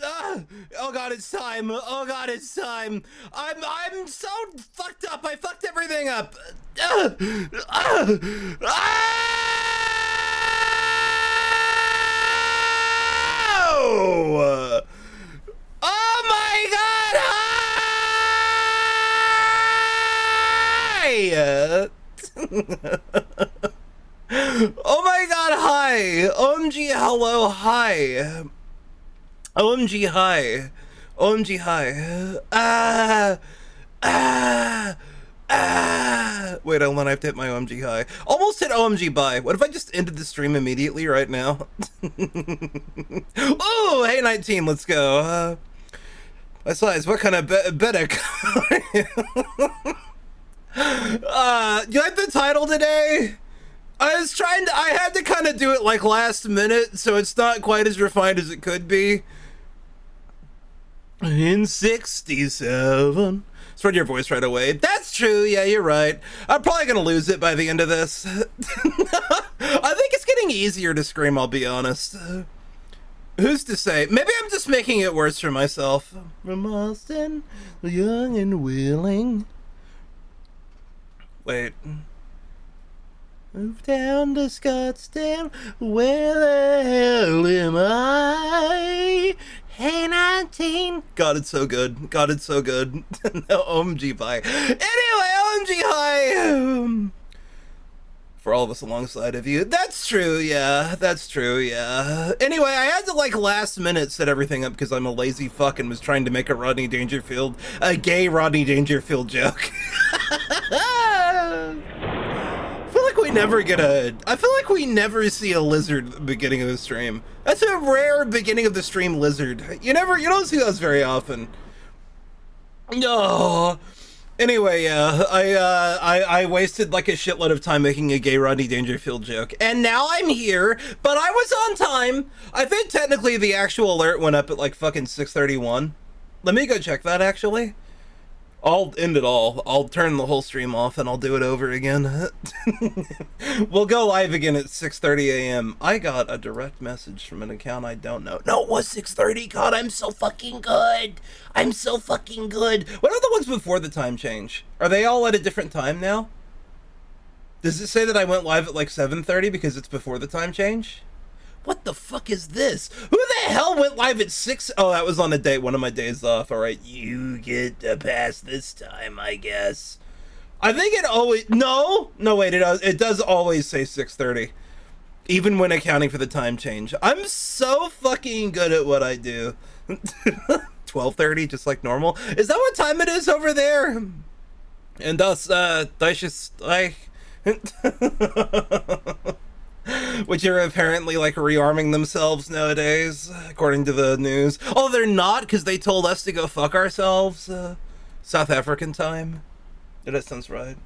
Oh god, it's time. Oh god, it's time. I'm so fucked up. I fucked everything up. Oh! Oh my god! Hi! Oh my god, hi! OMG, hello, hi! OMG, hi! OMG, hi! Wait, hold on, I have to hit my OMG high. Almost hit OMG bye. What if I just ended the stream immediately right now? Oh, hey 19, let's go. Besides, what kind of better? You like the title today? I had to kind of do it like last minute, so it's not quite as refined as it could be. In 67. Spread your voice right away. That's true, yeah, you're right. I'm probably gonna lose it by the end of this. I think it's getting easier to scream, I'll be honest. Who's to say? Maybe I'm just making it worse for myself. From Austin, young and willing. Wait. Move down to Scottsdale, where the hell am I? Hey 19. God, it's so good. God, it's so good. No, OMG bye. Anyway, OMG hi. For all of us alongside of you. That's true, yeah. That's true, yeah. Anyway, I had to like last minute set everything up because I'm a lazy fuck and was trying to make a Rodney Dangerfield, a gay Rodney Dangerfield joke. I feel like we never see a lizard at the beginning of the stream. That's a rare beginning of the stream lizard. You don't see those very often. No. Anyway, yeah, I wasted like a shitload of time making a gay Rodney Dangerfield joke. And now I'm here, but I was on time. I think technically the actual alert went up at like fucking 6:31. Let me go check that actually. I'll end it all. I'll turn the whole stream off and I'll do it over again. We'll go live again at 6:30 a.m. I got a direct message from an account I don't know. No, it was 6:30. God, I'm so fucking good. I'm so fucking good. What are the ones before the time change? Are they all at a different time now? Does it say that I went live at like 7:30 because it's before the time change? What the fuck is this? Who the hell went live at 6? Oh, that was on a day, one of my days off. All right, you get a pass this time, I guess. I think it always, no, wait, it does always say 6:30, even when accounting for the time change. I'm so fucking good at what I do. 12:30, just like normal. Is that what time it is over there? And thus, that's just like... Which are apparently like rearming themselves nowadays, according to the news. Oh, they're not, because they told us to go fuck ourselves. South African time. Yeah, that sounds right.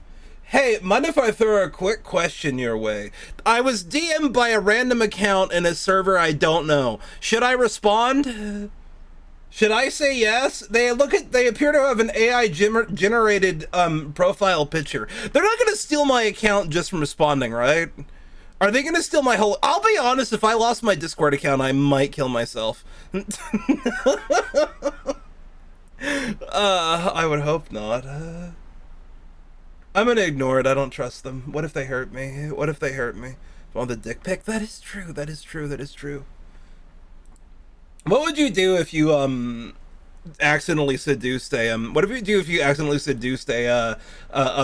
Hey, mind if I throw a quick question your way? I was DM'd by a random account in a server I don't know. Should I respond? Should I say yes? They appear to have an AI generated profile picture. They're not gonna steal my account just from responding, right? Are they gonna steal my whole... I'll be honest, if I lost my Discord account, I might kill myself. I would hope not. I'm gonna ignore it, I don't trust them. What if they hurt me? What if they hurt me? Oh, the dick pic? That is true, that is true, that is true. What would you do if you, accidentally seduced a what if you do if you accidentally seduced a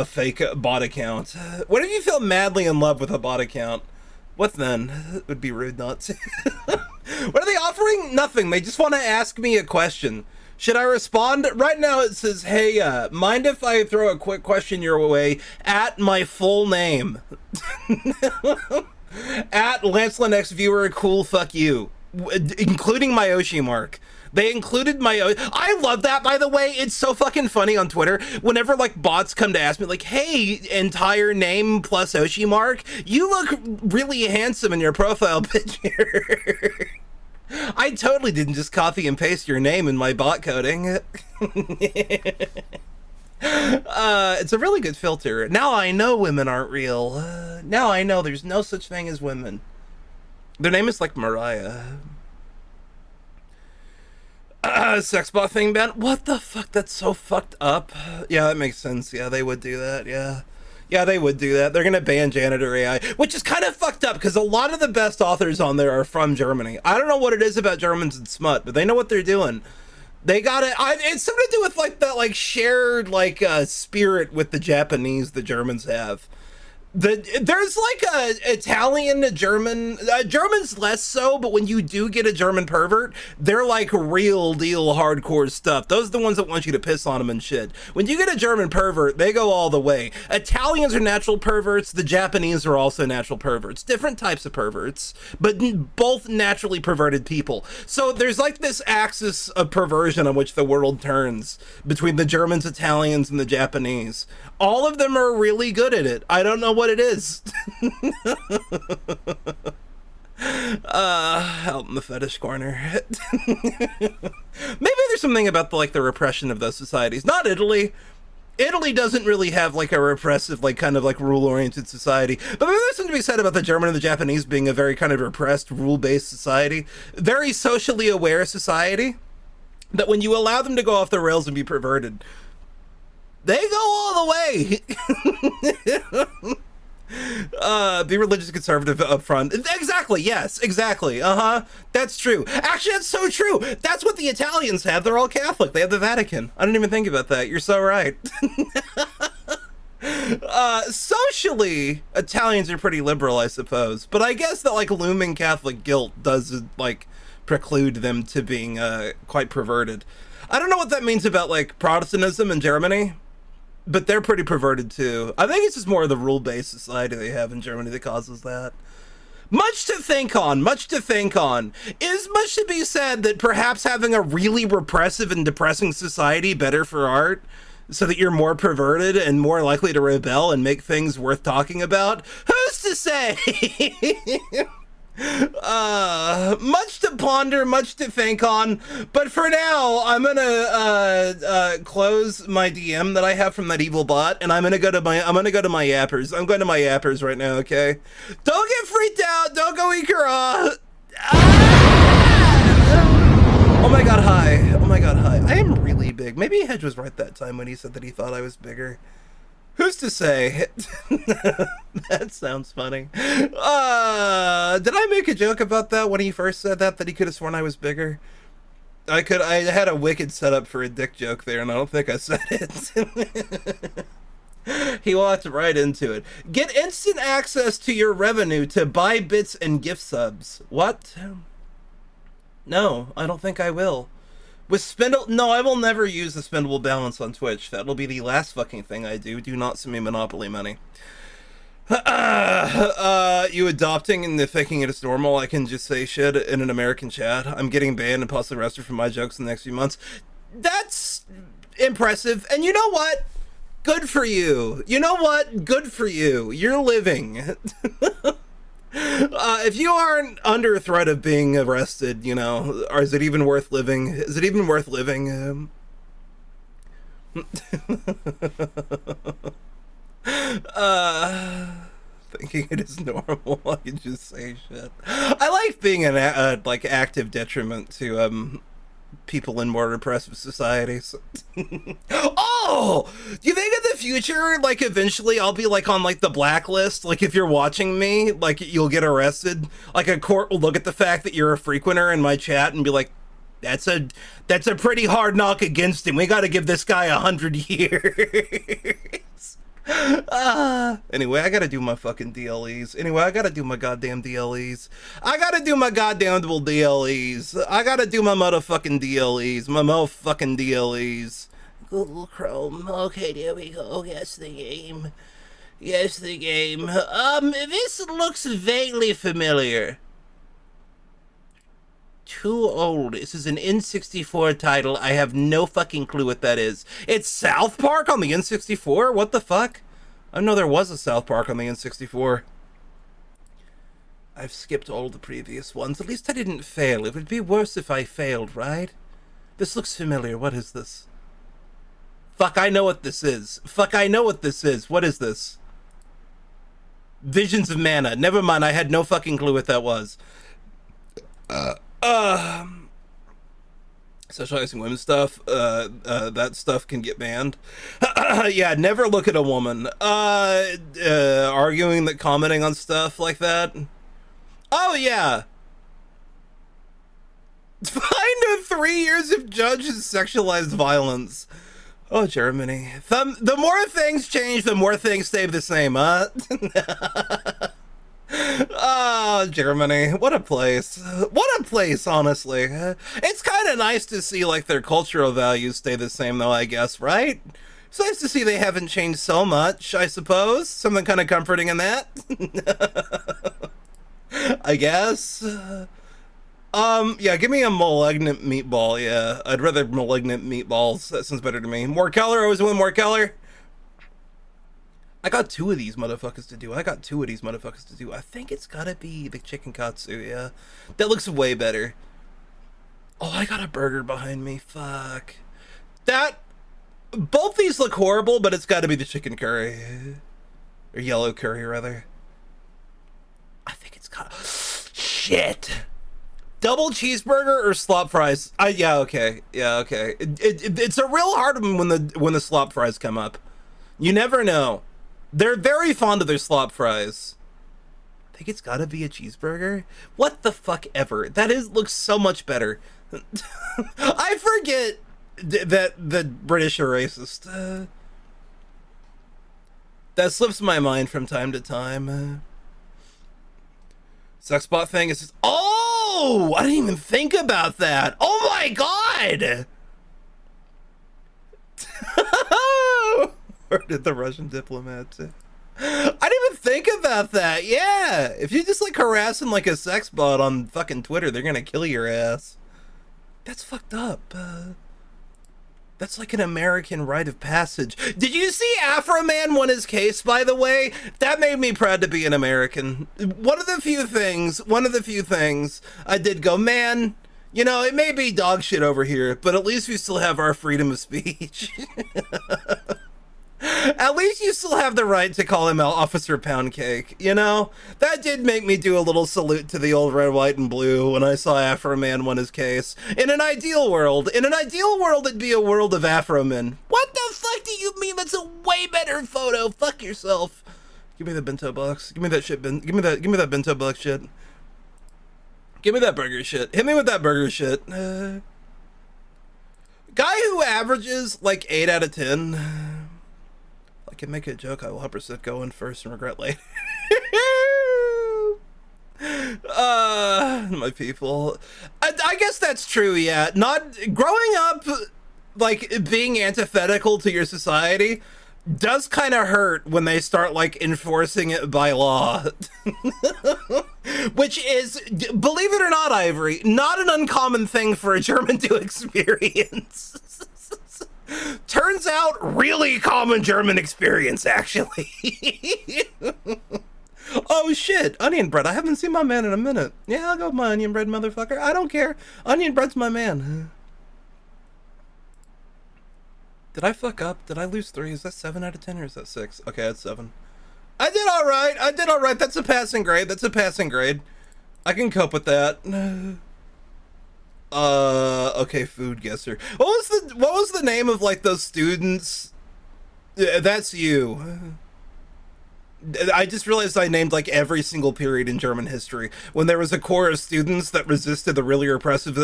fake bot account? What if you fell madly in love with a bot account? What then? It would be rude not to. What are they offering? Nothing. They just want to ask me a question. Should I respond? Right now it says, hey, mind if I throw a quick question your way at my full name? At Lancelin Viewer, cool, fuck you. Including my Oshi mark. They included my... I love that, by the way. It's so fucking funny on Twitter. Whenever, like, bots come to ask me, like, hey, entire name plus Oshi mark, you look really handsome in your profile picture. I totally didn't just copy and paste your name in my bot coding. It's a really good filter. Now I know women aren't real. Now I know there's no such thing as women. Their name is, like, Mariah. Sex bot thing ban? What the fuck? That's so fucked up. Yeah, that makes sense. Yeah, they would do that. Yeah. Yeah, they would do that. They're gonna ban janitor AI, which is kind of fucked up because a lot of the best authors on there are from Germany. I don't know what it is about Germans and smut, but they know what they're doing. They got it. It's something to do with like that, like shared like spirit with the Japanese the Germans have. There's like a Italian to German, German's less so, but when you do get a German pervert, they're like real deal hardcore stuff. Those are the ones that want you to piss on them and shit. When you get a German pervert, they go all the way. Italians are natural perverts. The Japanese are also natural perverts. Different types of perverts, but both naturally perverted people. So there's like this axis of perversion on which the world turns between the Germans, Italians, and the Japanese. All of them are really good at it. I don't know what it is. Out in the fetish corner. Maybe there's something about the, like, the repression of those societies. Not Italy. Italy doesn't really have like a repressive, like kind of like rule-oriented society. But maybe there's something to be said about the German and the Japanese being a very kind of repressed, rule-based society. Very socially aware society. That when you allow them to go off the rails and be perverted, they go all the way. Be religious conservative up front. Exactly, yes, exactly. That's true. Actually, that's so true. That's what the Italians have. They're all Catholic. They have the Vatican. I didn't even think about that. You're so right. Socially, Italians are pretty liberal, I suppose. But I guess that like looming Catholic guilt does like preclude them to being quite perverted. I don't know what that means about like Protestantism in Germany. But they're pretty perverted too. I think it's just more of the rule-based society they have in Germany that causes that. Much to think on, much to think on. Is much to be said that perhaps having a really repressive and depressing society better for art, so that you're more perverted and more likely to rebel and make things worth talking about? Who's to say? Much to ponder, much to think on, but for now I'm gonna close my DM that I have from that evil bot, and I'm gonna go to my yappers. I'm going to my yappers right now. Okay, don't get freaked out, don't go Ikara. Oh my god, hi. Oh my god, hi. I am really big. Maybe Hedge was right that time when he said that he thought I was bigger. Who's to say? That sounds funny. Did I make a joke about that when he first said that he could have sworn I was bigger? I had a wicked setup for a dick joke there, and I don't think I said it. He walked right into it. Get instant access to your revenue to buy bits and gift subs. What? No, I don't think I will. With Spindle, no, I will never use the spendable balance on Twitch. That'll be the last fucking thing I do. Do not send me Monopoly money. You adopting and thinking it is normal, I can just say shit in an American chat. I'm getting banned and possibly arrested for my jokes in the next few months. That's impressive. And you know what? Good for you. You know what? Good for you. You're living. If you aren't under threat of being arrested, you know, or is it even worth living? Is it even worth living? Thinking it is normal, I can just say shit. I like being an like active detriment to people in more repressive societies. Oh, do you think in the future, like eventually I'll be like on like the blacklist? Like if you're watching me, like you'll get arrested. Like a court will look at the fact that you're a frequenter in my chat and be like, that's a pretty hard knock against him. We got to give this guy 100 years. Anyway, I gotta do my fucking DLEs. Anyway, I gotta do my goddamn DLEs. I gotta do my goddamn DLEs. I gotta do my motherfucking DLEs. My motherfucking DLEs. Google Chrome. Okay, there we go. Yes, the game. Yes, the game. This looks vaguely familiar. Too old. This is an N64 title. I have no fucking clue what that is. It's South Park on the N64? What the fuck? I know there was a South Park on the N64. I've skipped all the previous ones. At least I didn't fail. It would be worse if I failed, right? This looks familiar. What is this? Fuck, I know what this is. Fuck, I know what this is. What is this? Visions of Mana. Never mind, I had no fucking clue what that was. sexualizing women's stuff, that stuff can get banned. Yeah, never look at a woman. Arguing that commenting on stuff like that. Oh yeah. Fined to 3 years if judge has sexualized violence. Oh, Germany. The more things change, the more things stay the same, huh? Oh, Germany. What a place. What a place, honestly. It's kind of nice to see, like, their cultural values stay the same, though, I guess, right? It's nice to see they haven't changed so much, I suppose. Something kind of comforting in that. I guess. Yeah, give me a malignant meatball, yeah. I'd rather malignant meatballs. That sounds better to me. More color, always win more color. I got 2 of these motherfuckers to do. I think it's gotta be the chicken katsu, yeah. That looks way better. Oh, I got a burger behind me, fuck. Both these look horrible, but it's gotta be the chicken curry. Or yellow curry, rather. I think it's got... Shit! Double cheeseburger or slop fries? Yeah, okay. It's a real hard one when the slop fries come up. You never know. They're very fond of their slop fries. I think it's gotta be a cheeseburger. What the fuck ever? Looks so much better. I forget that the British are racist. That slips my mind from time to time. Sexbot thing is just... Oh! I didn't even think about that. Oh my god! Or did the Russian diplomat? I didn't even think about that. Yeah, if you just like harassing like a sex bot on fucking Twitter, they're gonna kill your ass. That's fucked up. That's like an American rite of passage. Did you see Afro Man won his case, by the way? That made me proud to be an American. One of the few things I did go, man, you know, it may be dog shit over here, but at least we still have our freedom of speech. At least you still have the right to call him Officer Poundcake, you know? That did make me do a little salute to the old red, white, and blue when I saw Afro Man win his case. In an ideal world, it'd be a world of Afro men. What the fuck do you mean? That's a way better photo. Fuck yourself. Give me the bento box. Give me that shit. Give me that bento box shit. Give me that burger shit. Hit me with that burger shit. Guy who averages like 8 out of 10. I can make a joke. I will 100% go in first and regret later. My people. I guess that's true. Yeah, not growing up, like being antithetical to your society, does kind of hurt when they start like enforcing it by law. Which is, believe it or not, Ivory, not an uncommon thing for a German to experience. Turns out, really common German experience, actually. Oh shit, onion bread. I haven't seen my man in a minute. Yeah, I'll go with my onion bread, motherfucker. I don't care. Onion bread's my man. Did I fuck up? Did I lose 3? Is that 7 out of 10 or is that 6? Okay, that's 7. I did alright. That's a passing grade. I can cope with that. Okay, food guesser. What was the name of like those students? That's you. I just realized I named like every single period in German history when there was a core of students that resisted the really repressive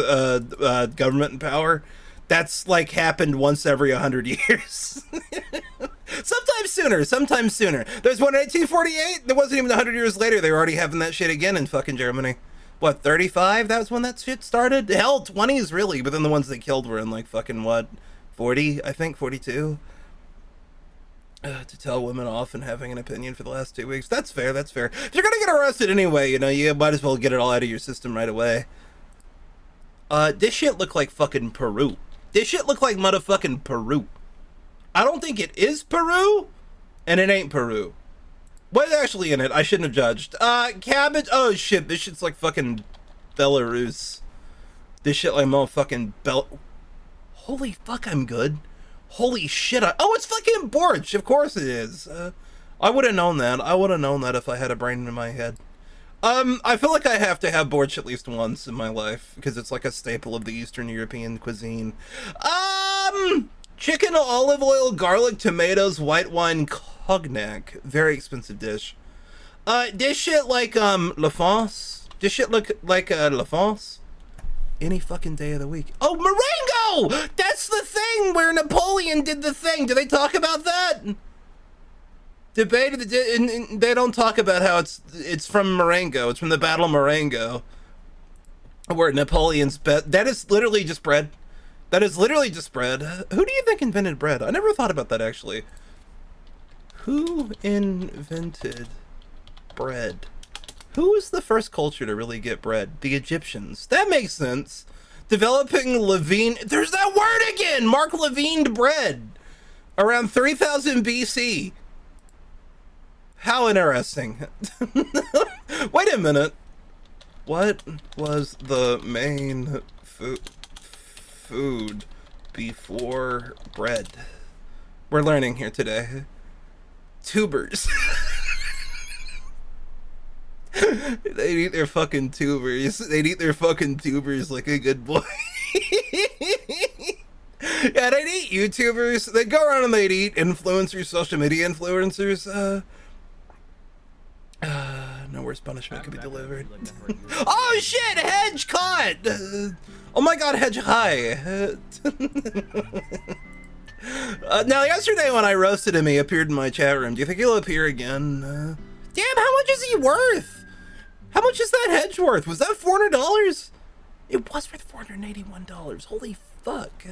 government in power. That's like happened once every 100 years. Sometimes sooner. There's one in 1848. There wasn't even 100 years later. They were already having that shit again in fucking Germany. What, 35? That was when that shit started? Hell, 20s really, but then the ones they killed were in like fucking what, 40, I think, 42? To tell women off and having an opinion for the last 2 weeks. That's fair. If you're gonna get arrested anyway, you know, you might as well get it all out of your system right away. This shit look like fucking Peru. This shit look like motherfucking Peru. I don't think it is Peru, and it ain't Peru. What's actually in it? I shouldn't have judged. Cabbage. Oh shit, this shit's like fucking Belarus. This shit like motherfucking Holy fuck, I'm good. Holy shit. Oh, it's fucking Borch. Of course it is. I would have known that. If I had a brain in my head. I feel like I have to have borscht at least once in my life because it's like a staple of the Eastern European cuisine. Chicken, olive oil, garlic, tomatoes, white wine, cognac. Very expensive dish. This shit like La France. This shit look like La France. Any fucking day of the week. Oh, Marengo! That's the thing where Napoleon did the thing. Do they talk about that? They don't talk about how it's from Marengo. It's from the Battle of Marengo, where Napoleon's that is literally just bread. That is literally just bread. Who do you think invented bread? I never thought about that actually. Who invented bread? Who was the first culture to really get bread? The Egyptians. That makes sense. Developing Levine. There's that word again. Mark Levined bread. Around 3000 BC. How interesting. Wait a minute. What was the main food before bread? We're learning here today. Tubers. They'd eat their fucking tubers. They'd eat their fucking tubers like a good boy. Yeah, they'd eat YouTubers. They'd go around and they'd eat influencers, social media influencers. No worse punishment could be delivered. Oh shit, Hedge caught! Oh my god, Hedge high. Now yesterday when I roasted him, he appeared in my chat room. Do you think he'll appear again? Damn, how much is he worth? How much is that Hedge worth? Was that $400? It was worth $481. Holy fuck.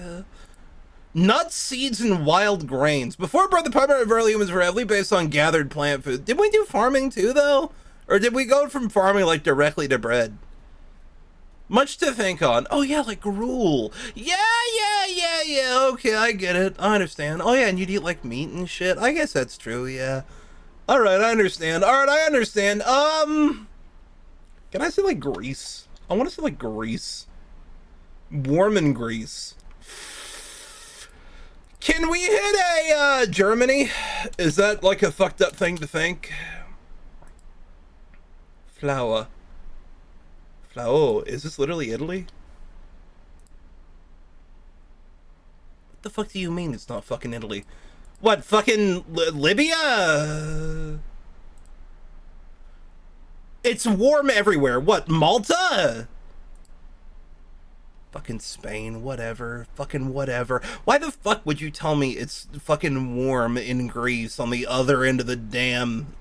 Nuts, seeds, and wild grains. Before bread, the primary of early humans were heavily based on gathered plant food. Did we do farming too, though? Or did we go from farming, like, directly to bread? Much to think on. Oh, yeah, like gruel. Yeah. Okay, I get it. I understand. Oh, yeah, and you'd eat, like, meat and shit. I guess that's true, yeah. All right, I understand. Can I say, like, Greece? I want to say, like, Greece. Warm in Greece. Can we hit a Germany? Is that like a fucked up thing to think? Flour. Is this literally Italy? What the fuck do you mean it's not fucking Italy? What, fucking Libya? It's warm everywhere. What, Malta? Fucking Spain, whatever. Fucking whatever. Why the fuck would you tell me it's fucking warm in Greece on the other end of the damn...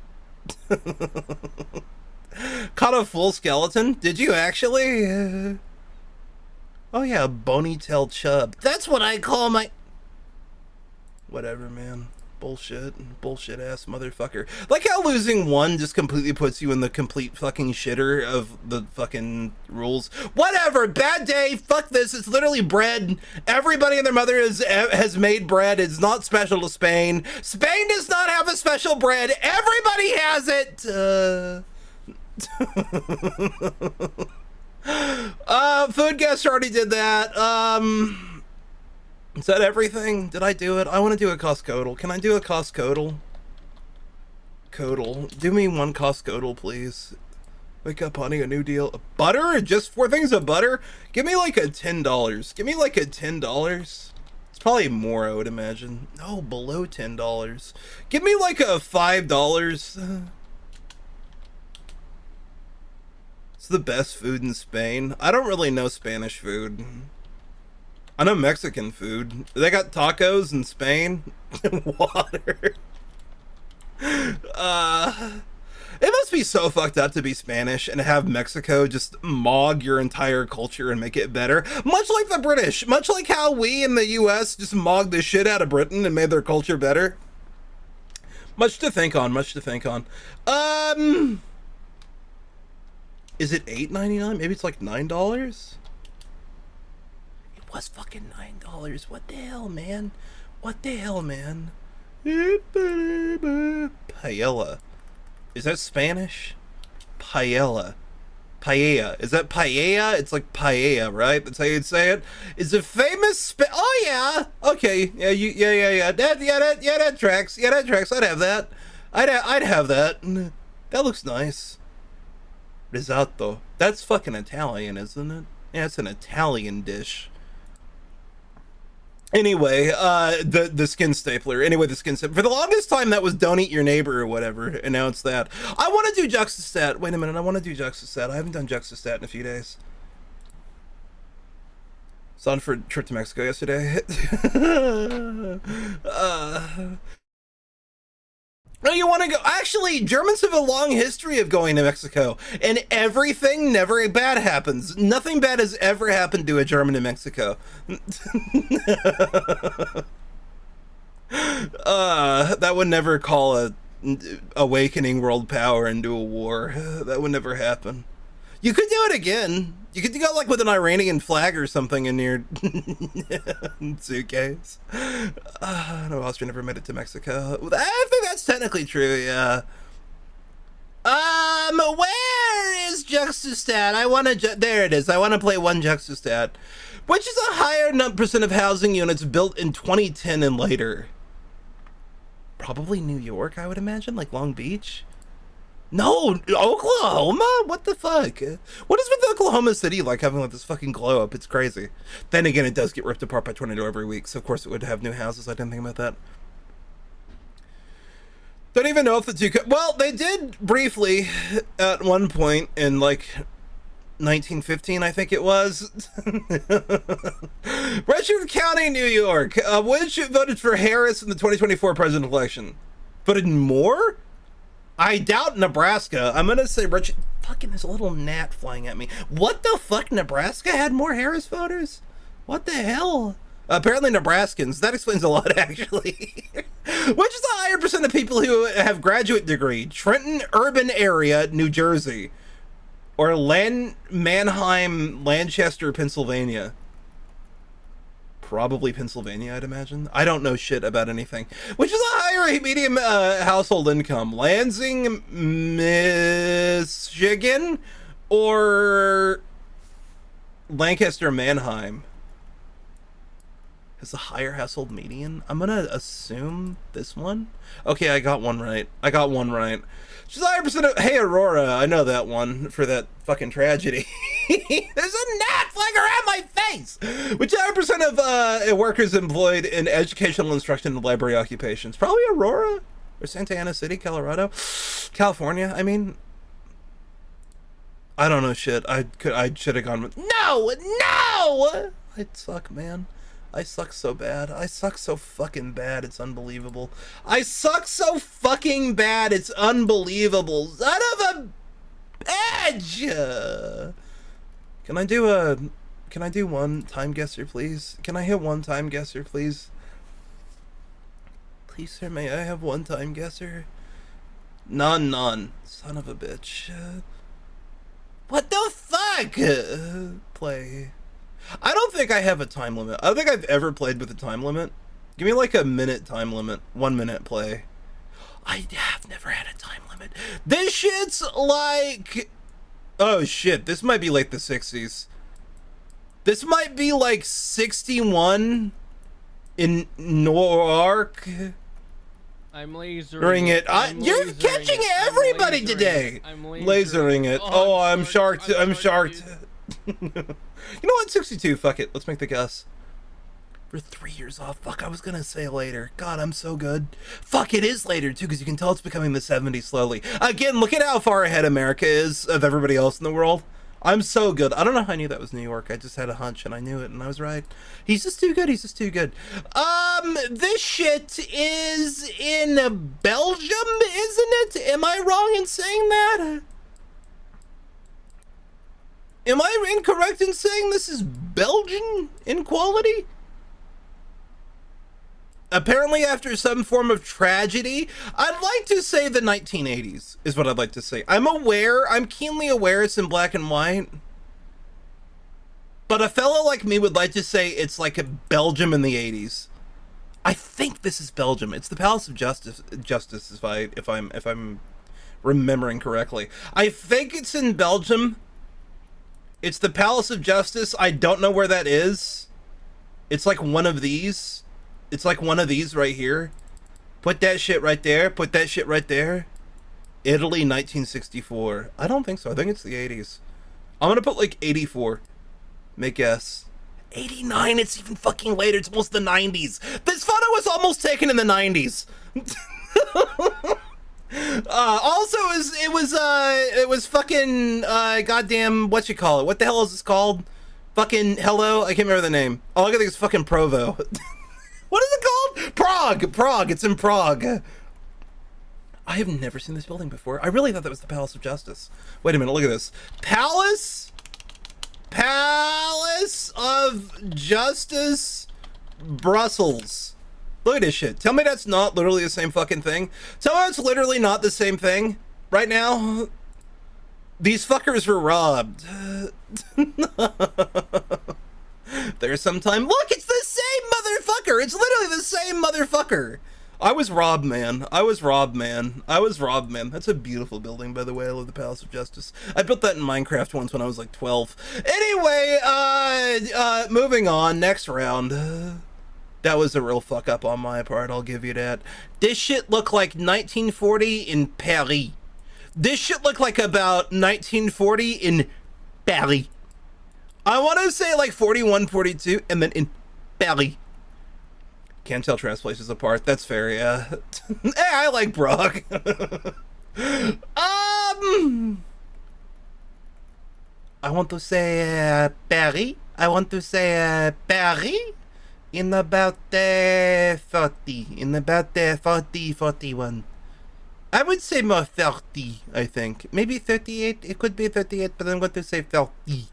Caught a full skeleton? Did you actually? Oh yeah, bony-tailed chub. That's what I call my... Whatever, man. Bullshit ass motherfucker. Like how losing one just completely puts you in the complete fucking shitter of the fucking rules. Whatever, bad day, fuck this, it's literally bread. Everybody and their mother has made bread. It's not special to Spain. Spain does not have a special bread. Everybody has it. Food guest already did that. Is that everything? Did I do it? I want to do a Costcodal. Can I do a Costcodal? Codal. Do me one Costcodal, please. Wake up, honey, a new deal. Butter? Just 4 things of butter? Give me like a $10. Give me like a $10. It's probably more, I would imagine. No, below $10. Give me like a $5. It's the best food in Spain. I don't really know Spanish food. I know Mexican food. They got tacos in Spain. Water. It must be so fucked up to be Spanish and have Mexico just mog your entire culture and make it better. Much like the British. Much like how we in the US just mogged the shit out of Britain and made their culture better. Much to think on. Is it $8.99? Maybe it's like $9? Was fucking $9. What the hell, man? Paella. Is that Spanish? Paella. Is that paella? It's like paella, right? That's how you'd say it. Is it famous? Oh yeah. Okay. Yeah. That tracks. I'd have that. I'd have that. That looks nice. Risotto. That's fucking Italian, isn't it? Yeah, it's an Italian dish. Anyway, the skin stapler. Anyway, the skin stapler. For the longest time, that was don't eat your neighbor or whatever. And now it's that. I want to do Juxtastat. Wait a minute, I want to do Juxtastat. I haven't done Juxtastat in a few days. Saw on for a trip to Mexico yesterday. No, you want to go? Actually, Germans have a long history of going to Mexico, and everything never bad happens. Nothing bad has ever happened to a German in Mexico. That would never call a awakening world power into a war. That would never happen. You could do it again. You could go like with an Iranian flag or something in your suitcase. No, Austria never made it to Mexico. I think that's technically true, yeah. Where is Juxtastat? I want to, there it is. I want to play one Juxtastat, which is a higher percent of housing units built in 2010 and later. Probably New York, I would imagine, like Long Beach. No, Oklahoma? What the fuck? What is with Oklahoma City like having like this fucking glow up? It's crazy. Then again, it does get ripped apart by tornado every week, so of course it would have new houses. I didn't think about that. Don't even know if the two well, they did briefly at one point in like 1915, I think it was. Richard County, New York. Which voted for Harris in the 2024 presidential election? Voted more? I doubt Nebraska. I'm gonna say Richard. Fucking, there's a little gnat flying at me. What the fuck? Nebraska had more Harris voters? What the hell? Apparently Nebraskans. That explains a lot, actually. Which is a higher percent of people who have graduate degree? Trenton urban area, New Jersey, or Mannheim, Lancaster, Pennsylvania. Probably Pennsylvania, I'd imagine. I don't know shit about anything. Which is a higher medium household income? Lansing, Michigan, or Lancaster, Mannheim? Has a higher household median? I'm gonna assume this one. Okay, I got one right. I got one right. She's 100% of, hey, Aurora, I know that one for that fucking tragedy. There's a gnat flying around my face! Which 100% of workers employed in educational instruction and library occupations? Probably Aurora or Santa Ana City, Colorado, California. I mean, I don't know shit. I should have gone with, no! I'd suck, man. I suck so bad. I suck so fucking bad. It's unbelievable. I suck so fucking bad. It's unbelievable. Son of a edge. Can I do one time guesser, please? Can I hit one time guesser, please? Please, sir, may I have one time guesser? None. Son of a bitch. What the fuck? Play. I don't think I have a time limit. I don't think I've ever played with a time limit. Give me like a minute time limit. 1 minute play. I have never had a time limit. This shit's like, oh shit, this might be like the 60s. This might be like 61 in Newark. I'm lasering it. You're catching everybody today. I'm lasering it. Oh, I'm sharked. I'm sharked. You know what? 62. Fuck it. Let's make the guess. We're 3 years off. Fuck, I was gonna say later. God, I'm so good. Fuck, it is later too, because you can tell it's becoming the 70s slowly. Again, look at how far ahead America is of everybody else in the world. I'm so good. I don't know how I knew that was New York. I just had a hunch and I knew it and I was right. He's just too good. He's just too good. This shit is in Belgium, isn't it? Am I wrong in saying that? Am I incorrect in saying this is Belgian in quality? Apparently after some form of tragedy, I'd like to say the 1980s is what I'd like to say. I'm keenly aware it's in black and white. But a fellow like me would like to say it's like a Belgium in the 80s. I think this is Belgium. It's the Palace of Justice if I'm remembering correctly. I think it's in Belgium. It's the Palace of Justice. I don't know where that is. It's like one of these. It's like one of these right here. Put that shit right there. Put that shit right there. Italy, 1964. I don't think so. I think it's the 80s. I'm gonna put like 84. Make guess. 89, it's even fucking later. It's almost the 90s. This photo was almost taken in the 90s. Also, it was fucking, goddamn, what you call it? What the hell is this called? Fucking, hello? I can't remember the name. All I can think is fucking Provo. What is it called? Prague. It's in Prague. I have never seen this building before. I really thought that was the Palace of Justice. Wait a minute, look at this. Palace of Justice, Brussels. Look at this shit. Tell me that's not literally the same fucking thing. Tell me it's literally not the same thing right now. These fuckers were robbed. There's some time. Look, it's the same motherfucker. It's literally the same motherfucker. I was robbed, man. That's a beautiful building, by the way. I love the Palace of Justice. I built that in Minecraft once when I was like 12. Anyway, moving on. Next round. That was a real fuck up on my part, I'll give you that. This shit looked like 1940 in Paris. This shit looked like about 1940 in Paris. I want to say like 41, 42, and then in Paris. Can't tell trans places apart. That's fair, yeah. Hey, I like Brock. I want to say Paris. I want to say Paris in about 40. In about 40, 41. I would say more 30, I think. Maybe 38. It could be 38, but I'm going to say 30.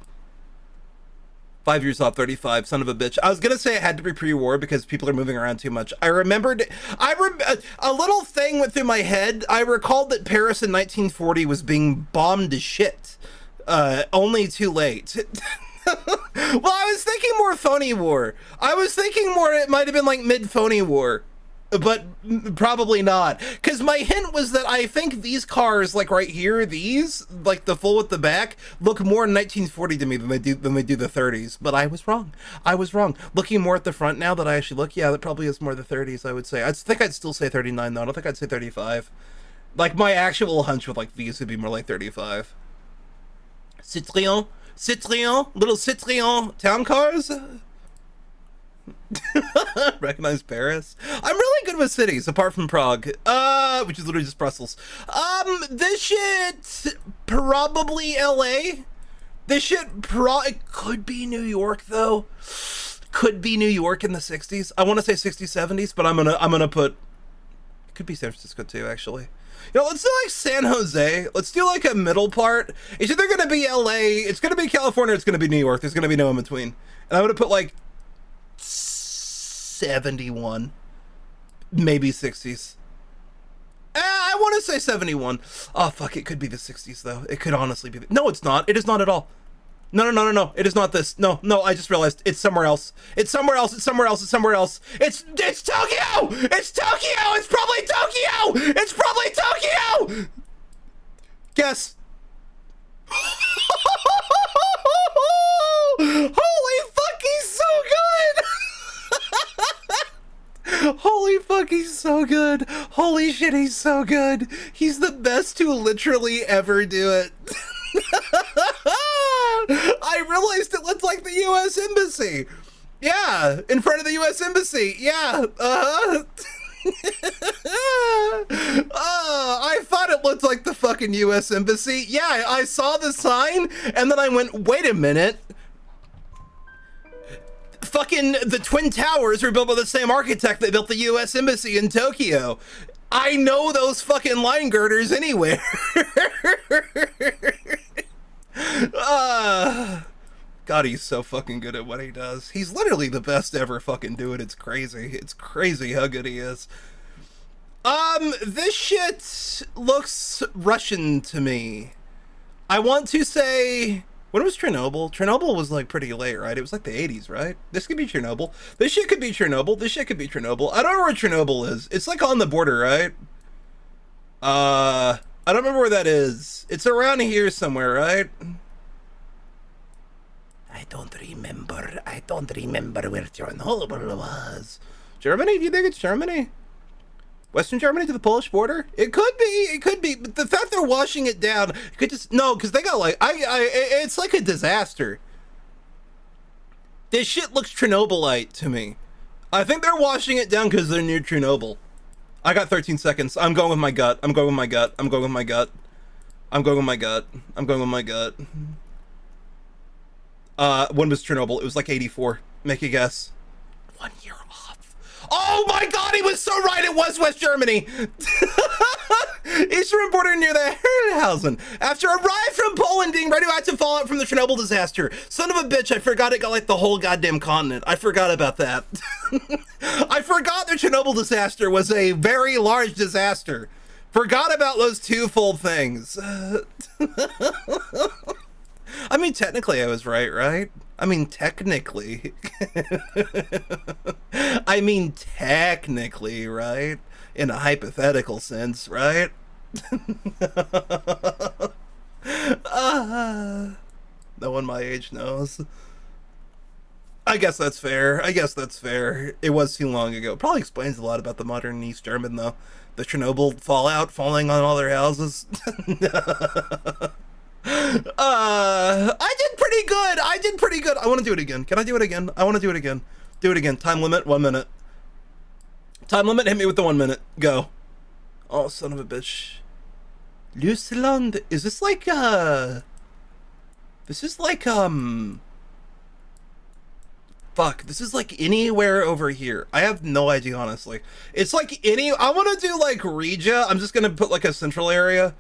5 years off, 35, son of a bitch. I was gonna say it had to be pre-war because people are moving around too much. I remembered, a little thing went through my head. I recalled that Paris in 1940 was being bombed to shit. Only too late. Well, I was thinking more phony war. I was thinking more, it might have been like mid-phony war. But probably not, because my hint was that I think these cars, like right here, these, like the full with the back, look more 1940 to me than they do the 30s. But I was wrong. Looking more at the front now that I actually look, yeah, that probably is more the 30s. I would say. I think I'd still say 39 though. I don't think I'd say 35. Like my actual hunch with like these would be more like 35. Citroën, little Citroën town cars. Recognize Paris. I'm really good with cities apart from Prague, which is literally just Brussels. This shit probably LA. This shit it could be New York though. Could be New York in the 60s. I want to say 60s, 70s, but I'm gonna put, it could be San Francisco too, actually. You know, let's do like San Jose. Let's do like a middle part. It's either gonna be LA, it's gonna be California, it's gonna be New York. There's gonna be no in between. And I'm gonna put like 71, maybe 60s. I want to say 71. Oh fuck, it could be the 60s though. It could honestly be no, it's not. It is not at all. No, it is not this. No, I just realized it's somewhere else. It's Tokyo. It's Tokyo. It's probably Tokyo. Guess. Holy fuck, he's so good. Holy fuck, he's so good. Holy shit, he's so good. He's the best to literally ever do it. I realized it looked like the U.S. Embassy. Yeah, in front of the U.S. Embassy. Yeah, I thought it looked like the fucking U.S. Embassy. Yeah, I saw the sign, and then I went, wait a minute. Fucking the Twin Towers were built by the same architect that built the U.S. Embassy in Tokyo. I know those fucking line girders anywhere. God, he's so fucking good at what he does. He's literally the best to ever fucking do it. It's crazy. It's crazy how good he is. This shit looks Russian to me. I want to say, when was Chernobyl? Chernobyl was like pretty late, right? It was like the 80s, right? This could be Chernobyl. This shit could be Chernobyl. This shit could be Chernobyl. I don't know where Chernobyl is. It's like on the border, right? I don't remember where that is. It's around here somewhere, right? I don't remember where Chernobyl was. Germany? Do you think it's Germany? Western Germany to the Polish border? It could be. It could be. But the fact they're washing it down, it could just no, because they got like it's like a disaster. This shit looks Chernobylite to me. I think they're washing it down because they're near Chernobyl. I got 13 seconds. I'm going with my gut. I'm going with my gut. I'm going with my gut. I'm going with my gut. I'm going with my gut. When was Chernobyl? It was like 84. Make a guess. 1 year off. Oh my god, he was so right. It was West Germany. Eastern border near the Herrenhausen. After a ride from Poland being radioactive fallout from the Chernobyl disaster. Son of a bitch, I forgot it got like the whole goddamn continent. I forgot about that. I forgot the Chernobyl disaster was a very large disaster. Forgot about those twofold things. I mean, technically I was right? I mean, technically. I mean, technically, right? In a hypothetical sense, right? No one my age knows. I guess that's fair. It was too long ago. Probably explains a lot about the modern East German, though. The Chernobyl fallout falling on all their houses. I did pretty good. I want to do it again. Can I do it again? I want to do it again. Do it again. Time limit, 1 minute. Time limit, hit me with the 1 minute. Go. Oh, son of a bitch. Luseland. Is this like, this is like, fuck, this is like anywhere over here. I have no idea, honestly. It's like I want to do like Regia. I'm just going to put like a central area.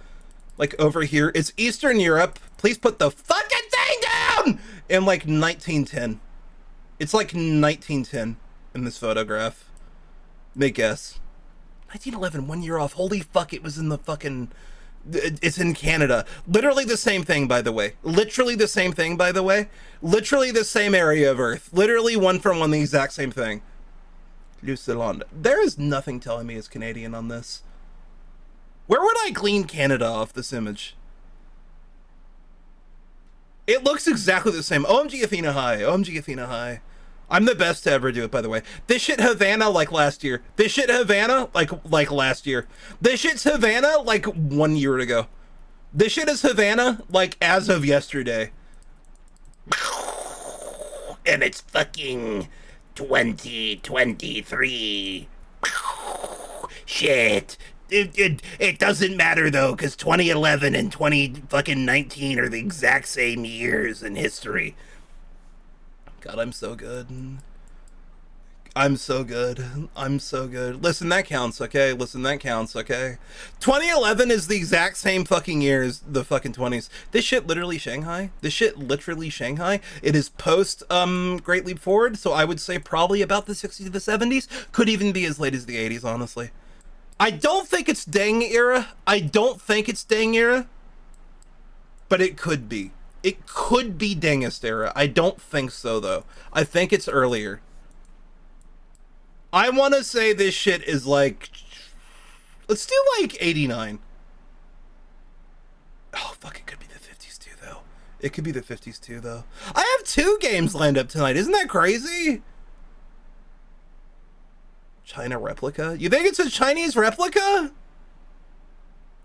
Like over here. It's Eastern Europe. Please put the fucking thing down! In like 1910. It's like 1910 in this photograph. Make guess. 1911, 1 year off. Holy fuck, it was in the fucking... It's in Canada. Literally the same thing, by the way. Literally the same thing, by the way. Literally the same area of Earth. Literally one from one, the exact same thing. Luseland. There is nothing telling me it's Canadian on this. Where would I clean Canada off this image? It looks exactly the same. OMG Athena High. OMG Athena High. I'm the best to ever do it, by the way. This shit Havana like last year. This shit Havana like last year. This shit's Havana like 1 year ago. This shit is Havana like as of yesterday. And it's fucking 2023. Shit. It doesn't matter though, because 2011 and 2019 are the exact same years in history. God, I'm so good. I'm so good. I'm so good. Listen, that counts, okay? Listen, that counts, okay? 2011 is the exact same fucking year as the fucking 20s. This shit literally Shanghai. This shit literally Shanghai. It is post Great Leap Forward, so I would say probably about the 60s to the 70s. Could even be as late as the 80s, honestly. I don't think it's Deng era. But it could be. It could be Dengist era. I don't think so, though. I think it's earlier. I want to say this shit is like... Let's do like 89. Oh, fuck, it could be the 50s too, though. It could be the 50s too, though. I have 2 games lined up tonight. Isn't that crazy? China replica? You think it's a Chinese replica?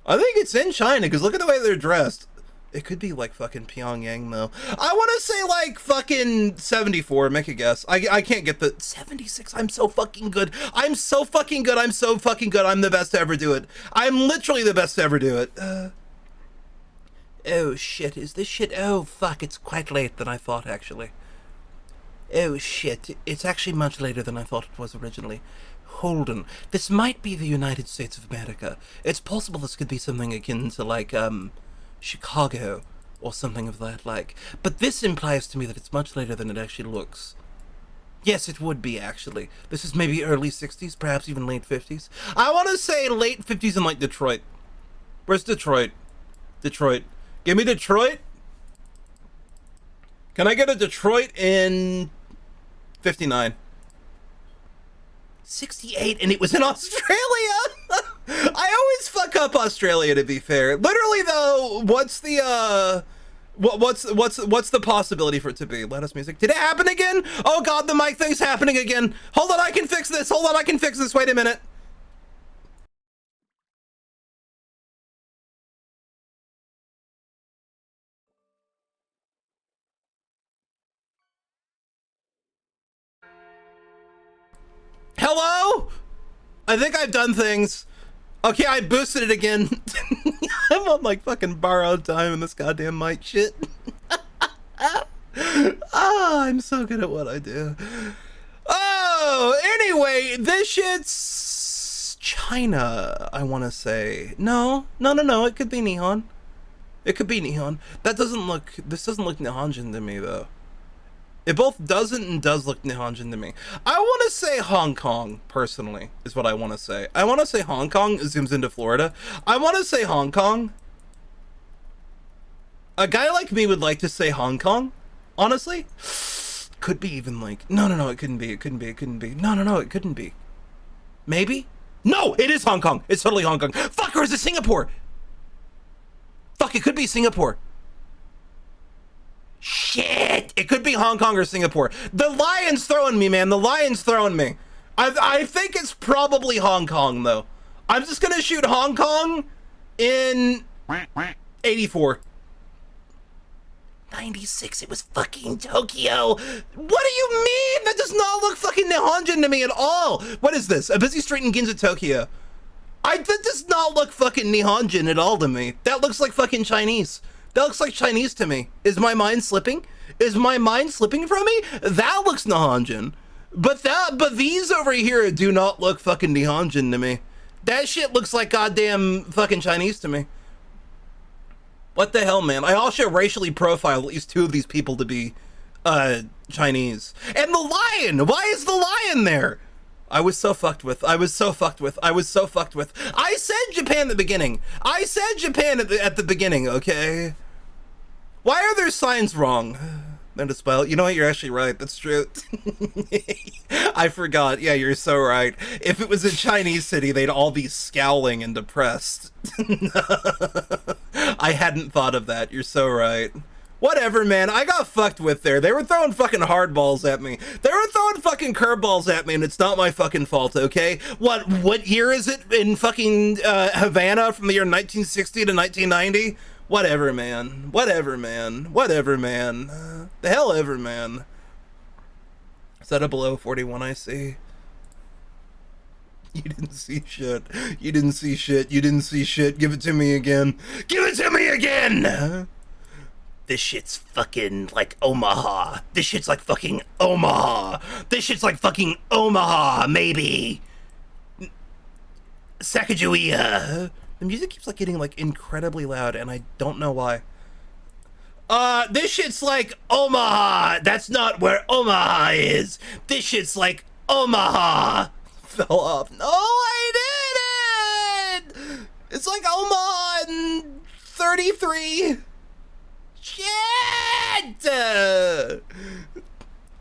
I think it's in China, because look at the way they're dressed. It could be like fucking Pyongyang, though. I want to say like fucking 74. Make a guess. I can't get the 76. I'm so fucking good. I'm so fucking good. I'm the best to ever do it. I'm literally the best to ever do it. Oh shit. Is this shit? Oh fuck. It's quite late than I thought, actually. Oh shit. It's actually much later than I thought it was originally. Hold on. This might be the United States of America. It's possible this could be something akin to like, Chicago or something of that like. But this implies to me that it's much later than it actually looks. Yes, it would be, actually. This is maybe early 60s, perhaps even late 50s. I want to say late 50s in like Detroit. Where's Detroit? Detroit. Give me Detroit. Can I get a Detroit in 59? 68, and it was in Australia. I always fuck up Australia, to be fair. Literally, though, what's the what's the possibility for it to be? Let us music. Did it happen again? Oh god, the mic thing's happening again. Hold on, I can fix this. Wait a minute. I think I've done things. Okay, I boosted it again. I'm on like fucking borrowed time in this goddamn mic shit. I'm so good at what I do. Oh, anyway, this shit's China, I want to say. No, it could be Nihon. It could be Nihon. This doesn't look Nihonjin to me, though. It both doesn't and does look Nihonjin to me. I want to say Hong Kong, personally, is what I want to say. I want to say Hong Kong zooms into Florida. I want to say Hong Kong. A guy like me would like to say Hong Kong, honestly. Could be even like, no, it couldn't be. No, it couldn't be. Maybe? No, it is Hong Kong. It's totally Hong Kong. Fuck, or is it Singapore? Fuck, it could be Singapore. Shit, it could be Hong Kong or Singapore. The lion's throwing me, man. The lion's throwing me. I think it's probably Hong Kong, though. I'm just gonna shoot Hong Kong in 84. 96, it was fucking Tokyo. What do you mean? That does not look fucking Nihonjin to me at all. What is this? A busy street in Ginza, Tokyo. That does not look fucking Nihonjin at all to me. That looks like fucking Chinese. That looks like Chinese to me. Is my mind slipping? Is my mind slipping from me? That looks Nihonjin. But these over here do not look fucking Nihonjin to me. That shit looks like goddamn fucking Chinese to me. What the hell, man? I also racially profile at least two of these people to be Chinese. And the lion! Why is the lion there? I was so fucked with. I said Japan at the beginning. I said Japan at the beginning, okay? Why are their signs wrong? Then to spell. You know what? You're actually right. that's true. I forgot. Yeah, you're so right. If it was a Chinese city, they'd all be scowling and depressed. I hadn't thought of that. You're so right. Whatever, man. I got fucked with there. They were throwing fucking hardballs at me. They were throwing fucking curveballs at me, and it's not my fucking fault, okay? What year is it in fucking Havana from the year 1960 to 1990? Whatever, man. The hell ever, man. Is that a below 41 I see? You didn't see shit. Give it to me again. This shit's fucking like Omaha. This shit's like fucking Omaha, maybe. Sacagawea. The music keeps like getting like incredibly loud, and I don't know why. This shit's like Omaha. That's not where Omaha is. This shit's like Omaha. Fell off. No, I didn't. It's like Omaha in 33. Shit! Hey,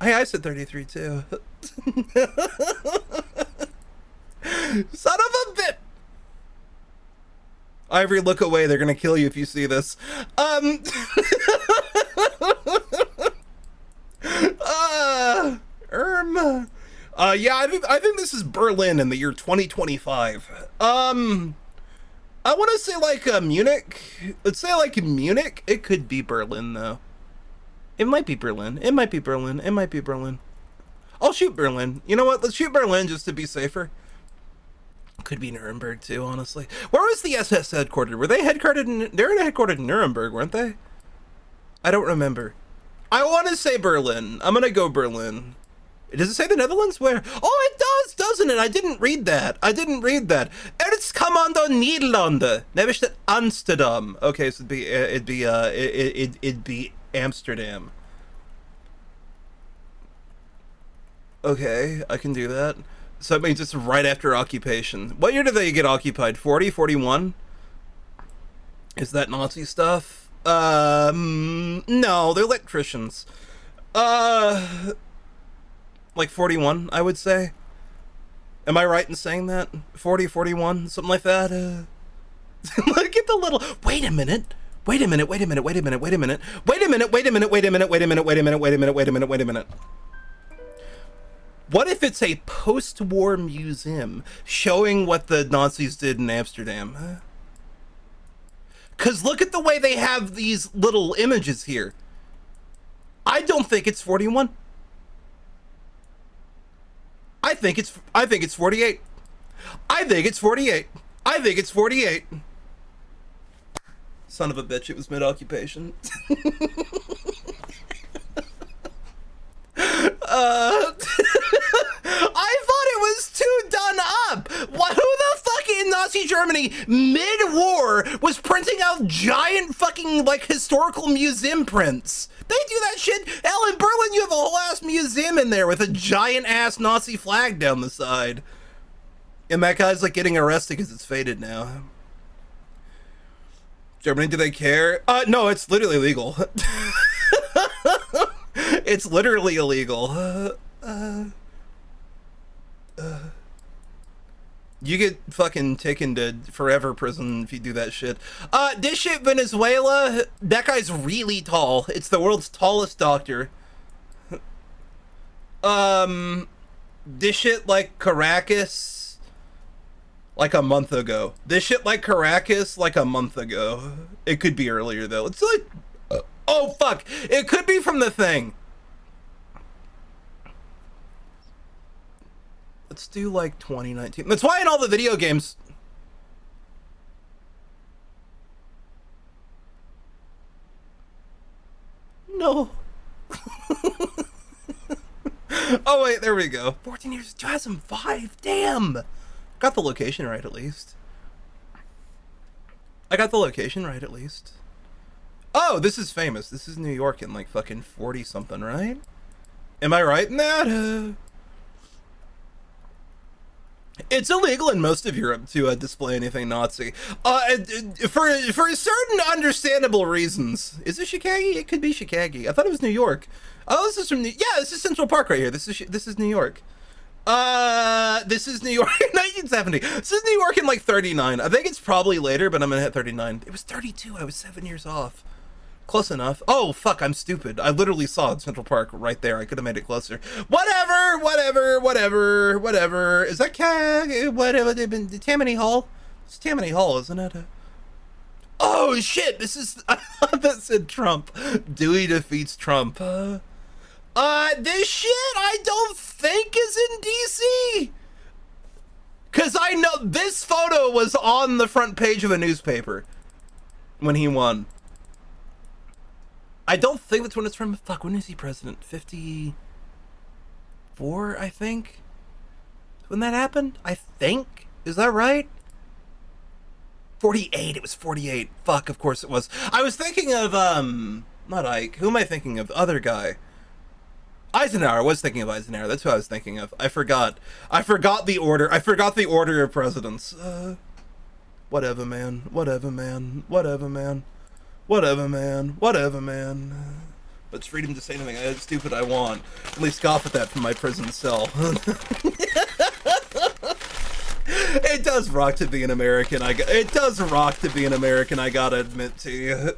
I said 33 too. Son of a bit. Ivory, look away. They're gonna kill you if you see this. Yeah, I think this is Berlin in the year 2025. I want to say like Munich. Let's say like Munich. It could be Berlin though. It might be Berlin. I'll shoot Berlin. You know what? Let's shoot Berlin just to be safer. Could be Nuremberg too, honestly. Where was the SS headquartered? Were they headquartered they're headquartered in Nuremberg, weren't they? I don't remember. I want to say Berlin. I'm gonna go Berlin. Does it say the Netherlands? Where? Oh, it does, doesn't it? I didn't read that. It's Kommando Nederlande. Never Amsterdam. Okay, so it'd be Amsterdam. Okay, I can do that. So it means it's right after occupation. What year did they get occupied? 40, 41? Is that Nazi stuff? No, they're electricians. Like 41, I would say. Am I right in saying that? 40, 41, something like that? Look at the little... Wait a minute. What if it's a post-war museum showing what the Nazis did in Amsterdam? Because look at the way they have these little images here. I don't think it's 41. I think it's 48. I think it's 48. I think it's 48. Son of a bitch, it was mid-occupation. I thought it was too done up. Who the fuck in Nazi Germany mid-war was printing out giant fucking like historical museum prints? They do that shit. Hell, in Berlin, you have a whole ass museum in there with a giant ass Nazi flag down the side. And that guy's like getting arrested because it's faded now. Germany, do they care? No, it's literally illegal. It's literally illegal. You get fucking taken to forever prison if you do that shit. This shit, Venezuela, that guy's really tall. It's the world's tallest doctor. This shit like Caracas, like a month ago. This shit like Caracas, like a month ago. It could be earlier though. It's like, oh fuck, it could be from the thing. Let's do like 2019. That's why in all the video games. No. Oh wait, there we go. 14 years, 2005. Damn. Got the location right at least. I got the location right at least. Oh, this is famous. This is New York in like fucking 40 something, right? Am I right in that? It's illegal in most of Europe to display anything Nazi. For certain understandable reasons. Is it Chicago? It could be Chicago. I thought it was New York. Oh, this is from yeah, this is Central Park right here. This is New York. This is New York in 1970. This is New York in like 39. I think it's probably later, but I'm gonna hit 39. It was 32. I was 7 years off. Close enough. Oh, fuck, I'm stupid. I literally saw Central Park right there. I could have made it closer. Whatever. Is that whatever? Tammany Hall? It's Tammany Hall, isn't it? Oh, shit. This is... I thought that said Trump. Dewey defeats Trump. This shit I don't think is in D.C. Because I know this photo was on the front page of a newspaper when he won. I don't think that's when it's from. Fuck, when is he president? 54, I think? When that happened? I think? Is that right? 48, it was 48. Fuck, of course it was. I was thinking of, not Ike. Who am I thinking of? The other guy. Eisenhower. I was thinking of Eisenhower. That's who I was thinking of. I forgot. I forgot the order. I forgot the order of presidents. Whatever, man. Whatever, man. Whatever, man. Whatever, man. Whatever, man. It's freedom to say anything stupid I want. At least scoff at that from my prison cell. It does rock to be an American. It does rock to be an American, I gotta admit to you.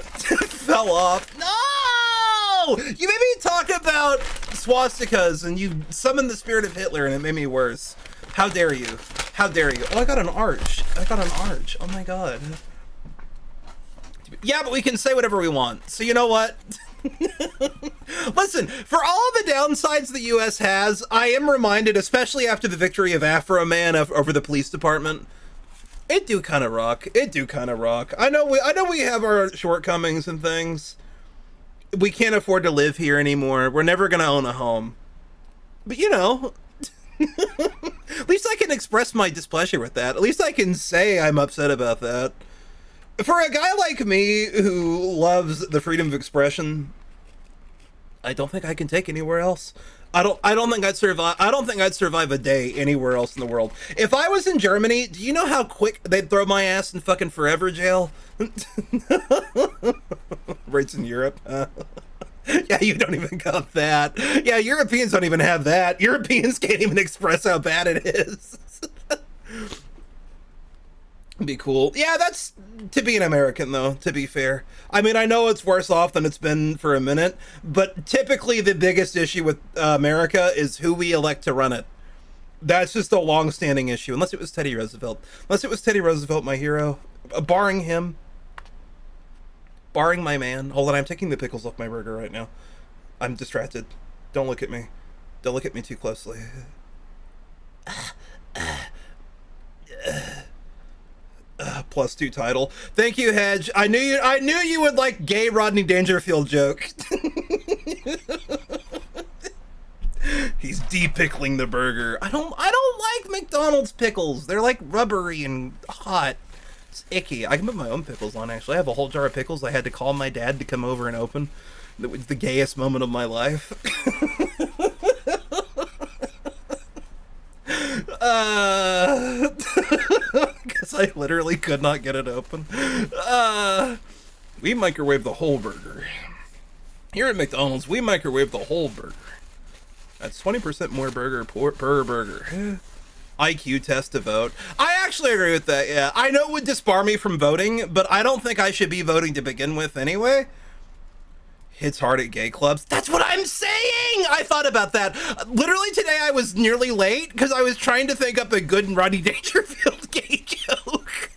Fell off. No! You made me talk about swastikas and you summoned the spirit of Hitler and it made me worse. How dare you? How dare you? Oh, I got an arch. I got an arch. Oh my god. Yeah, but we can say whatever we want. So you know what? Listen, for all the downsides the U.S. has, I am reminded, especially after the victory of Afro Man over the police department, it do kind of rock. It do kind of rock. I know we have our shortcomings and things. We can't afford to live here anymore. We're never gonna own a home. But you know, at least I can express my displeasure with that. At least I can say I'm upset about that. For a guy like me who loves the freedom of expression, I don't think I can take anywhere else. I don't think I'd survive. I don't think I'd survive a day anywhere else in the world. If I was in Germany, do you know how quick they'd throw my ass in fucking forever jail? Rates in Europe. Yeah, you don't even got that. Yeah, Europeans don't even have that. Europeans can't even express how bad it is. Be cool. Yeah, that's to be an American, though, to be fair. I mean, I know it's worse off than it's been for a minute, but typically the biggest issue with America is who we elect to run it. That's just a long-standing issue, unless it was Teddy Roosevelt. Unless it was Teddy Roosevelt, my hero. Barring him. Barring my man. Hold on, I'm taking the pickles off my burger right now. I'm distracted. Don't look at me. Don't look at me too closely. +2 title. Thank you, Hedge. I knew you would like gay Rodney Dangerfield joke. He's de-pickling the burger. I don't like McDonald's pickles. They're like rubbery and hot. It's icky. I can put my own pickles on, actually. I have a whole jar of pickles I had to call my dad to come over and open. It was the gayest moment of my life. Because I literally could not get it open. We microwave the whole burger. Here at McDonald's, we microwave the whole burger. That's 20% more burger per burger. IQ test to vote. I actually agree with that, yeah. I know it would disbar me from voting, but I don't think I should be voting to begin with anyway. Hits hard at gay clubs. That's what I'm saying! I thought about that. Literally today I was nearly late because I was trying to think up a good Rodney Dangerfield gay joke.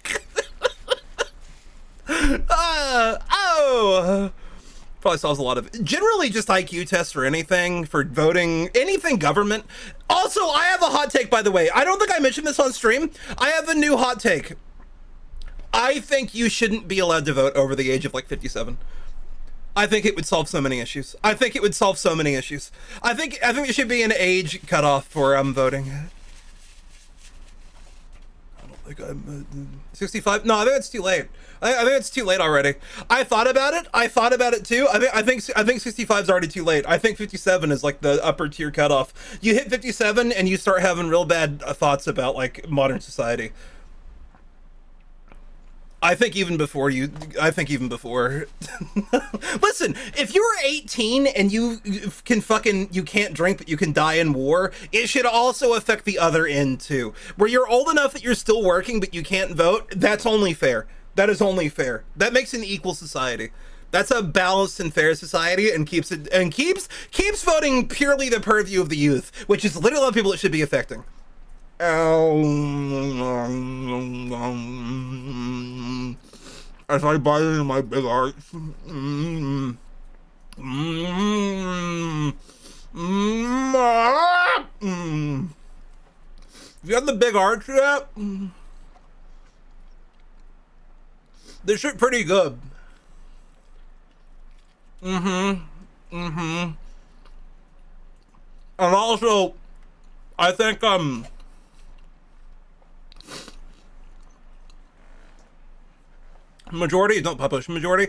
Probably solves a lot of... Generally just IQ tests for anything, for voting, anything government. Also, I have a hot take, by the way. I don't think I mentioned this on stream. I have a new hot take. I think you shouldn't be allowed to vote over the age of like 57. I think it would solve so many issues. I think there should be an age cutoff for voting. I don't think I'm 65. No, I think it's too late. I think it's too late already. I thought about it too. I think 65 is already too late. I think 57 is like the upper tier cutoff. You hit 57 and you start having real bad thoughts about like modern society. I think even before. Listen, if you're 18 and you can't drink but you can die in war, it should also affect the other end too. Where you're old enough that you're still working but you can't vote, that's only fair. That is only fair. That makes an equal society. That's a balanced and fair society and keeps voting purely the purview of the youth, which is literally the people it should be affecting. As I bite into my big arts. You got the big arch yet? This shit pretty good. And also, I think majority, don't publish majority.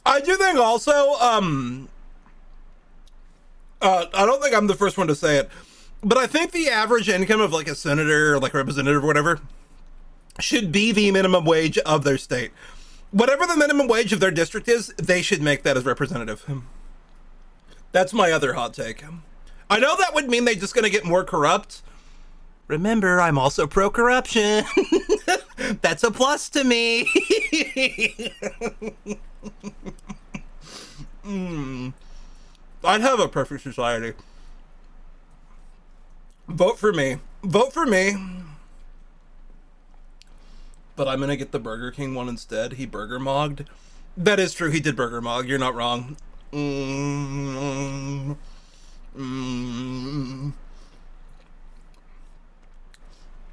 I do think also, I don't think I'm the first one to say it, but I think the average income of like a senator or like a representative or whatever should be the minimum wage of their state. Whatever the minimum wage of their district is, they should make that as representative. That's my other hot take. I know that would mean they're just gonna get more corrupt. Remember, I'm also pro-corruption. That's a plus to me. I'd have a perfect society. Vote for me. Vote for me. But I'm gonna get the Burger King one instead. He burger mogged. That is true, he did burger mog. You're not wrong.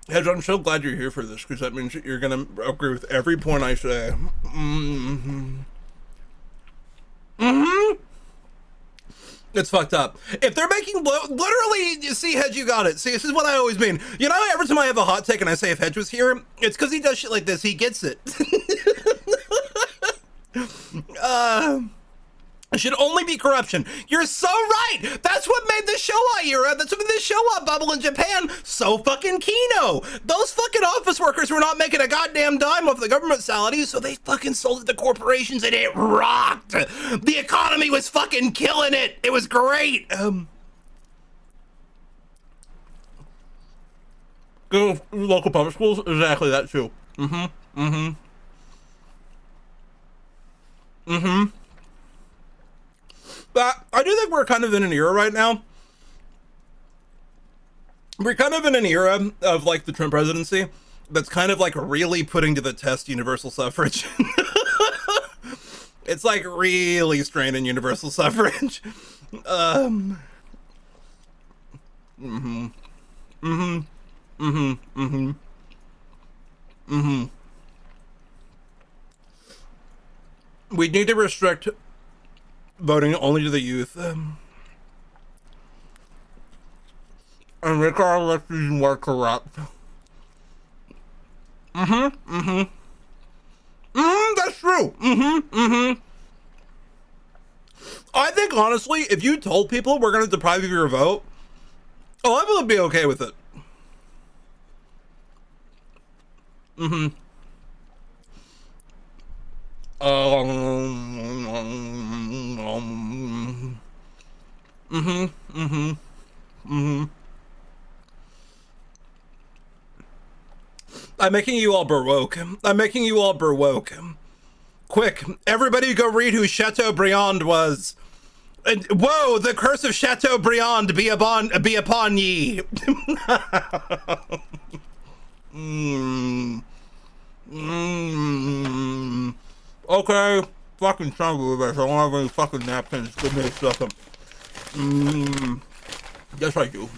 Hedge, I'm so glad you're here for this, because that means that you're gonna agree with every point I say. It's fucked up. If they're making literally, you see, Hedge, you got it. See, this is what I always mean. You know, every time I have a hot take and I say if Hedge was here, it's because he does shit like this. He gets it. It should only be corruption. You're so right. That's what made the Showa era, that's what made the Showa bubble in Japan so fucking kino. Those fucking office workers were not making a goddamn dime off the government salaries, so they fucking sold it to corporations and it rocked. The economy was fucking killing it. It was great. Go local public schools, exactly that too. But I do think we're kind of in an era right now. We're kind of in an era of like the Trump presidency that's kind of like really putting to the test universal suffrage. It's like really straining universal suffrage. We need to restrict voting only to the youth. And make our elections more corrupt. That's true. I think, honestly, if you told people we're going to deprive you of your vote, I would be okay with it. I'm making you all baroque. I'm making you all baroque. Quick, everybody go read who Chateaubriand was. And, whoa, the curse of Chateaubriand be upon ye. Okay, fucking son of a bitch. I don't have any fucking napkins. Give me a second. Yes, I do.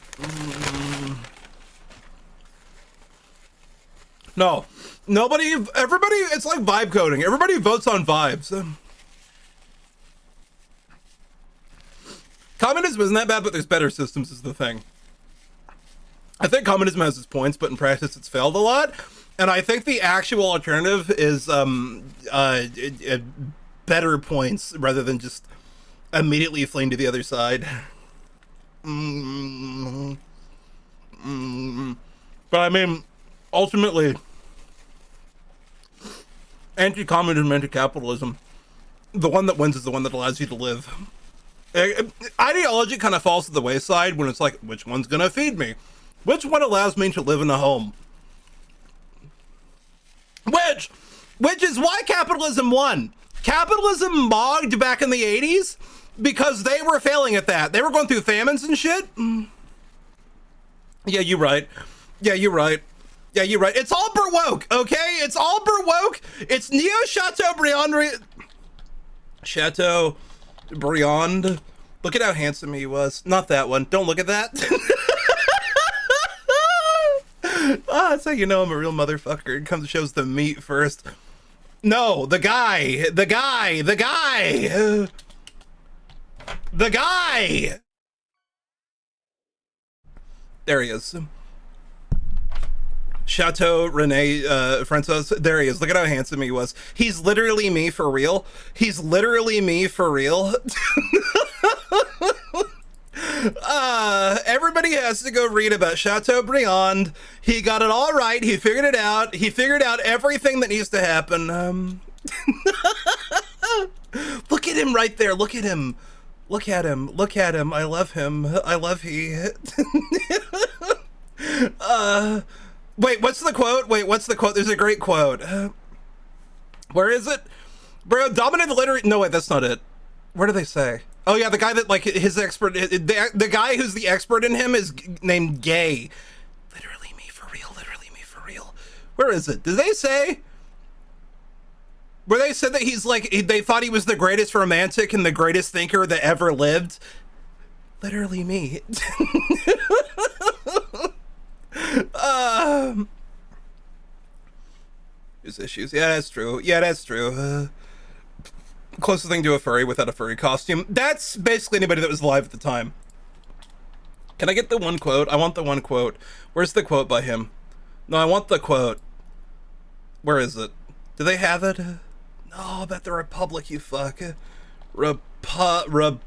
No, everybody, it's like vibe coding. Everybody votes on vibes. Communism isn't that bad, but there's better systems is the thing. I think communism has its points, but in practice it's failed a lot. And I think the actual alternative is better points rather than just immediately fleeing to the other side. But I mean, ultimately, anti-communism, anti-capitalism, the one that wins is the one that allows you to live. Ideology kind of falls to the wayside when it's like, which one's gonna feed me? Which one allows me to live in a home? Which is why capitalism won. Capitalism mogged back in the 80s because they were failing at that. They were going through famines and shit. Yeah, you're right. Yeah, you're right. Yeah, you're right. It's all Baroque, okay? It's all Baroque. It's Neo-Chateaubriand. Chateaubriand. Look at how handsome he was. Not that one. Don't look at that. That's how you know I'm a real motherfucker. It comes shows the meat first. No, the guy. There he is. Chateau Rene Francois. There he is. Look at how handsome he was. He's literally me for real. He's literally me for real. Everybody has to go read about Chateaubriand. He got it all right. He figured it out. He figured out everything that needs to happen. Look at him right there. Look at him. Look at him. Look at him. I love him. I love he. Wait, what's the quote? There's a great quote. Where is it? Bro, dominate the literary... No, wait, that's not it. Where do they say? Oh, yeah, the guy that, like, his expert... The guy who's the expert in him is named Gay. Literally me for real. Literally me for real. Where is it? Did they say... Where they said that he's, like... They thought he was the greatest romantic and the greatest thinker that ever lived? Literally me. His issues. Yeah, that's true. Yeah, that's true. Closest thing to a furry without a furry costume. That's basically anybody that was alive at the time. Can I get the one quote? I want the one quote. Where's the quote by him? No, I want the quote. Where is it? Do they have it? No, about the Republic, you fuck. Republic.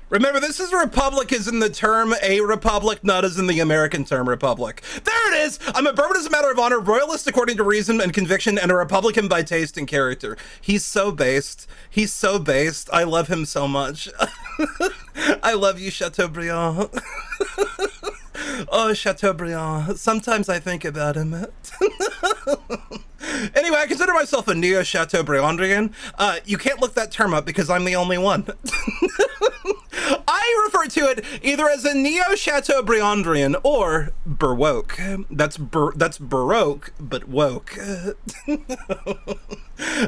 Remember, this is republic as in the term a republic, not as in the American term republic. There it is! I'm a bourbon as a matter of honor, royalist according to reason and conviction, and a Republican by taste and character. He's so based. He's so based. I love him so much. I love you, Chateaubriand. Oh, Chateaubriand. Sometimes I think about him. Anyway, I consider myself a neo-Chateaubriandian. You can't look that term up because I'm the only one. I refer to it either as a neo-Chateaubriandian or Baroque. That's Baroque, but woke.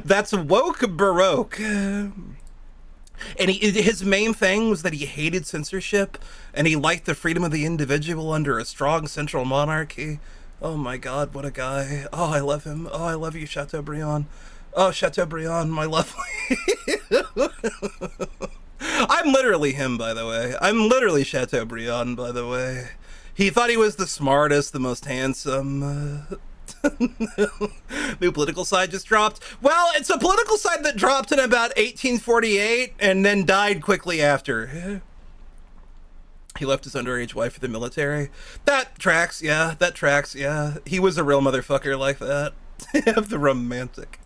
That's woke Baroque. And his main thing was that he hated censorship, and he liked the freedom of the individual under a strong central monarchy. Oh my god, what a guy. Oh, I love him. Oh, I love you, Chateaubriand. Oh, Chateaubriand, my lovely. I'm literally him, by the way. I'm literally Chateaubriand, by the way. He thought he was the smartest, the most handsome. New political side just dropped. Well, it's a political side that dropped in about 1848 and then died quickly after. He left his underage wife for the military. That tracks, yeah. That tracks, yeah. He was a real motherfucker like that. The romantic.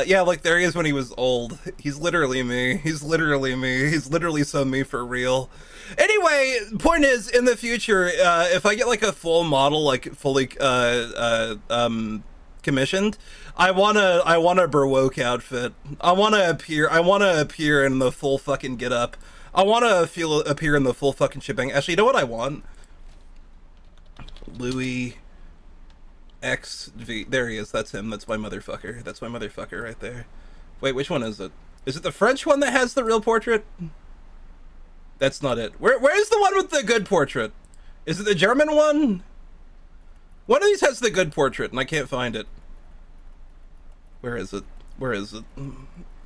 Yeah, like there he is when he was old. He's literally me. He's literally me. He's literally so me for real. Anyway, point is, in the future, if I get like a full model, like fully commissioned, I want a Berwoke outfit. I want to appear in the full fucking get up. I want to appear in the full fucking shipping. Actually, you know what I want? Louis XV. There he is. That's him. That's my motherfucker. That's my motherfucker right there. Wait, which one is it? Is it the French one that has the real portrait? That's not it. Where's the one with the good portrait? Is it the German one? One of these has the good portrait, and I can't find it. Where is it? Where is it?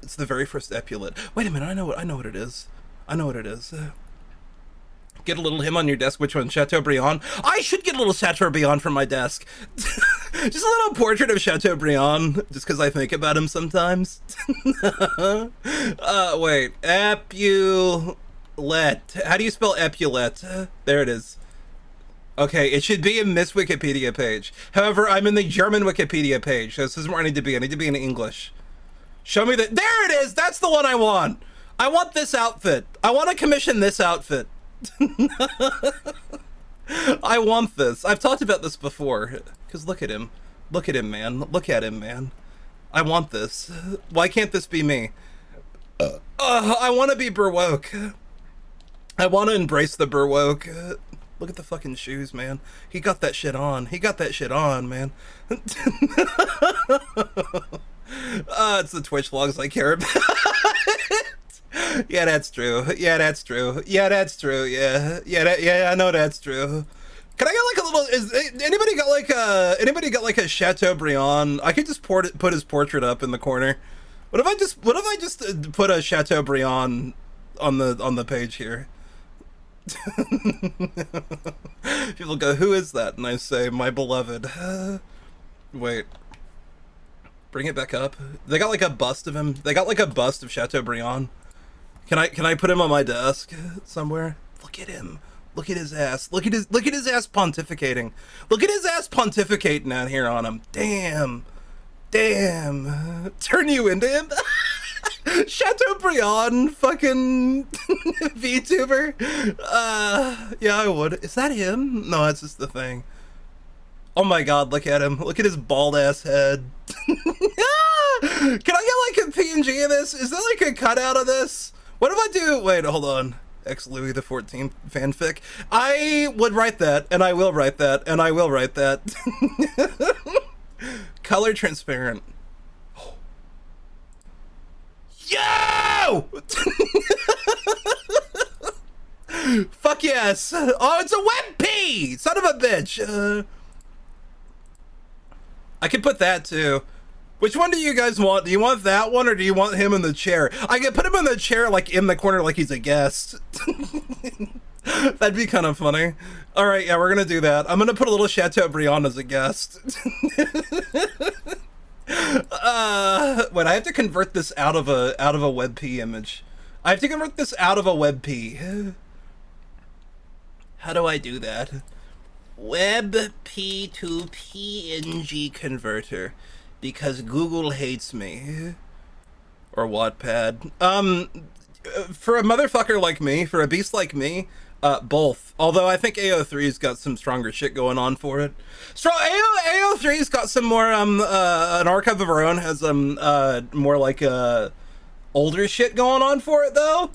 It's the very first epaulette. Wait a minute. I know what it is. I know what it is. Get a little him on your desk. Which one? Chateaubriand? I should get a little Chateaubriand from my desk. Just a little portrait of Chateaubriand, just because I think about him sometimes. Wait. Epaulette. How do you spell epaulette? There it is. Okay, it should be in this Wikipedia page. However, I'm in the German Wikipedia page, so this isn't where I need to be. I need to be in English. Show me that. There it is! That's the one I want! I want this outfit. I want to commission this outfit. I want this. I've talked about this before. Because look at him. Look at him, man. Look at him, man. I want this. Why can't this be me? I want to be Berwoke. I want to embrace the Berwoke. Look at the fucking shoes, man. He got that shit on. He got that shit on, man. It's the Twitch vlogs I care about. Yeah, that's true. Yeah, that's true. Yeah, that's true. Yeah, I know that's true. Can I get like a little? Is anybody got like a Chateaubriand? I could just put his portrait up in the corner. What if I just put a Chateaubriand on the page here? People go, who is that? And I say, my beloved. Wait. Bring it back up. They got like a bust of him. They got like a bust of Chateaubriand. Can I put him on my desk somewhere? Look at him. Look at his ass. Look at his ass pontificating. Look at his ass pontificating out here on him. Damn. Damn. Turn you into him? Chateaubriand, fucking VTuber. Yeah, I would. Is that him? No, that's just the thing. Oh my god, look at him. Look at his bald ass head. Can I get like a PNG of this? Is there like a cutout of this? What if I do? Wait, hold on. Ex Louis the 14th fanfic. I would write that, and I will write that, and I will write that. Color transparent. Yo! Fuck yes! Oh, it's a WebP! Son of a bitch! I could put that too. Which one do you guys want? Do you want that one or do you want him in the chair? I could put him in the chair, like in the corner, like he's a guest. That'd be kind of funny. All right, yeah, we're gonna do that. I'm gonna put a little Chateaubriand as a guest. Wait, I have to convert this out of a WebP image. I have to convert this out of a WebP. How do I do that? WebP to PNG converter. Because Google hates me. Or Wattpad. For a motherfucker like me, for a beast like me, both. Although I think AO3's got some stronger shit going on for it. AO3's got some more, an archive of our own has, more like, older shit going on for it, though.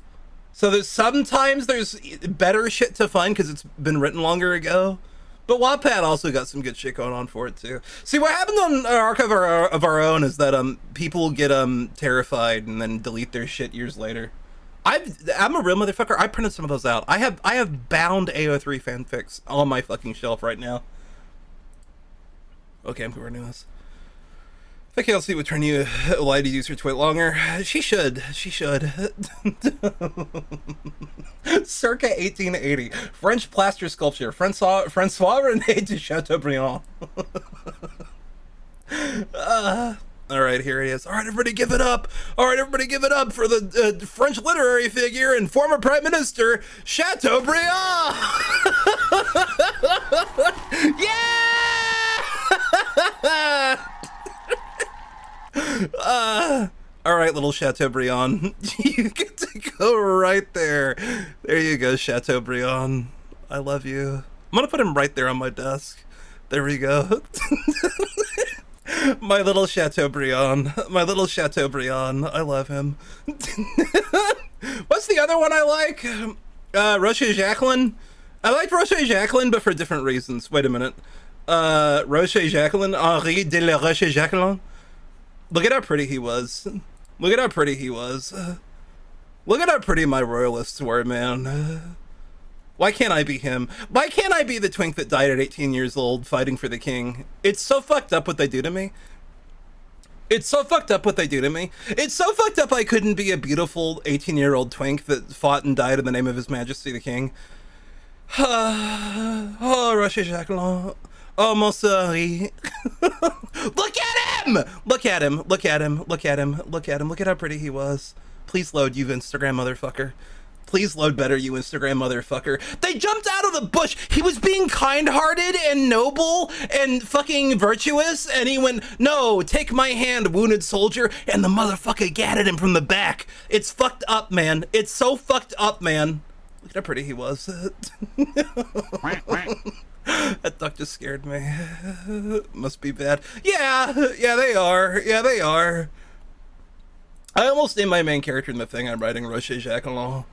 So sometimes there's better shit to find because it's been written longer ago. But Wattpad also got some good shit going on for it, too. See, what happens on our archive of our own is that, people get, terrified and then delete their shit years later. I'm a real motherfucker. I printed some of those out. I have bound AO3 fanfics on my fucking shelf right now. Okay, I'm converting this. I think LC would turn you lie to use her to wait longer. She should. She should. Circa 1880. French plaster sculpture. Francois René de Chateaubriand. All right, here it is. All right, everybody give it up. All right, everybody give it up for the French literary figure and former Prime Minister Chateaubriand. Yeah! All right, little Chateaubriand. You get to go right there. There you go, Chateaubriand. I love you. I'm gonna put him right there on my desk. There we go. My little Chateaubriand. My little Chateaubriand. I love him. What's the other one I like? Rocher Jacqueline. I liked Rocher Jacqueline, but for different reasons. Wait a minute. Rocher Jacqueline. Henri de la Rocher Jacqueline. Look at how pretty he was. Look at how pretty he was. Look at how pretty my royalists were, man. Why can't I be him? Why can't I be the twink that died at 18 years old fighting for the king? It's so fucked up what they do to me. It's so fucked up what they do to me. It's so fucked up I couldn't be a beautiful 18-year-old twink that fought and died in the name of His Majesty the King. Oh, Rocher Jacqueline. Oh, Monsieur. Look at him! Look at him. Look at him. Look at him. Look at him. Look at how pretty he was. Please load, you Instagram motherfucker. Please load better, you Instagram motherfucker. They jumped out of the bush. He was being kind-hearted and noble and fucking virtuous, and he went, no, take my hand, wounded soldier, and the motherfucker gatted him from the back. It's fucked up, man. It's so fucked up, man. Look at how pretty he was. That duck just scared me. Must be bad. Yeah, they are. Yeah, they are. I almost named my main character in the thing I'm writing, Rocher Jacqueline.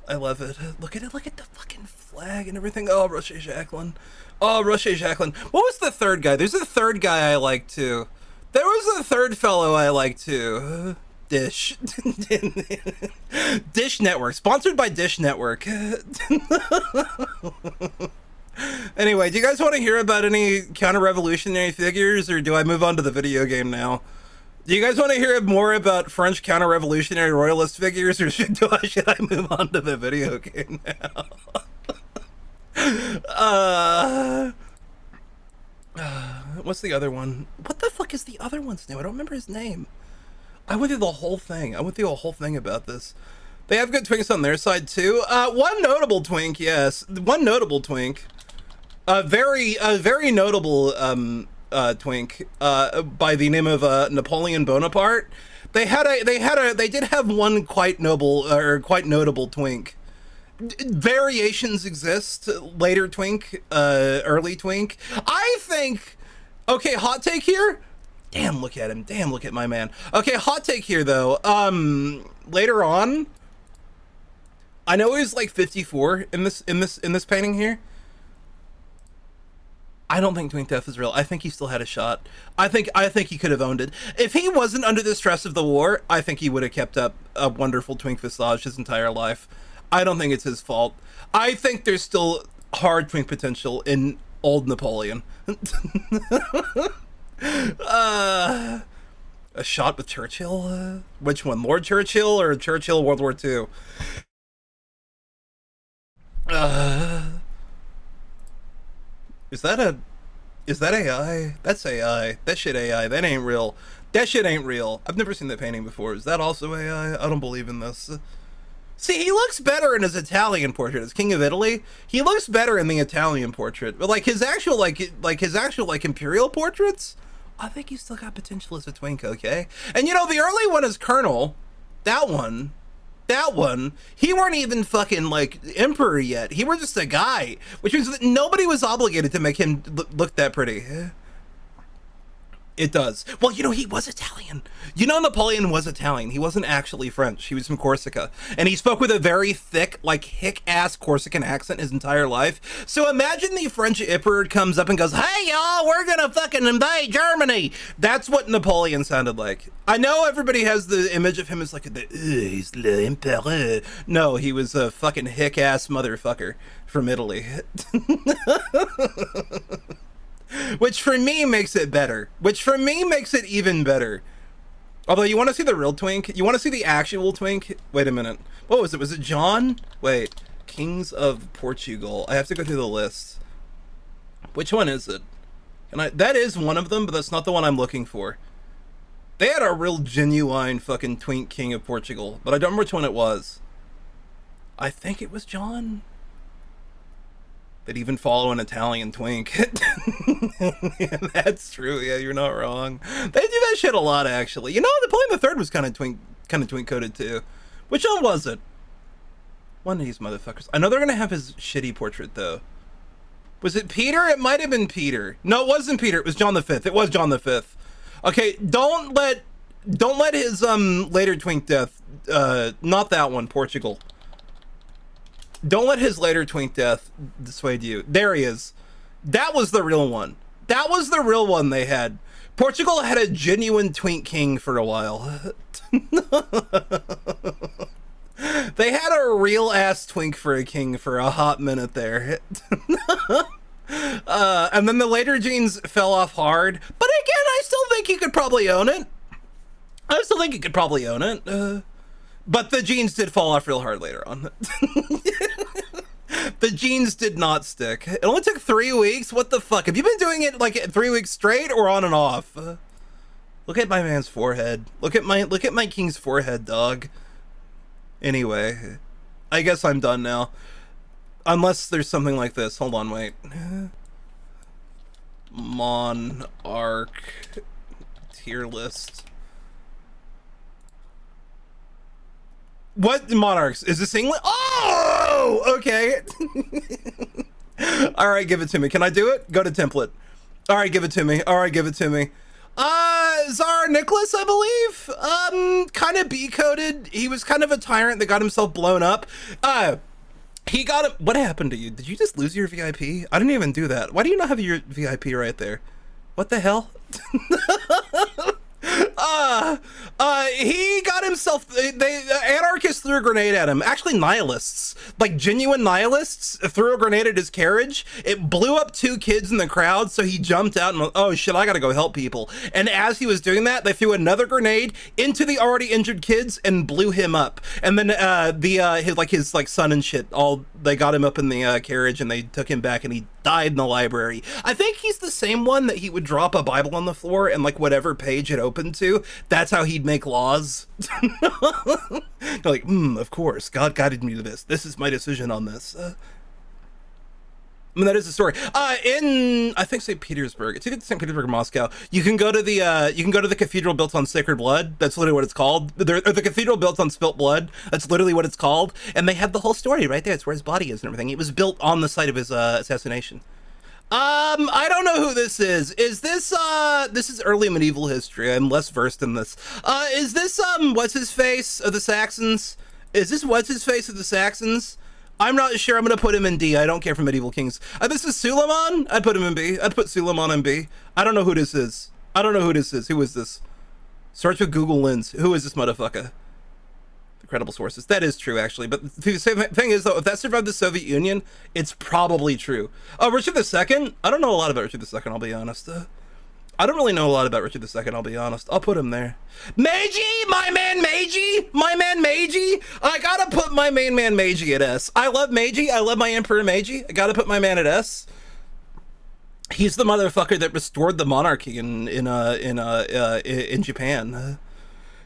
I love it. Look at it. Look at the fucking flag and everything. Oh, Rocher Jacqueline. Oh, Rocher Jacqueline. What was the third guy? There's a third guy I like too. There was a third fellow I like too. Dish. Dish Network. Sponsored by Dish Network. Anyway, do you guys want to hear about any counter-revolutionary figures, or do I move on to the video game now? Do you guys want to hear more about French counter-revolutionary royalist figures, or should I move on to the video game now? What's the other one? What the fuck is the other one's name? I don't remember his name. I went through the whole thing. I went through a whole thing about this. They have good twinks on their side too. One notable twink, yes. One notable twink. A very notable twink by the name of Napoleon Bonaparte. They did have one quite noble or quite notable twink. Variations exist. Later twink, early twink. I think. Okay, hot take here. Damn, look at him. Damn, look at my man. Okay, hot take here though. Later on, I know he's like 54 in this painting here. I don't think Twink Death is real. I think he still had a shot. I think he could have owned it. If he wasn't under the stress of the war, I think he would have kept up a wonderful twink visage his entire life. I don't think it's his fault. I think there's still hard twink potential in old Napoleon. A shot with Churchill? Which one? Lord Churchill or Churchill World War II? Is that AI? That's AI. That shit AI. That ain't real. That shit ain't real. I've never seen that painting before. Is that also AI? I don't believe in this. See, he looks better in his Italian portrait as King of Italy. He looks better in the Italian portrait, but like his actual imperial portraits, I think he's still got potential as a twink. Okay, and you know the early one is Colonel. That one, he weren't even fucking like emperor yet. He were just a guy, which means that nobody was obligated to make him look that pretty. It does. Well, you know, he was Italian. You know, Napoleon was Italian. He wasn't actually French. He was from Corsica. And he spoke with a very thick, like, hick-ass Corsican accent his entire life. So imagine the French emperor comes up and goes, hey, y'all, we're gonna fucking invade Germany. That's what Napoleon sounded like. I know everybody has the image of him as like, he's l'empereur. No, he was a fucking hick-ass motherfucker from Italy. Which for me makes it better. Which for me makes it even better. Although, you want to see the real twink? You want to see the actual twink? Wait a minute. What was it? Was it John? Wait. Kings of Portugal. I have to go through the list. Which one is it? That is one of them, but that's not the one I'm looking for. They had a real genuine fucking twink king of Portugal, but I don't remember which one it was. I think it was John. They'd even follow an Italian twink. Yeah, that's true. Yeah, you're not wrong. They do that shit a lot, actually. You know, Napoleon III was kind of twink coded too. Which one was it? One of these motherfuckers. I know they're gonna have his shitty portrait though. Was it Peter? It might have been Peter. No, it wasn't Peter. It was John V. It was John V. Okay, don't let his later twink death. Not that one. Portugal. Don't let his later twink death dissuade you. There he is. That was the real one. That was the real one they had. Portugal had a genuine twink king for a while. They had a real ass twink for a king for a hot minute there. And then the later genes fell off hard. But again, I still think he could probably own it. But the genes did fall off real hard later on. The genes did not stick. It only took 3 weeks. What the fuck? Have you been doing it like 3 weeks straight or on and off? Look at my man's forehead. Look at my king's forehead, dog. Anyway, I guess I'm done now. Unless there's something like this. Hold on, wait. Monarch tier list. What monarchs? Is this England? Oh, okay. All right, give it to me. Can I do it? Go to template. All right, give it to me. Tsar Nicholas, I believe. Kind of B-coded. He was kind of a tyrant that got himself blown up. He got him. What happened to you? Did you just lose your VIP? I didn't even do that. Why do you not have your VIP right there? What the hell? He got himself, anarchists threw a grenade at him. Actually, nihilists, like genuine nihilists, threw a grenade at his carriage. It blew up 2 kids in the crowd, so he jumped out and went, oh shit, I gotta go help people. And as he was doing that, they threw another grenade into the already injured kids and blew him up. And then his son and shit, they got him up in the carriage and they took him back and he died in the library. I think he's the same one that he would drop a Bible on the floor and like whatever page it opened to, that's how he'd make laws. Like, of course, God guided me to this. This is my decision on this. I mean, that is the story. In I think St. Petersburg, it's either St. Petersburg or Moscow. You can go to the cathedral built on sacred blood. That's literally what it's called. The cathedral built on spilt blood. That's literally what it's called. And they have the whole story right there. It's where his body is and everything. It was built on the site of his assassination. I don't know who this is. Is this this is early medieval history. I'm less versed in this. Is this what's his face of the Saxons? Is this what's his face of the Saxons? I'm not sure. I'm gonna put him in D. I don't care for medieval kings. This is Suleiman. I'd put him in B. I'd put Suleiman in B. I don't know who this is. Who is this? Search with Google Lens. Who is this motherfucker? Credible sources. That is true, actually. But the same thing is, though, if that survived the Soviet Union, it's probably true. Oh, Richard II? I don't know a lot about Richard II, I'll be honest. I don't really know a lot about Richard II, I'll be honest. I'll put him there. Meiji! My man Meiji! I gotta put my main man Meiji at S. I love Meiji. I love my Emperor Meiji. I gotta put my man at S. He's the motherfucker that restored the monarchy in Japan.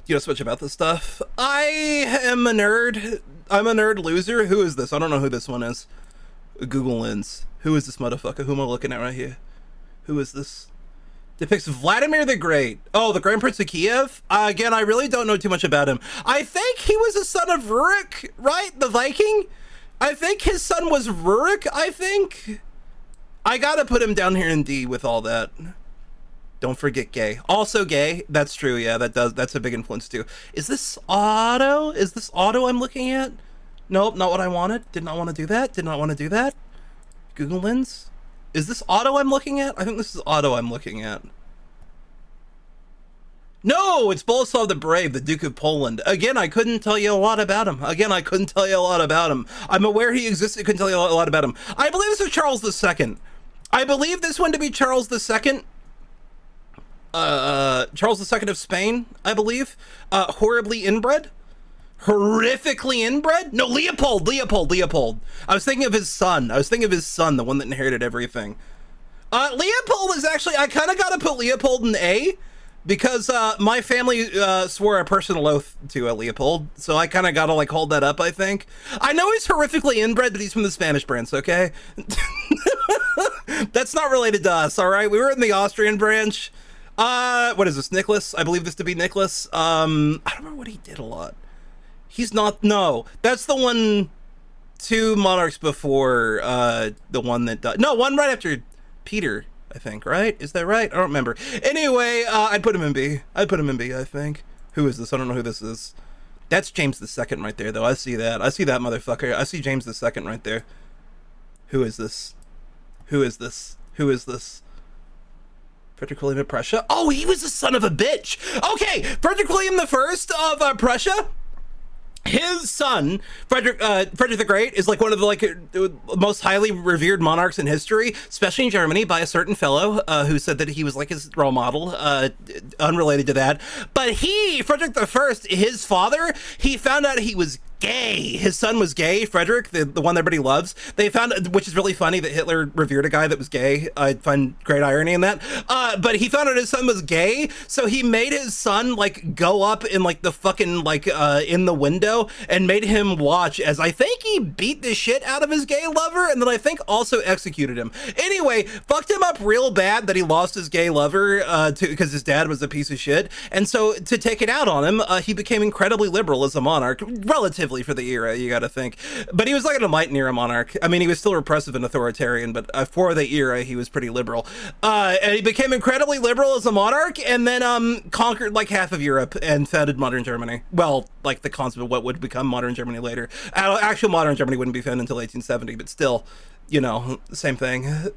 You know so much about this stuff. I am a nerd. I'm a nerd loser. Who is this? I don't know who this one is. Google Lens. Who is this motherfucker? Who am I looking at right here? Who is this? Depicts Vladimir the Great. Oh, the Grand Prince of Kiev? Again, I really don't know too much about him. I think he was a son of Rurik, right? The Viking? I think his son was Rurik, I think. I gotta put him down here in D with all that. Don't forget gay. Also gay. That's true. Yeah, that's a big influence too. Is this Otto? Is this Otto I'm looking at? Nope, not what I wanted. Did not want to do that. Did not want to do that. Google Lens. Is this Otto I'm looking at? I think this is Otto I'm looking at. No, it's Boleslav the Brave, the Duke of Poland. Again, I couldn't tell you a lot about him. I'm aware he existed, couldn't tell you a lot about him. I believe this is Charles II. I believe this one to be Charles II. Charles II of Spain, I believe. Horribly inbred. Horrifically inbred? No, Leopold. I was thinking of his son. The one that inherited everything. Leopold is actually, I kind of got to put Leopold in A, because my family swore a personal oath to Leopold, so I kind of got to like hold that up, I think. I know he's horrifically inbred, but he's from the Spanish branch, okay? That's not related to us, all right? We were in the Austrian branch. What is this, Nicholas? I believe this to be Nicholas. I don't remember what he did a lot. He's not, no, that's the one 2 monarchs before the one that died. No, one right after Peter, I think, right? Is that right? I don't remember. Anyway, I'd put him in B. I think. Who is this? I don't know who this is. That's James II right there, though. I see that motherfucker. I see James II right there. Who is this? Frederick William of Prussia? Oh, he was the son of a bitch. Okay, Frederick William I of Prussia. His son, Frederick the Great, is like one of the most highly revered monarchs in history, especially in Germany, by a certain fellow who said that he was like his role model, unrelated to that. But Frederick I, his father, he found out he was gay. His son was gay, Frederick, the one everybody loves. They found, which is really funny that Hitler revered a guy that was gay. I find great irony in that. But he found out his son was gay, so he made his son like go up in like the fucking in the window and made him watch as I think he beat the shit out of his gay lover, and then I think also executed him. Anyway, fucked him up real bad that he lost his gay lover because his dad was a piece of shit. And so to take it out on him, he became incredibly liberal as a monarch, relatively for the era, you gotta think. But he was like an enlightened era monarch. I mean, he was still repressive and authoritarian, but for the era, he was pretty liberal. And he became incredibly liberal as a monarch, and then conquered like half of Europe and founded modern Germany. Well, like the concept of what would become modern Germany later. Actual modern Germany wouldn't be founded until 1870, but still, you know, same thing.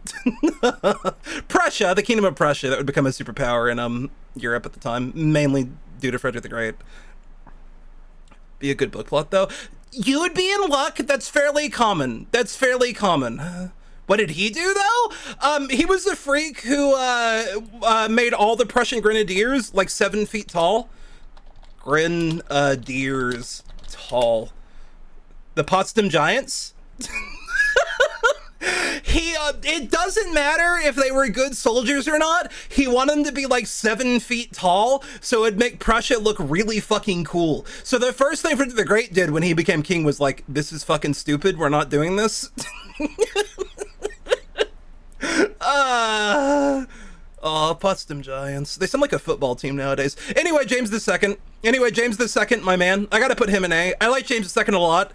Prussia, the Kingdom of Prussia, that would become a superpower in Europe at the time, mainly due to Frederick the Great. Be a good book plot, though. You would be in luck. That's fairly common. What did he do, though? He was a freak who made all the Prussian grenadiers like 7 feet tall. Grenadiers tall. The Potsdam Giants. It doesn't matter if they were good soldiers or not. He wanted them to be like 7 feet tall, so it'd make Prussia look really fucking cool. So the first thing Frederick the Great did when he became king was like, this is fucking stupid, we're not doing this. Oh, Potsdam Giants. They sound like a football team nowadays. Anyway, James II, my man. I gotta put him in A. I like James II a lot.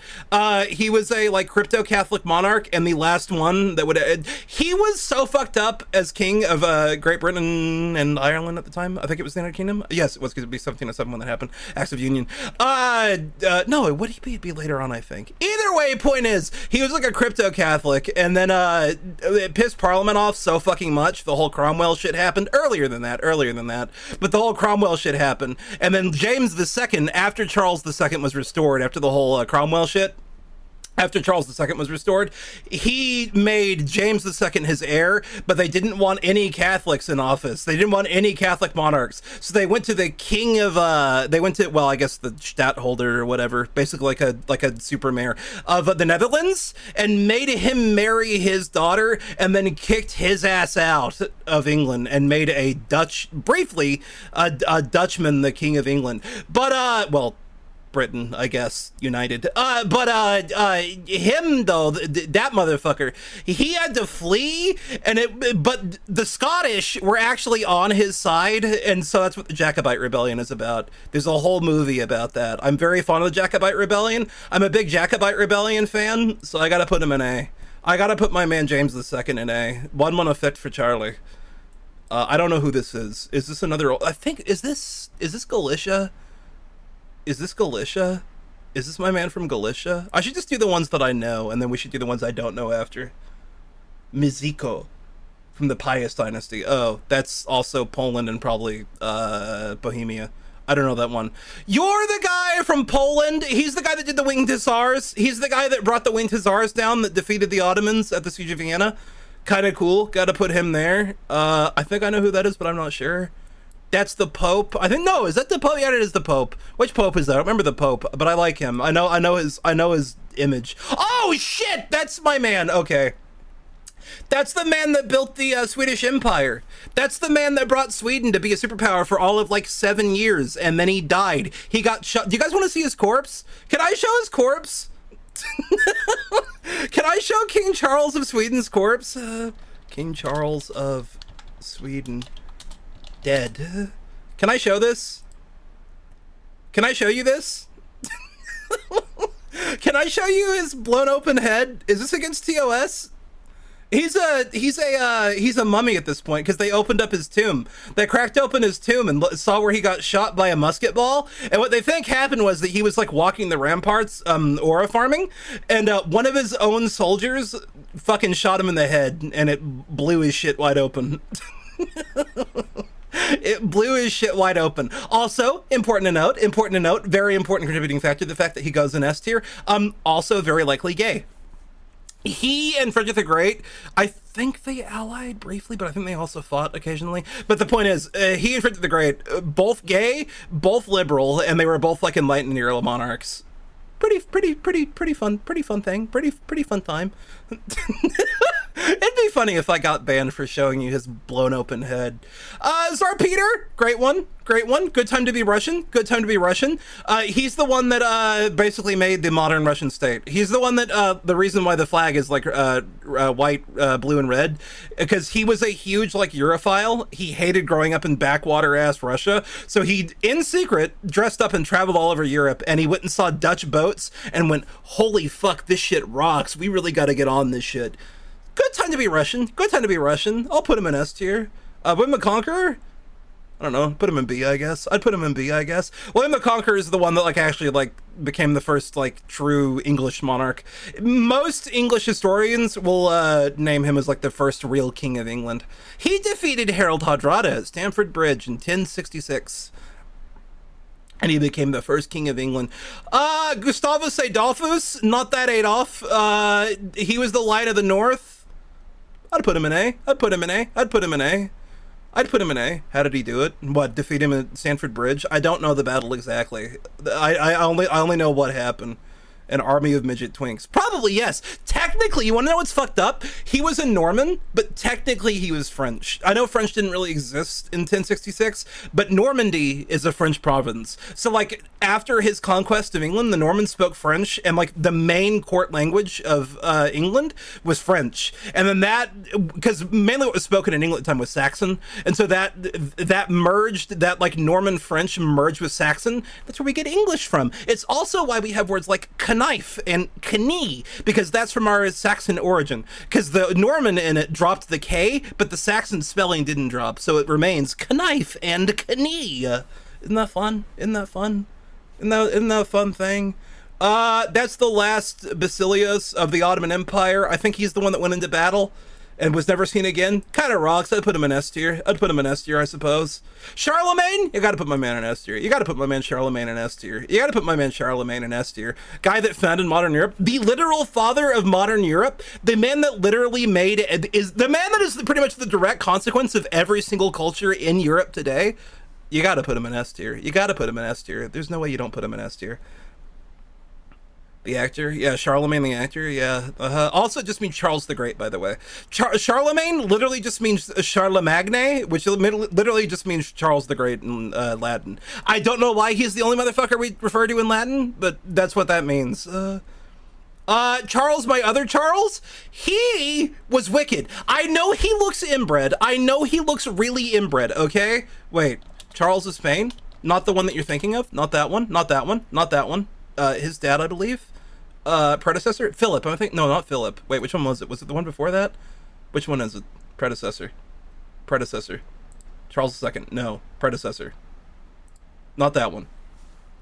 He was a like crypto-Catholic monarch, and the last one that would... he was so fucked up as king of Great Britain and Ireland at the time. I think it was the United Kingdom. Yes, it was, because it'd be 1707 when that happened. Acts of Union. No, it would he be later on, I think. Either way, point is, he was like a crypto-Catholic, and then it pissed Parliament off so fucking much. The whole Cromwell shit happened earlier than that, but the whole Cromwell shit happened. And then James II, after Charles II was restored, after the whole Cromwell shit, after Charles II was restored, he made James II his heir, but they didn't want any Catholics in office. They didn't want any Catholic monarchs. So they went to the king of, well, I guess the stadtholder or whatever, basically like a super mayor of the Netherlands, and made him marry his daughter, and then kicked his ass out of England and made a briefly, a Dutchman the king of England. But, well, Britain, I guess, united. But him though, that motherfucker, he had to flee, but the Scottish were actually on his side, and so that's what the Jacobite Rebellion is about. There's a whole movie about that. I'm very fond of the Jacobite Rebellion. I'm a big Jacobite Rebellion fan, so I gotta put him in A. I gotta put my man James II in A. 1-1 effect for Charlie. I don't know who this is. Is this another? I think is this Galicia? Is this Galicia? Is this my man from Galicia? I should just do the ones that I know, and then we should do the ones I don't know after. Miziko from the Pius dynasty. Oh, that's also Poland and probably Bohemia. I don't know that one. You're the guy from Poland. He's the guy that did the Winged Hussars. He's the guy that brought the Winged Hussars down that defeated the Ottomans at the Siege of Vienna. Kind of cool. Got to put him there. I think I know who that is, but I'm not sure. That's the Pope. I think no. Is that the Pope? Yeah, it is the Pope. Which Pope is that? I don't remember the Pope, but I like him. I know his image. Oh shit! That's my man. Okay. That's the man that built the Swedish Empire. That's the man that brought Sweden to be a superpower for all of like 7 years, and then he died. He got shot. Do you guys want to see his corpse? Can I show his corpse? Can I show King Charles of Sweden's corpse? King Charles of Sweden dead. Can I show this? Can I show you this? Can I show you his blown open head? Is this against TOS? He's a mummy at this point because they opened up his tomb. They cracked open his tomb and saw where he got shot by a musket ball. And what they think happened was that he was like walking the ramparts, aura farming, and one of his own soldiers fucking shot him in the head, and it blew his shit wide open. It blew his shit wide open. Also, important to note, very important contributing factor, the fact that he goes in S tier. Also very likely gay. He and Frederick the Great, I think they allied briefly, but I think they also fought occasionally. But the point is, he and Frederick the Great, both gay, both liberal, and they were both like enlightened era monarchs. Pretty fun thing. Pretty fun time. It'd be funny if I got banned for showing you his blown open head. Tsar Peter, great one. Good time to be Russian. He's the one that basically made the modern Russian state. He's the one that the reason why the flag is like white, blue, and red, because he was a huge like Europhile. He hated growing up in backwater ass Russia, so he in secret dressed up and traveled all over Europe, and he went and saw Dutch boats and went, "Holy fuck, this shit rocks. We really got to get on this shit." Good time to be Russian. I'll put him in S tier. William the Conqueror? I don't know. Put him in B, I guess. I'd put him in B, I guess. William the Conqueror is the one that like actually like became the first like true English monarch. Most English historians will name him as like the first real king of England. He defeated Harold Hardrada at Stamford Bridge in 1066. And he became the first king of England. Gustavus Adolphus, not that Adolf. He was the Light of the North. I'd put him in A. How did he do it? What, defeat him at Stamford Bridge? I don't know the battle exactly. I only know what happened. An army of midget twinks. Probably, yes. Technically, you want to know what's fucked up? He was a Norman, but technically he was French. I know French didn't really exist in 1066, but Normandy is a French province. So, like, after his conquest of England, the Normans spoke French, and, like, the main court language of England was French. And then that, because mainly what was spoken in England at the time was Saxon, and so that merged, that, like, Norman French merged with Saxon. That's where we get English from. It's also why we have words like knife and knee, because that's from our Saxon origin, because the Norman in it dropped the K, but the Saxon spelling didn't drop, so it remains knife and knee. Isn't that fun? Isn't that a fun thing? That's the last Basilius of the Ottoman Empire. I think he's the one that went into battle and was never seen again. Kind of rocks. I'd put him in S tier. I suppose. Charlemagne? You gotta put my man in S tier. Charlemagne in S tier. Guy that founded modern Europe. The literal father of modern Europe. The man that literally is the man that is pretty much the direct consequence of every single culture in Europe today. You gotta put him in S tier. There's no way you don't put him in S tier. The actor? Yeah, Charlemagne the actor, yeah. Also, it just means Charles the Great, by the way. Charlemagne literally just means Charlemagne, which literally just means Charles the Great in Latin. I don't know why he's the only motherfucker we refer to in Latin, but that's what that means. Charles, my other Charles, he was wicked. I know he looks inbred. I know he looks really inbred, okay? Wait, Charles of Spain? Not the one that you're thinking of? Not that one? His dad, I believe. Predecessor? Philip, I think. No, not Philip. Wait, which one was it? Was it the one before that? Which one is it? Predecessor. Charles II. No, predecessor. Not that one.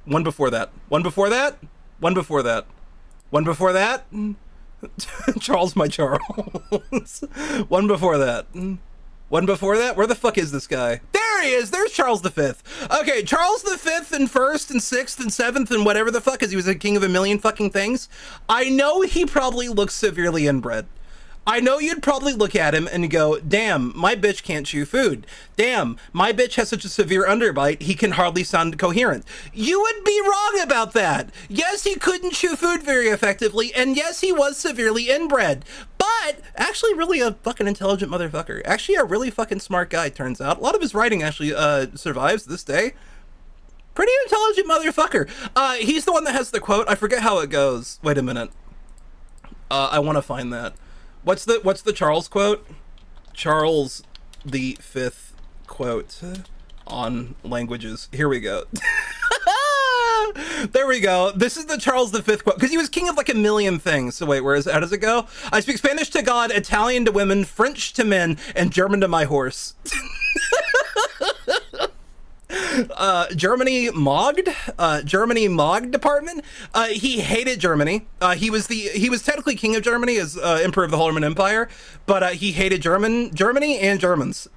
One before that. One before that. One before that. One before that. Charles my Charles. One before that. One before that? Where the fuck is this guy? There he is! There's Charles V. Okay, Charles V and 1st and 6th and 7th and whatever the fuck, because he was a king of a million fucking things. I know he probably looks severely inbred. I know you'd probably look at him and go, damn, my bitch can't chew food. Damn, my bitch has such a severe underbite, he can hardly sound coherent. You would be wrong about that. Yes, he couldn't chew food very effectively, and yes, he was severely inbred. But actually really a fucking intelligent motherfucker. Actually a really fucking smart guy, turns out. A lot of his writing actually survives this day. Pretty intelligent motherfucker. He's the one that has the quote. I forget how it goes. Wait a minute. I want to find that. What's the Charles quote? Charles the Fifth quote on languages. Here we go. There we go. This is the Charles V quote, because he was king of like a million things. So wait, how does it go? I speak Spanish to God, Italian to women, French to men, and German to my horse. Germany mogged department. He hated Germany. He was technically king of Germany as emperor of the Roman Empire, but he hated Germany and Germans.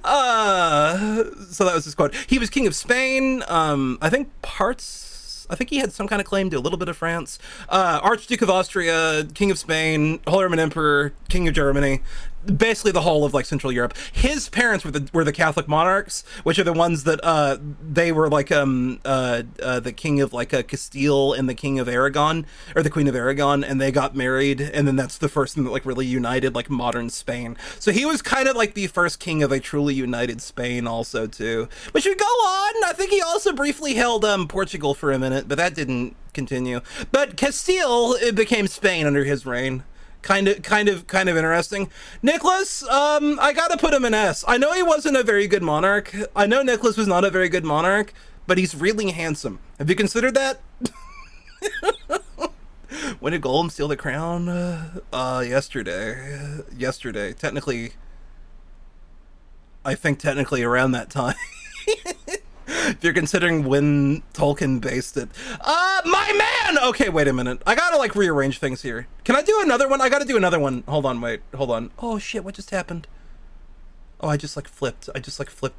So that was his quote. He was king of Spain. I think he had some kind of claim to a little bit of France. Archduke of Austria, king of Spain, Holy Roman Emperor, king of Germany. Basically the whole of like Central Europe. His parents were the Catholic monarchs, which are the ones that they were like the king of like Castile and the king of Aragon, or the queen of Aragon, and they got married, and then that's the first thing that like really united like modern Spain. So he was kind of like the first king of a truly united Spain also too. Which would go on. I think he also briefly held Portugal for a minute, but that didn't continue. But Castile, it became Spain under his reign. Kind of interesting. Nicholas, I gotta put him an S. I know he wasn't a very good monarch. I know Nicholas was not a very good monarch, but he's really handsome. Have you considered that? When did Gollum steal the crown? Yesterday. I think technically around that time. If you're considering when Tolkien based it. My man! Okay, wait a minute. I gotta like rearrange things here. Can I do another one? I gotta do another one. Hold on. Oh shit, what just happened? Oh, I just flipped.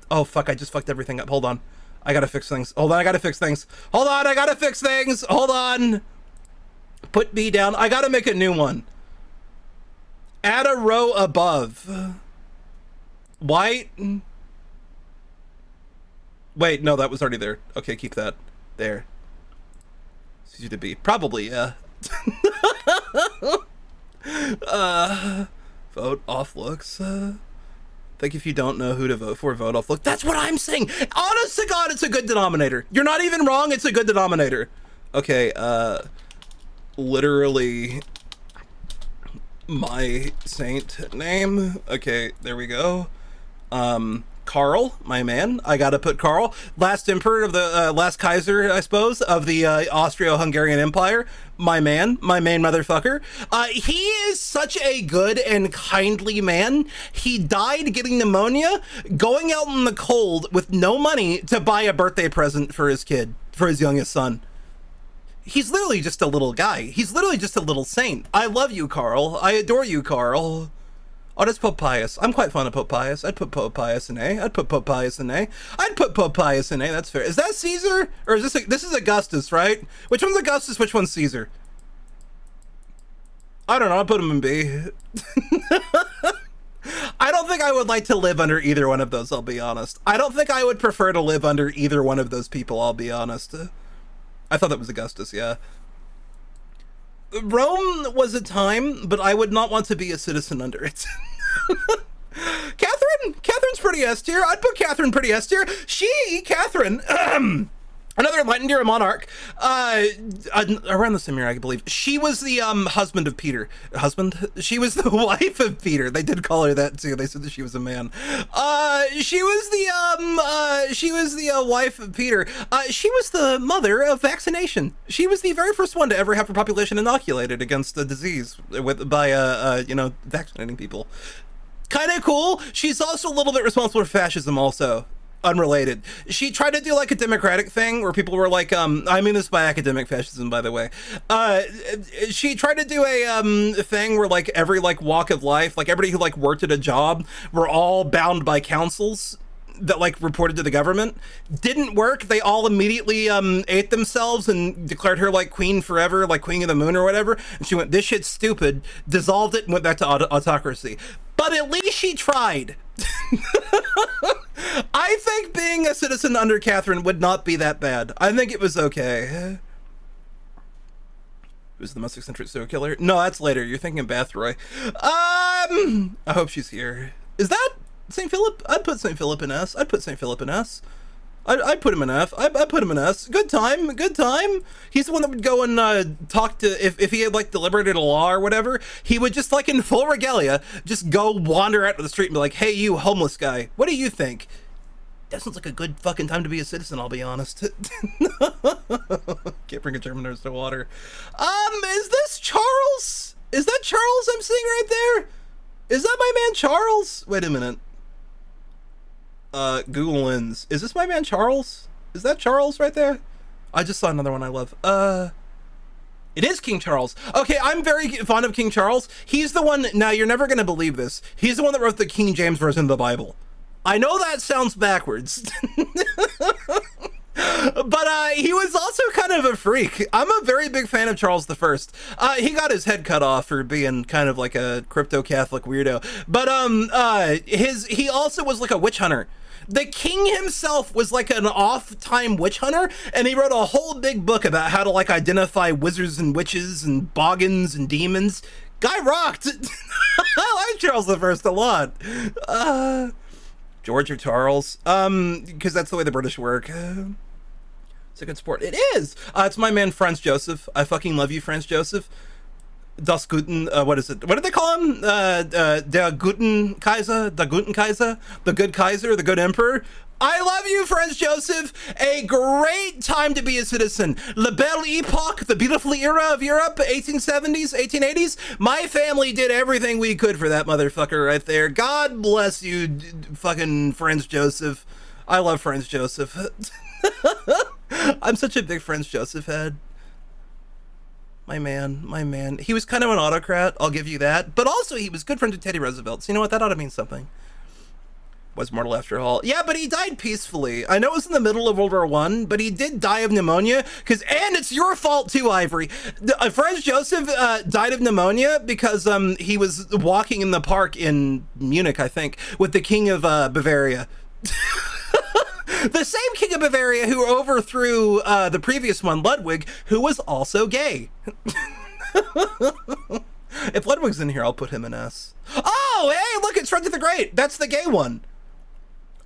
Oh fuck, I just fucked everything up. Hold on. I gotta fix things. Hold on, I gotta fix things. Hold on. Put B down. I gotta make a new one. Add a row above. White. Wait, no, that was already there. Okay, keep that there. It's easy to be. Probably, yeah. Vote off looks. Think if you don't know who to vote for, vote off look. That's what I'm saying. Honest to God, it's a good denominator. You're not even wrong. It's a good denominator. Okay, literally my saint name. Okay, there we go. Karl, my man. I gotta put Karl. Last emperor of the, last Kaiser, I suppose, of the Austro-Hungarian Empire. My man, my main motherfucker. He is such a good and kindly man. He died getting pneumonia, going out in the cold with no money to buy a birthday present for his kid, for his youngest son. He's literally just a little guy. He's literally just a little saint. I love you, Karl. I adore you, Karl. Oh, that's Pope Pius. I'm quite fond of Pope Pius. I'd put Pope Pius in A. I'd put Pope Pius in A. That's fair. Is that Caesar? Or is this is Augustus, right? Which one's Augustus? Which one's Caesar? I don't know. I'll put him in B. I don't think I would like to live under either one of those, I'll be honest. I don't think I would prefer to live under either one of those people, I'll be honest. I thought that was Augustus, yeah. Rome was a time, but I would not want to be a citizen under it. Catherine's pretty S tier. I'd put Catherine pretty S tier. Catherine, another enlightened era monarch, around the same year, I believe. She was the husband of Peter. She was the wife of Peter. They did call her that too. They said that she was a man. She was the wife of Peter. She was the mother of vaccination. She was the very first one to ever have her population inoculated against the disease by vaccinating people. kind of cool. She's also a little bit responsible for fascism also. Unrelated. She tried to do like a democratic thing where people were like, I mean this by academic fascism, by the way. She tried to do a thing where like every like walk of life, like everybody who like worked at a job were all bound by councils that like reported to the government. Didn't work. They all immediately ate themselves and declared her like queen forever, like queen of the moon or whatever. And she went, this shit's stupid, dissolved it and went back to autocracy. But at least she tried. I think being a citizen under Catherine would not be that bad. I think it was okay. Who's the most eccentric serial killer? No, that's later. You're thinking of Bathroy. I hope she's here. Is that St. Philip? I'd put St. Philip in S. I'd put St. Philip in S. I'd put him in F. I'd put him in S. Good time. Good time. He's the one that would go and talk to, if he had like deliberated a law or whatever, he would just like in full regalia, just go wander out to the street and be like, hey, you homeless guy, what do you think? That sounds like a good fucking time to be a citizen, I'll be honest. Can't bring a German nurse to water. Is this Charles? Is that Charles I'm seeing right there? Is that my man Charles? Wait a minute. Google Lens. Is this my man Charles? Is that Charles right there? I just saw another one I love. It is King Charles. Okay, I'm very fond of King Charles. He's the one, now you're never gonna believe this, he's the one that wrote the King James version of the Bible. I know that sounds backwards. But he was also kind of a freak. I'm a very big fan of Charles I. He got his head cut off for being kind of like a crypto-Catholic weirdo. But he also was like a witch hunter. The king himself was like an off-time witch hunter, and he wrote a whole big book about how to like identify wizards and witches and boggins and demons. Guy rocked. I like Charles I a lot. George or Charles, because that's the way the British work. It's a good sport. It is. It's my man Franz Joseph. I fucking love you, Franz Joseph. Das Guten, what is it? What did they call him? Der Guten Kaiser, the Guten Kaiser, the good Kaiser, the good emperor. I love you, Franz Joseph. A great time to be a citizen. La Belle Epoque, the beautiful era of Europe, 1870s, 1880s. My family did everything we could for that motherfucker right there. God bless you, fucking Franz Joseph. I love Franz Joseph. I'm such a big Franz Joseph head. My man. He was kind of an autocrat, I'll give you that. But also, he was good friend to Teddy Roosevelt. So you know what? That ought to mean something. Was mortal after all. Yeah, but he died peacefully. I know it was in the middle of World War I, but he did die of pneumonia. And it's your fault too, Ivory. Franz Joseph died of pneumonia because he was walking in the park in Munich, I think, with the King of Bavaria. The same King of Bavaria who overthrew the previous one, Ludwig, who was also gay. If Ludwig's in here, I'll put him in S. Oh, hey, look, it's Frederick the Great. That's the gay one.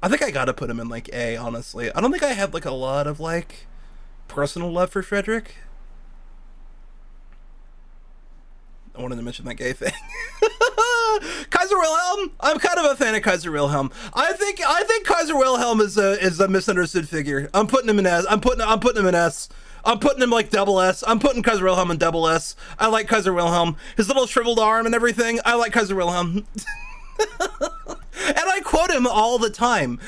I think I gotta put him in, like, A, honestly. I don't think I have, like, a lot of, like, personal love for Frederick. I wanted to mention that gay thing. Kaiser Wilhelm. I'm kind of a fan of Kaiser Wilhelm. I think Kaiser Wilhelm is a misunderstood figure. I'm putting him in S. I'm putting him in S. I'm putting him like double S. I'm putting Kaiser Wilhelm in double S. I like Kaiser Wilhelm. His little shriveled arm and everything. I like Kaiser Wilhelm. And I quote him all the time.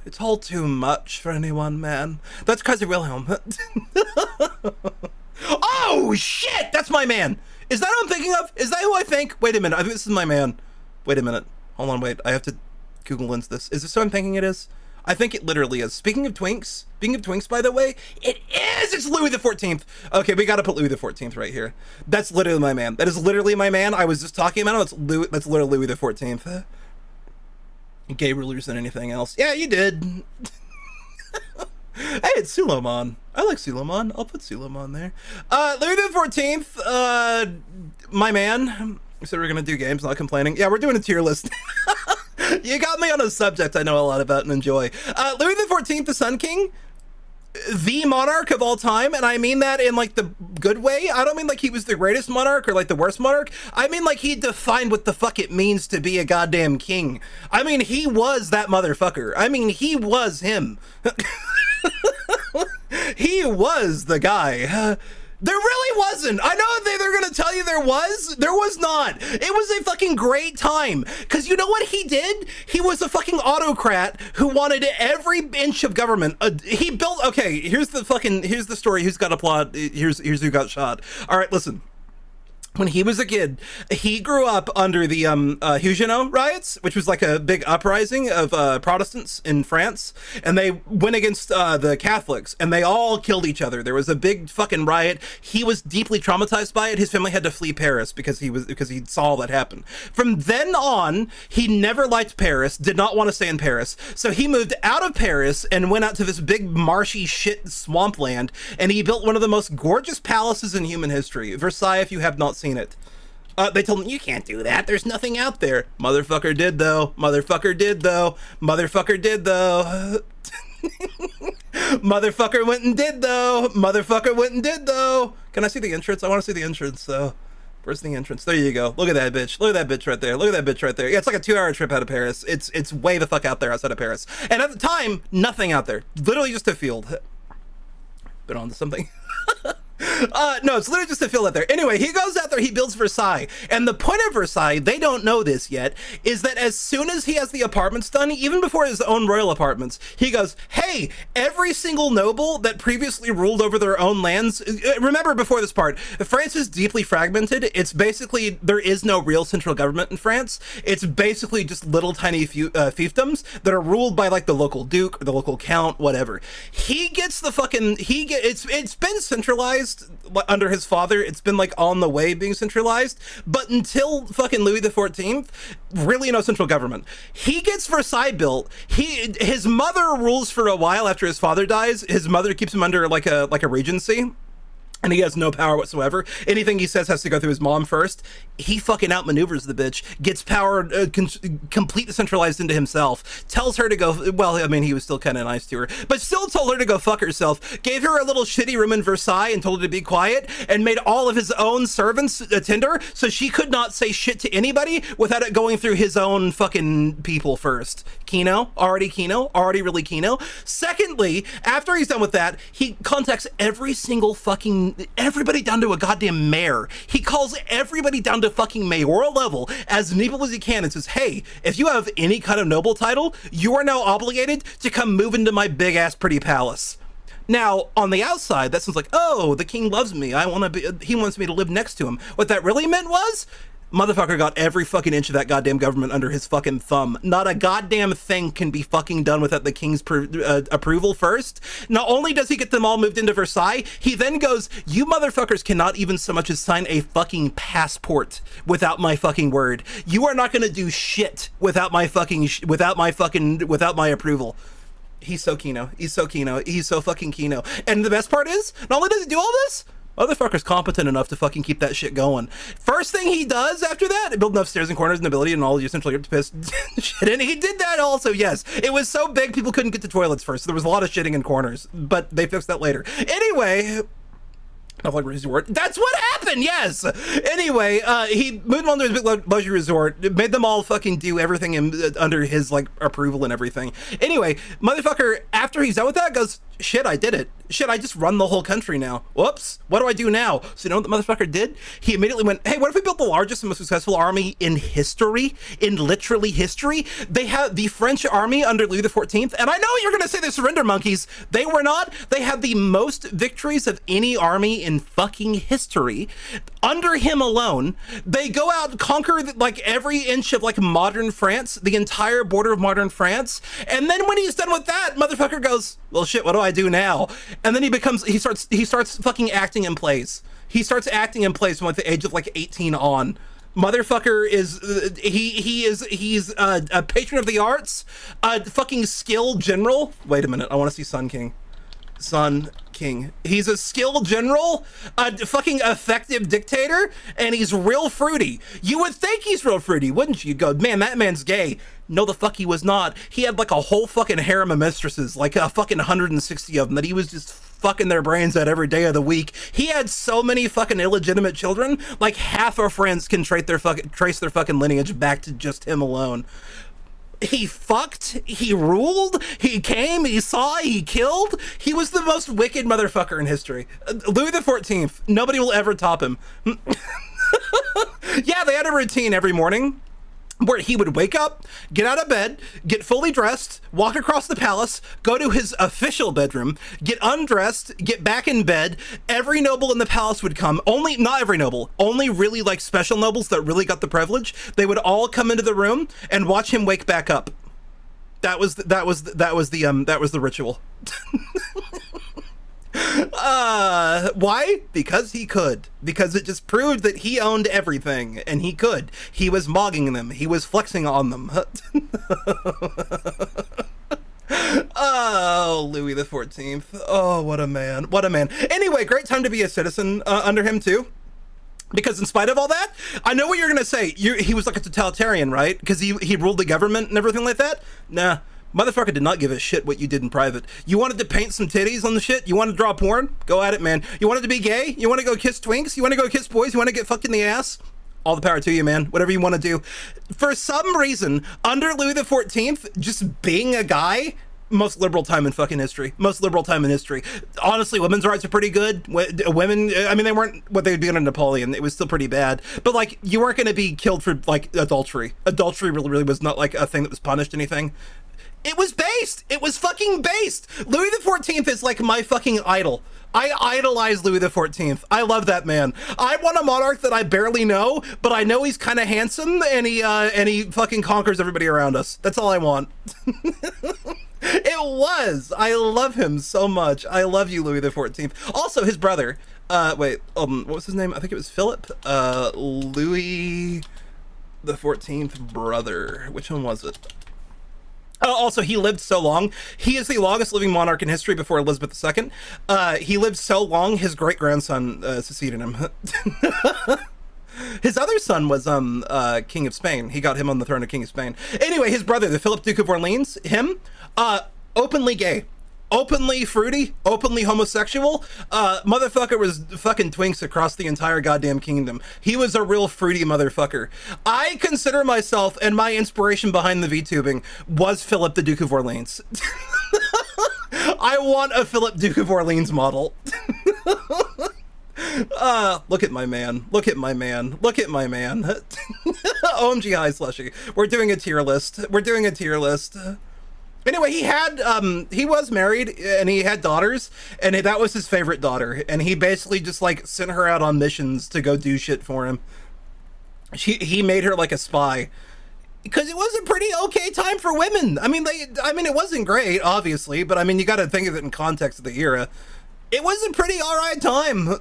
It's all too much for any one man. That's Kaiser Wilhelm. Oh, shit! That's my man! Is that who I'm thinking of? Is that who I think? Wait a minute, I think this is my man. Wait a minute. Hold on, wait. I have to Google Lens this. Is this who I'm thinking it is? I think it literally is. Speaking of twinks, by the way, it is! It's Louis the 14th! Okay, we gotta put Louis the 14th right here. That's literally my man. That is literally my man. I was just talking about him. That's literally Louis the 14th. Gay rulers than anything else. Yeah, you did. Hey, it's Suleiman. I like Suleiman. I'll put Suleiman there. Louis the 14th, my man. We said we were gonna do games, not complaining. Yeah, we're doing a tier list. You got me on a subject I know a lot about and enjoy. Louis the 14th, the Sun King, the monarch of all time, and I mean that in like the good way. I don't mean like he was the greatest monarch or like the worst monarch. I mean like he defined what the fuck it means to be a goddamn king. I mean, he was that motherfucker. I mean, he was him. He was the guy. There really wasn't. I know they're gonna tell you there was. There was not. It was a fucking great time. Cause you know what he did? He was a fucking autocrat who wanted every inch of government. He built. Okay, here's the story. Who's got a plot? Here's who got shot. All right, listen. When he was a kid, he grew up under the Huguenot riots, which was like a big uprising of Protestants in France, and they went against the Catholics, and they all killed each other. There was a big fucking riot. He was deeply traumatized by it. His family had to flee Paris because he saw that happen. From then on, he never liked Paris, did not want to stay in Paris, so he moved out of Paris and went out to this big marshy shit swampland, and he built one of the most gorgeous palaces in human history, Versailles. If you have not seen it. They told him, you can't do that. There's nothing out there. Motherfucker did though. Motherfucker did though. Motherfucker did though. Motherfucker went and did though. Motherfucker went and did though. Can I see the entrance? I want to see the entrance. Where's the entrance? There you go. Look at that bitch. Look at that bitch right there. Look at that bitch right there. Yeah, it's like a 2-hour trip out of Paris. It's way the fuck out there outside of Paris. And at the time, nothing out there. Literally just a field. Been on to something. No, it's literally just a field out there. Anyway, he goes out there, he builds Versailles. And the point of Versailles, they don't know this yet, is that as soon as he has the apartments done, even before his own royal apartments, he goes, hey, every single noble that previously ruled over their own lands, remember before this part, France is deeply fragmented. It's basically, there is no real central government in France. It's basically just little tiny fiefdoms that are ruled by like the local duke or the local count, whatever. He gets the fucking, it's been centralized under his father. It's been like on the way being centralized, but until fucking Louis the 14th, really no central government. He gets Versailles built. His mother rules for a while after his father dies. His mother keeps him under like a regency. And he has no power whatsoever. Anything he says has to go through his mom first. He fucking outmaneuvers the bitch, gets power completely centralized into himself, tells her to go, well, I mean, he was still kind of nice to her, but still told her to go fuck herself, gave her a little shitty room in Versailles and told her to be quiet, and made all of his own servants attend her, so she could not say shit to anybody without it going through his own fucking people first. Already really Kino. Secondly, after he's done with that, he contacts everybody down to a goddamn mayor. He calls everybody down to fucking mayoral level as needle as he can and says, hey, if you have any kind of noble title, you are now obligated to come move into my big ass pretty palace. Now, on the outside, that sounds like, oh, the king loves me. He wants me to live next to him. What that really meant was, motherfucker got every fucking inch of that goddamn government under his fucking thumb. Not a goddamn thing can be fucking done without the king's approval first. Not only does he get them all moved into Versailles, he then goes, you motherfuckers cannot even so much as sign a fucking passport without my fucking word. You are not gonna do shit without my approval. He's so Kino. He's so Kino. He's so fucking Kino. And the best part is, not only does he do all this, motherfucker's competent enough to fucking keep that shit going. First thing he does after that, build enough stairs and corners and ability and all your central to piss shit. And he did that also, yes. It was so big people couldn't get to toilets first. So there was a lot of shitting in corners, but they fixed that later. Anyway, like resort. That's what happened, yes! Anyway, he moved on to his big luxury resort, made them all fucking do everything under his, like, approval and everything. Anyway, motherfucker, after he's done with that, goes, shit, I did it. Shit, I just run the whole country now. Whoops, what do I do now? So you know what the motherfucker did? He immediately went, hey, what if we built the largest and most successful army in history? In literally history? They have the French army under Louis the 14th, and I know you're gonna say they're surrender monkeys. They were not. They had the most victories of any army in fucking history. Under him alone, they go out and conquer like every inch of like modern France, the entire border of modern France, and then when he's done with that, motherfucker goes, well shit, what do I do now? And then he starts fucking acting in plays. He starts acting in plays from like the age of like 18 on. Motherfucker is he's a patron of the arts, a fucking skilled general. Wait a minute, I want to see Sun King. He's a skilled general, a fucking effective dictator, and he's real fruity. You would think he's real fruity, wouldn't you? You'd go, man, that man's gay. No, the fuck he was not. He had like a whole fucking harem of mistresses, like a fucking 160 of them that he was just fucking their brains out every day of the week. He had so many fucking illegitimate children, like half our friends can trace their fucking lineage back to just him alone. He fucked, he ruled, he came, he saw, he killed. He was the most wicked motherfucker in history. Louis XIV, nobody will ever top him. Yeah, they had a routine every morning where he would wake up, get out of bed, get fully dressed, walk across the palace, go to his official bedroom, get undressed, get back in bed. Every noble in the palace would come. Not every noble, only really like special nobles that really got the privilege. They would all come into the room and watch him wake back up. That was the ritual. Why? Because he could. Because it just proved that he owned everything, and he could. He was mogging them. He was flexing on them. Oh, Louis XIV. Oh, what a man. What a man. Anyway, great time to be a citizen under him, too. Because in spite of all that, I know what you're going to say. He was like a totalitarian, right? Because he ruled the government and everything like that? Nah. Motherfucker did not give a shit what you did in private. You wanted to paint some titties on the shit? You wanted to draw porn? Go at it, man. You wanted to be gay? You want to go kiss twinks? You want to go kiss boys? You want to get fucked in the ass? All the power to you, man. Whatever you want to do. For some reason, under Louis XIV, just being a guy, most liberal time in fucking history. Most liberal time in history. Honestly, women's rights are pretty good. Women, I mean, they weren't what they'd be under Napoleon. It was still pretty bad. But, like, you weren't going to be killed for, like, adultery. Adultery really was not, like, a thing that was punished anything. It was based. It was fucking based. Louis XIV is like my fucking idol. I idolize Louis XIV. I love that man. I want a monarch that I barely know, but I know he's kind of handsome and he fucking conquers everybody around us. That's all I want. It was. I love him so much. I love you, Louis XIV. Also, his brother. What was his name? I think it was Philip. Louis XIV brother. Which one was it? Also, he lived so long. He is the longest living monarch in history before Elizabeth II. He lived so long, his great-grandson succeeded him. His other son was King of Spain. He got him on the throne of King of Spain. Anyway, his brother, the Philip Duke of Orleans, openly gay. Openly fruity, openly homosexual. Motherfucker was fucking twinks across the entire goddamn kingdom. He was a real fruity motherfucker. I consider myself, and my inspiration behind the VTubing was Philip the Duke of Orleans. I want a Philip Duke of Orleans model. Look at my man. Look at my man. Look at my man. OMG hi slushy. We're doing a tier list. We're doing a tier list. Anyway, he was married and he had daughters, and that was his favorite daughter. And he basically just like sent her out on missions to go do shit for him. He made her like a spy because it was a pretty okay time for women. I mean, it wasn't great, obviously, but I mean, you got to think of it in context of the era. It was a pretty all right time.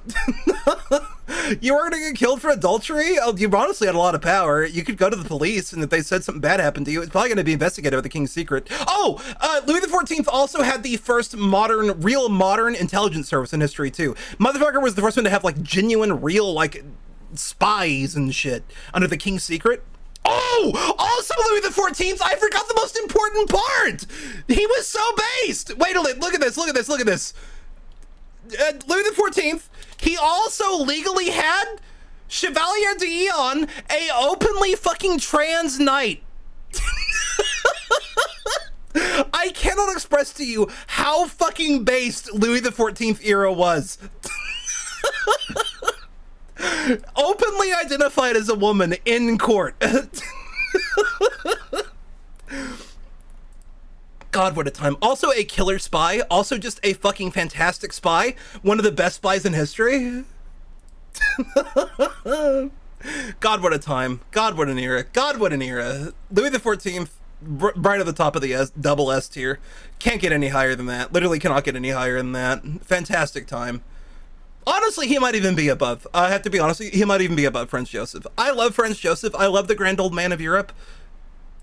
You weren't gonna get killed for adultery? You honestly had a lot of power. You could go to the police, and if they said something bad happened to you, it's probably gonna be investigated with the king's secret. Oh, Louis XIV also had the first real modern intelligence service in history too. Motherfucker was the first one to have like genuine, real like spies and shit under the king's secret. Oh, also Louis XIV, I forgot the most important part. He was so based. Wait a minute, look at this, look at this, look at this. Louis XIV, he also legally had Chevalier d'Eon, a openly fucking trans knight. I cannot express to you how fucking based Louis XIV era was. Openly identified as a woman in court. God, what a time. Also a killer spy. Also just a fucking fantastic spy. One of the best spies in history. God, what a time. God, what an era. God, what an era. Louis XIV, right at the top of the double S tier. Can't get any higher than that. Literally cannot get any higher than that. Fantastic time. Honestly, he might even be above. I have to be honest, he might even be above Franz Joseph. I love Franz Joseph. I love the grand old man of Europe.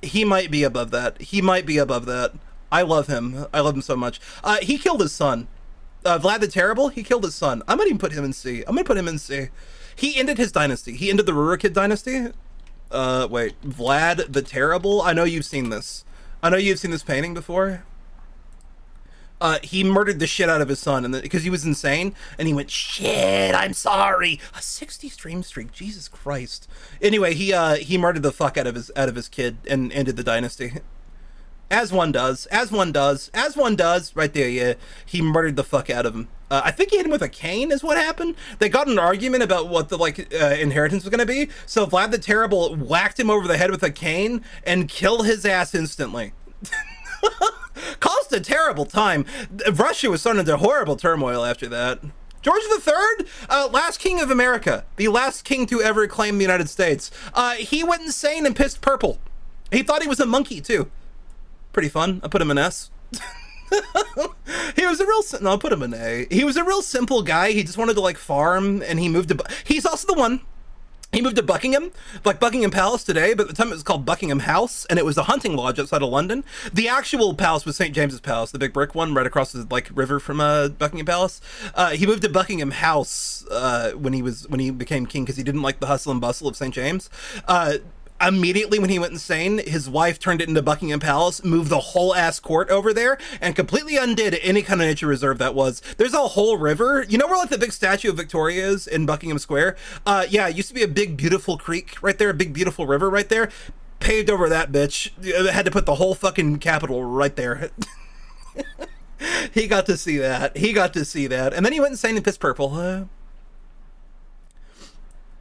He might be above that. He might be above that. I love him. I love him so much. He killed his son. Vlad the Terrible, he killed his son. I might even put him in C. I'm gonna put him in C. He ended his dynasty. He ended the Rurikid dynasty. Wait, Vlad the Terrible? I know you've seen this. I know you've seen this painting before. He murdered the shit out of his son because he was insane, and he went, shit, I'm sorry. A 60 stream streak, Jesus Christ. Anyway, he murdered the fuck out of his kid and ended the dynasty. As one does, as one does, as one does. Right there, yeah. He murdered the fuck out of him. I think he hit him with a cane is what happened. They got in an argument about what the inheritance was gonna be. So Vlad the Terrible whacked him over the head with a cane and killed his ass instantly. Caused a terrible time. Russia was thrown into horrible turmoil after that. George III, last king of America, the last king to ever claim the United States. He went insane and pissed purple. He thought he was a monkey too. Pretty fun. I put him in S. He was a real, no, I'll put him in A. He was a real simple guy. He just wanted to like farm, and he moved to, he's also the one, he moved to Buckingham, like Buckingham Palace today, but at the time it was called Buckingham House, and it was a hunting lodge outside of London. The actual palace was St. James's Palace, the big brick one right across the like river from Buckingham Palace. He moved to Buckingham House when he became king because he didn't like the hustle and bustle of St. James. Immediately when he went insane, his wife turned it into Buckingham Palace, moved the whole ass court over there, and completely undid any kind of nature reserve that was. There's a whole river. You know where like the big statue of Victoria is in Buckingham Square? Yeah, it used to be a big beautiful creek right there, a big beautiful river right there. Paved over that bitch. Had to put the whole fucking capital right there. He got to see that. He got to see that. And then he went insane and pissed purple.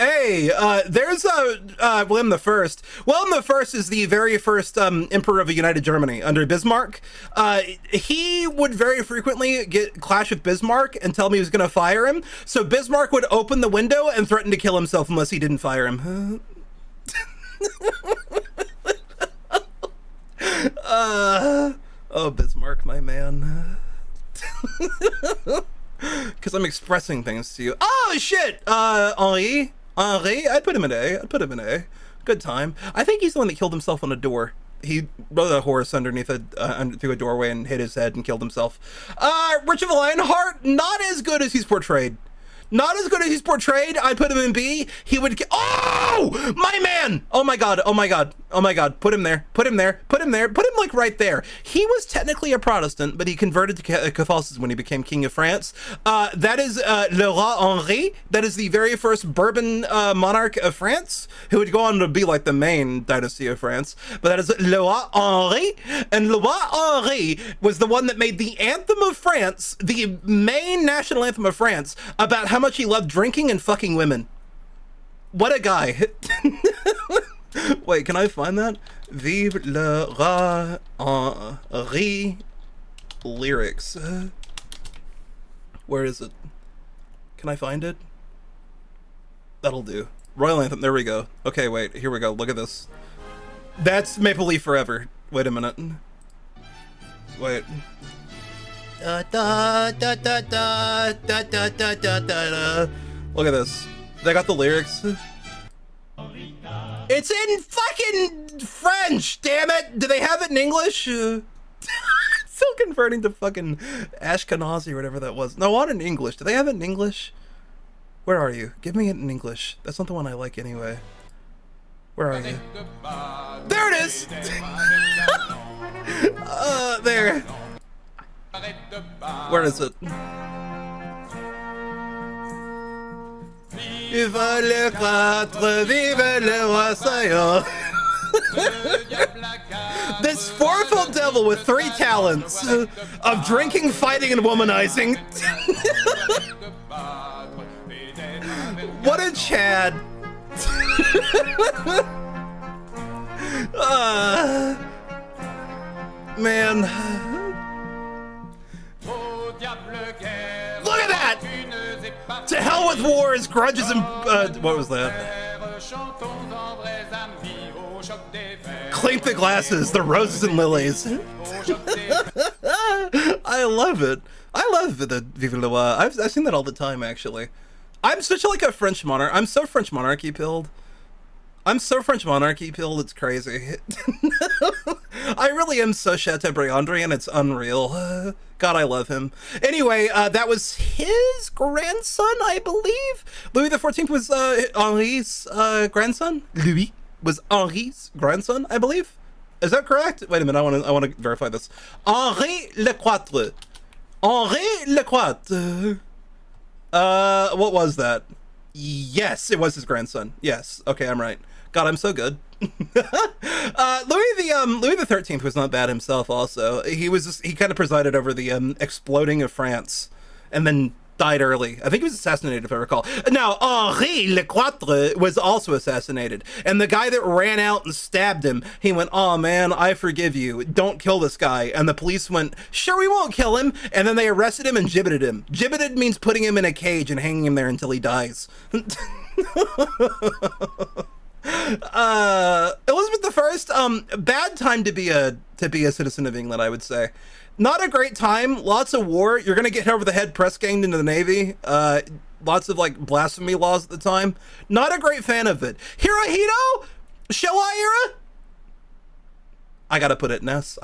Hey, there's William the First. William the First is the very first emperor of a united Germany under Bismarck. He would very frequently clash with Bismarck and tell him he was going to fire him. So Bismarck would open the window and threaten to kill himself unless he didn't fire him. Oh, Bismarck, my man. Because I'm expressing things to you. Oh, shit! Henri, I'd put him in A. I'd put him in A. Good time. I think he's the one that killed himself on a door. He rode a horse underneath through a doorway and hit his head and killed himself. Richard Lionheart, not as good as he's portrayed. Not as good as he's portrayed. I'd put him in B. He would. Oh, my man! Oh my god! Oh my god! Oh my god! Put him there! Put him there! Put him there! Put him like right there. He was technically a Protestant, but he converted to Catholicism when he became King of France. That is Le Roi Henri. That is the very first Bourbon monarch of France, who would go on to be like the main dynasty of France. But that is Le Roi Henri, and Le Roi Henri was the one that made the anthem of France, the main national anthem of France, about how much he loved drinking and fucking women. What a guy. Wait, can I find that? Vive le Roi Henri lyrics. Where is it? Can I find it? That'll do. Royal Anthem, there we go. Okay, wait, here we go. Look at this. That's Maple Leaf Forever. Wait a minute. Wait. Da, da, da, da, da, da, da, da, da, da. Look at this. They got the lyrics. It's in fucking French, damn it! Do they have it in English? Still converting to fucking Ashkenazi or whatever that was. No, I want it in English. Do they have it in English? Where are you? Give me it in English. That's not the one I like anyway. Where are you? There it is! There. Where is it? Vive le quatre, vive le roi Sayon. This fourfold devil with 3 talents of drinking, fighting, and womanizing. What a Chad. Man. Look at that! To hell with wars, grudges, and what was that? Clink the glasses, the roses and lilies. I love it. I love the Vive le Roi. I've seen that all the time, actually. I'm such like a French monarch. I'm so French monarchy pilled. It's crazy. I really am so Chateaubriandrian, it's unreal. God, I love him. Anyway, that was his grandson, I believe. Louis XIV was Henri's grandson. Louis was Henri's grandson, I believe. Is that correct? Wait a minute, I want to verify this. Henri le Quatre. Henri le Quatre. What was that? Yes, it was his grandson. Yes. Okay, I'm right. God, I'm so good. Louis the 13th was not bad himself. Also, he kind of presided over the exploding of France, and then died early. I think he was assassinated, if I recall. Now, Henri Le Quatre was also assassinated, and the guy that ran out and stabbed him, he went, "Oh man, I forgive you. Don't kill this guy." And the police went, "Sure, we won't kill him." And then they arrested him and gibbeted him. Gibbeted means putting him in a cage and hanging him there until he dies. Elizabeth I, bad time to be a citizen of England, I would say. Not a great time. Lots of war. You're gonna get hit over the head, press ganged into the Navy. Lots of like blasphemy laws at the time. Not a great fan of it. Hirohito, Showa era. I gotta put it in S.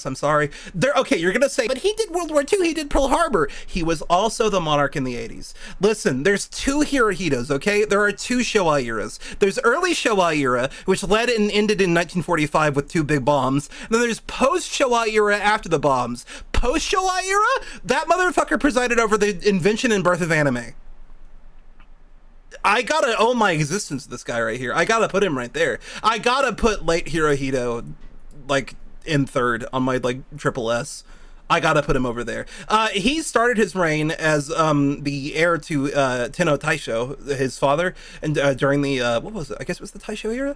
I'm sorry. Okay, you're gonna say, but he did World War II. He did Pearl Harbor. He was also the monarch in the 80s. Listen, there's two Hirohitos, okay? There are two Showa eras. There's early Showa era, which led and ended in 1945 with two big bombs. And then there's post-Showa era after the bombs. Post-Showa era? That motherfucker presided over the invention and birth of anime. I gotta owe my existence to this guy right here. I gotta put him right there. I gotta put late Hirohito like in third on my like triple S. I gotta put him over there. He started his reign as the heir to Tenno Taisho, his father, and during the what was it? I guess it was the Taisho era.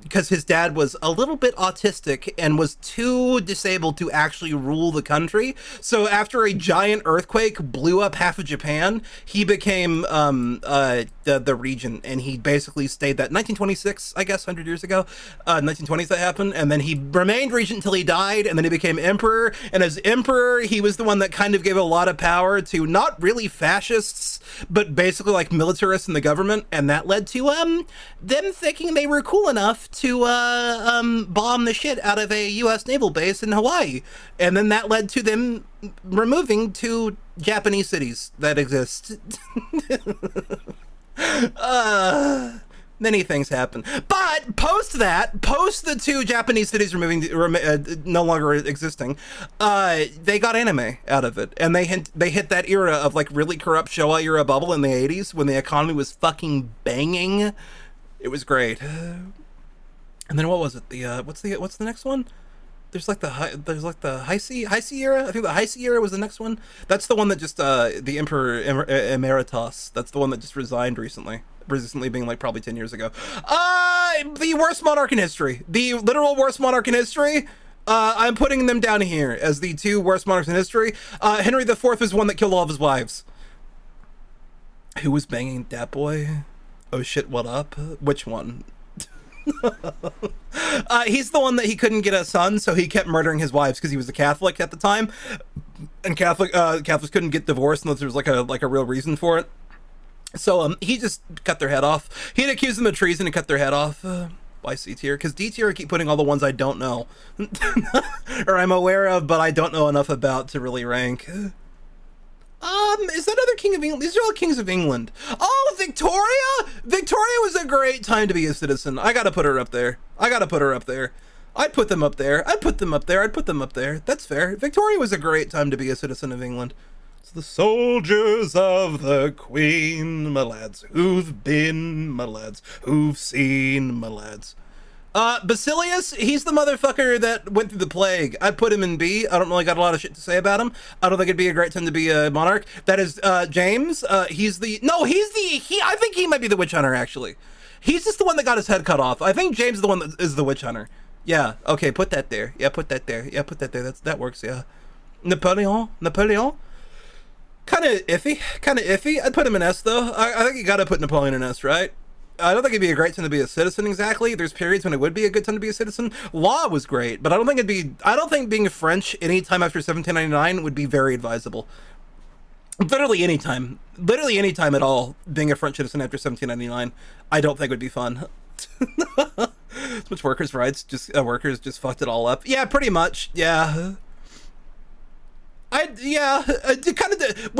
Because his dad was a little bit autistic and was too disabled to actually rule the country. So after a giant earthquake blew up half of Japan, he became the regent, and he basically stayed that 1926, I guess, 100 years ago, 1920s that happened, and then he remained regent until he died, and then he became emperor. And as emperor, he was the one that kind of gave a lot of power to not really fascists, but basically like militarists in the government, and that led to them thinking they were cool enough to bomb the shit out of a U.S. naval base in Hawaii. And then that led to them removing two Japanese cities that exist. Many things happen. But post the two Japanese cities no longer existing, they got anime out of it. And they hit that era of like really corrupt Showa era bubble in the 80s when the economy was fucking banging. It was great. And then what was it? What's the next one? There's like the Heisei era. I think the Heisei era was the next one. That's the one that just the Emperor Emeritus. That's the one that just resigned recently. Recently being like probably 10 years ago. The worst monarch in history. The literal worst monarch in history. I'm putting them down here as the two worst monarchs in history. Henry IV was one that killed all of his wives. Who was banging that boy? Oh shit, what up? Which one? He's the one that he couldn't get a son, so he kept murdering his wives because he was a Catholic at the time, and Catholics couldn't get divorced unless there was like a real reason for it. So he just cut their head off. He'd accuse them of treason and cut their head off. Why C tier? Because D tier I keep putting all the ones I don't know or I'm aware of, but I don't know enough about to really rank. Is that other King of England? These are all Kings of England. Oh, Victoria! Victoria was a great time to be a citizen. I gotta put her up there. I'd put them up there. That's fair. Victoria was a great time to be a citizen of England. It's the soldiers of the Queen, my lads. Who've been, my lads. Who've seen, my lads. Basilius, he's the motherfucker that went through the plague. I'd put him in B. I don't really got a lot of shit to say about him. I don't think it'd be a great time to be a monarch. That is, James. I think he might be the witch hunter, actually. He's just the one that got his head cut off. I think James is the one that is the witch hunter. Yeah, okay, put that there. Put that there. That works, yeah. Napoleon? Kind of iffy. I'd put him in S, though. I think you gotta put Napoleon in S, right? I don't think it'd be a great time to be a citizen exactly. There's periods when it would be a good time to be a citizen. Law was great, but I don't think being French anytime after 1799 would be very advisable. Literally any time at all, being a French citizen after 1799, I don't think would be fun. As much workers' rights, workers just fucked it all up. Yeah, pretty much. Yeah. When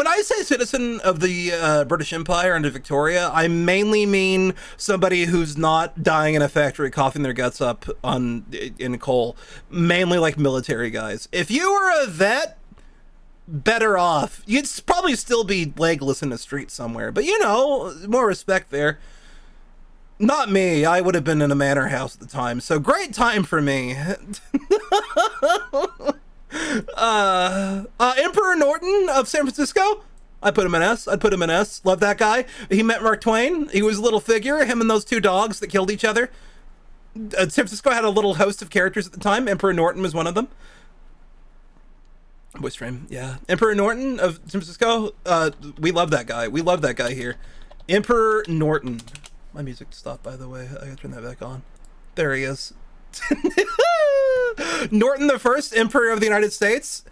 I say citizen of the British Empire under Victoria, I mainly mean somebody who's not dying in a factory coughing their guts up in coal. Mainly like military guys. If you were a vet, better off. You'd probably still be legless in the street somewhere, but more respect there. Not me. I would have been in a manor house at the time. So great time for me. Emperor Norton of San Francisco. I put him in S. I'd put him in S. Love that guy. He met Mark Twain. He was a little figure. Him and those two dogs that killed each other. San Francisco had a little host of characters at the time. Emperor Norton was one of them. Voice frame, yeah. Emperor Norton of San Francisco. We love that guy. We love that guy here. Emperor Norton. My music stopped, by the way. I gotta turn that back on. There he is. Norton the First, Emperor of the United States.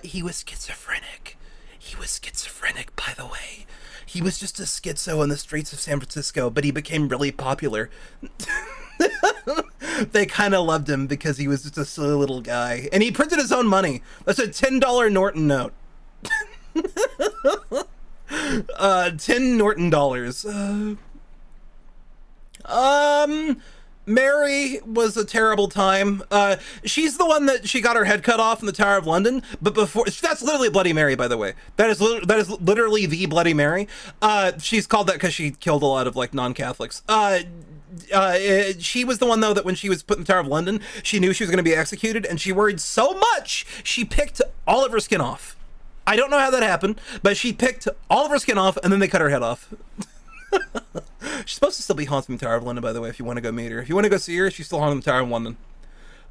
He was schizophrenic. He was schizophrenic, by the way. He was just a schizo in the streets of San Francisco, but he became really popular. They kind of loved him because he was just a silly little guy. And he printed his own money. That's a $10 Norton note. 10 Norton dollars. Mary was a terrible time. She's the one that she got her head cut off in the Tower of London, but before, that's literally Bloody Mary, by the way. That is literally the Bloody Mary. She's called that because she killed a lot of like non-Catholics. She was the one though that when she was put in the Tower of London, she knew she was going to be executed, and she worried so much she picked all of her skin off. I don't know how that happened, but she picked all of her skin off, and then they cut her head off. She's supposed to still be haunting the Tower of London, by the way, if you want to go meet her. If you want to go see her, she's still haunting the Tower of London.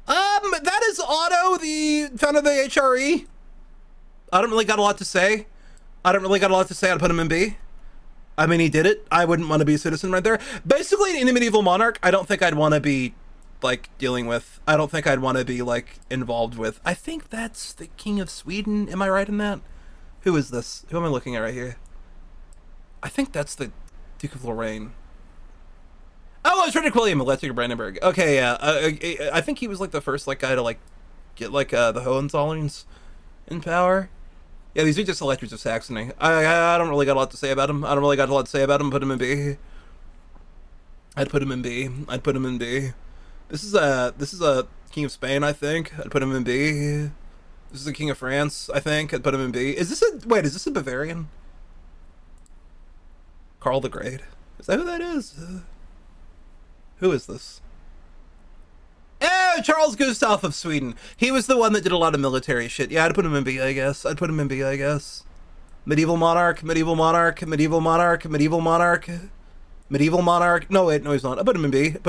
That is Otto, the founder of the HRE. I don't really got a lot to say. I'd put him in B. I mean, he did it. I wouldn't want to be a citizen right there. Basically, in a medieval monarch, I don't think I'd want to be, like, dealing with. I don't think I'd want to be, like, involved with. I think that's the King of Sweden. Am I right in that? Who is this? Who am I looking at right here? I think that's the Duke of Lorraine. Oh, it's Frederick William of Leipzig Brandenburg. Okay, yeah. I think he was, like, the first, like, guy to, like, get, like, the Hohenzollerns in power. Yeah, these are just electors of Saxony. I don't really got a lot to say about him. Put him in B. I'd put him in B. This is a King of Spain, I think. I'd put him in B. This is the King of France, I think. I'd put him in B. Is this a Bavarian? Karl the Great. Is that who that is? Who is this? Oh, Charles Gustav of Sweden. He was the one that did a lot of military shit. Yeah, I'd put him in B, I guess. Medieval monarch. No, wait, no, he's not. I put him in B. It's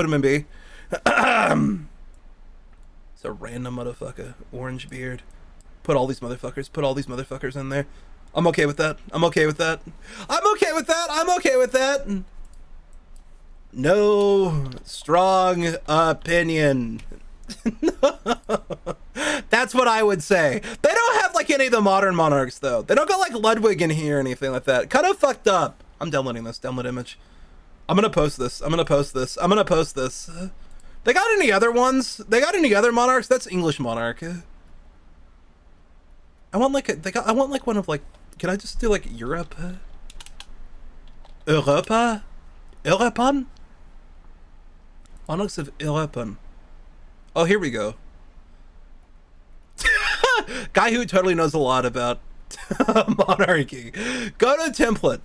a random motherfucker. Orange beard. Put all these motherfuckers in there. I'm okay with that. No strong opinion. That's what I would say. They don't have like any of the modern monarchs though. They don't got like Ludwig in here or anything like that. Kind of fucked up. I'm downloading this. Download image. I'm gonna post this. They got any other ones? They got any other monarchs? That's English monarch. I want like one of like. Can I just do like Europe? Europa? Europan? Monarchs of Europan. Oh, here we go. Guy who totally knows a lot about monarchy. Go to template.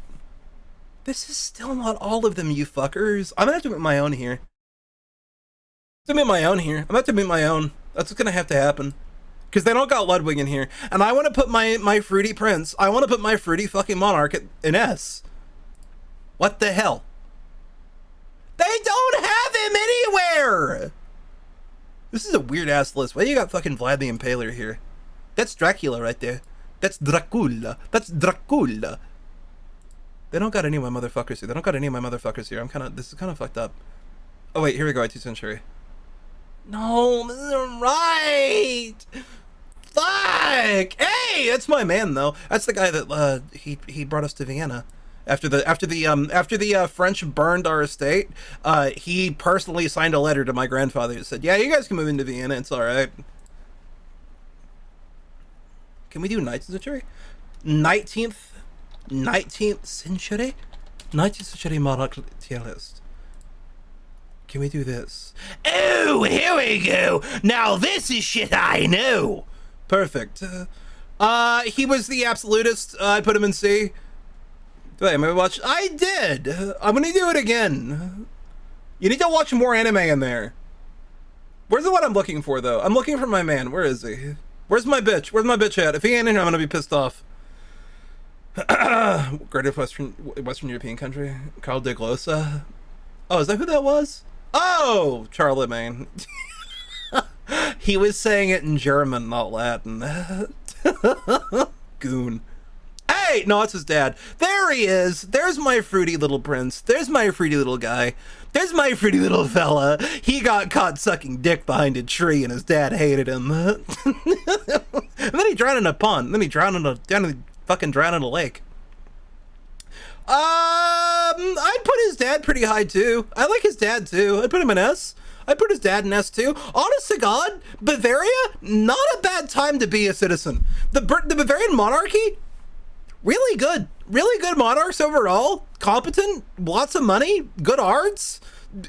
This is still not all of them, you fuckers. I'm gonna have to make my own here. I'm gonna have to make my own. That's what's gonna have to happen. Because they don't got Ludwig in here. And I want to put my fruity prince. I want to put my fruity fucking monarch in S. What the hell? They don't have him anywhere! This is a weird ass list. Why you got fucking Vlad the Impaler here? That's Dracula right there. That's Dracula. They don't got any of my motherfuckers here. This is kind of fucked up. Oh wait, here we go, 18th century. No, this isn't right! Fuck! Hey, that's my man though. That's the guy that he brought us to Vienna. After the French burned our estate, he personally signed a letter to my grandfather that said, "Yeah, you guys can move into Vienna. It's all right." Can we do 19th century? 19th century? 19th century Monarch Tier List. Can we do this? Oh, here we go. Now this is shit I know. Perfect. He was the absolutist. I put him in C. Wait, maybe watch. I did. I'm gonna do it again. You need to watch more anime in there. Where's the one I'm looking for, though? I'm looking for my man. Where is he? Where's my bitch? Where's my bitch at? If he ain't in here, I'm gonna be pissed off. Greatest Western European country. Carl de Glossa. Oh, is that who that was? Oh, Charlemagne. He was saying it in German, not Latin. Goon. Hey! No, it's his dad. There he is. There's my fruity little prince. There's my fruity little guy. There's my fruity little fella. He got caught sucking dick behind a tree and his dad hated him. And then he drowned in a pond. Then he drowned in a lake. I'd put his dad pretty high too. I like his dad too. I'd put him in S. I'd put his dad in S too. Honest to God, Bavaria, not a bad time to be a citizen. The Bavarian monarchy, really good. Really good monarchs overall. Competent, lots of money, good arts,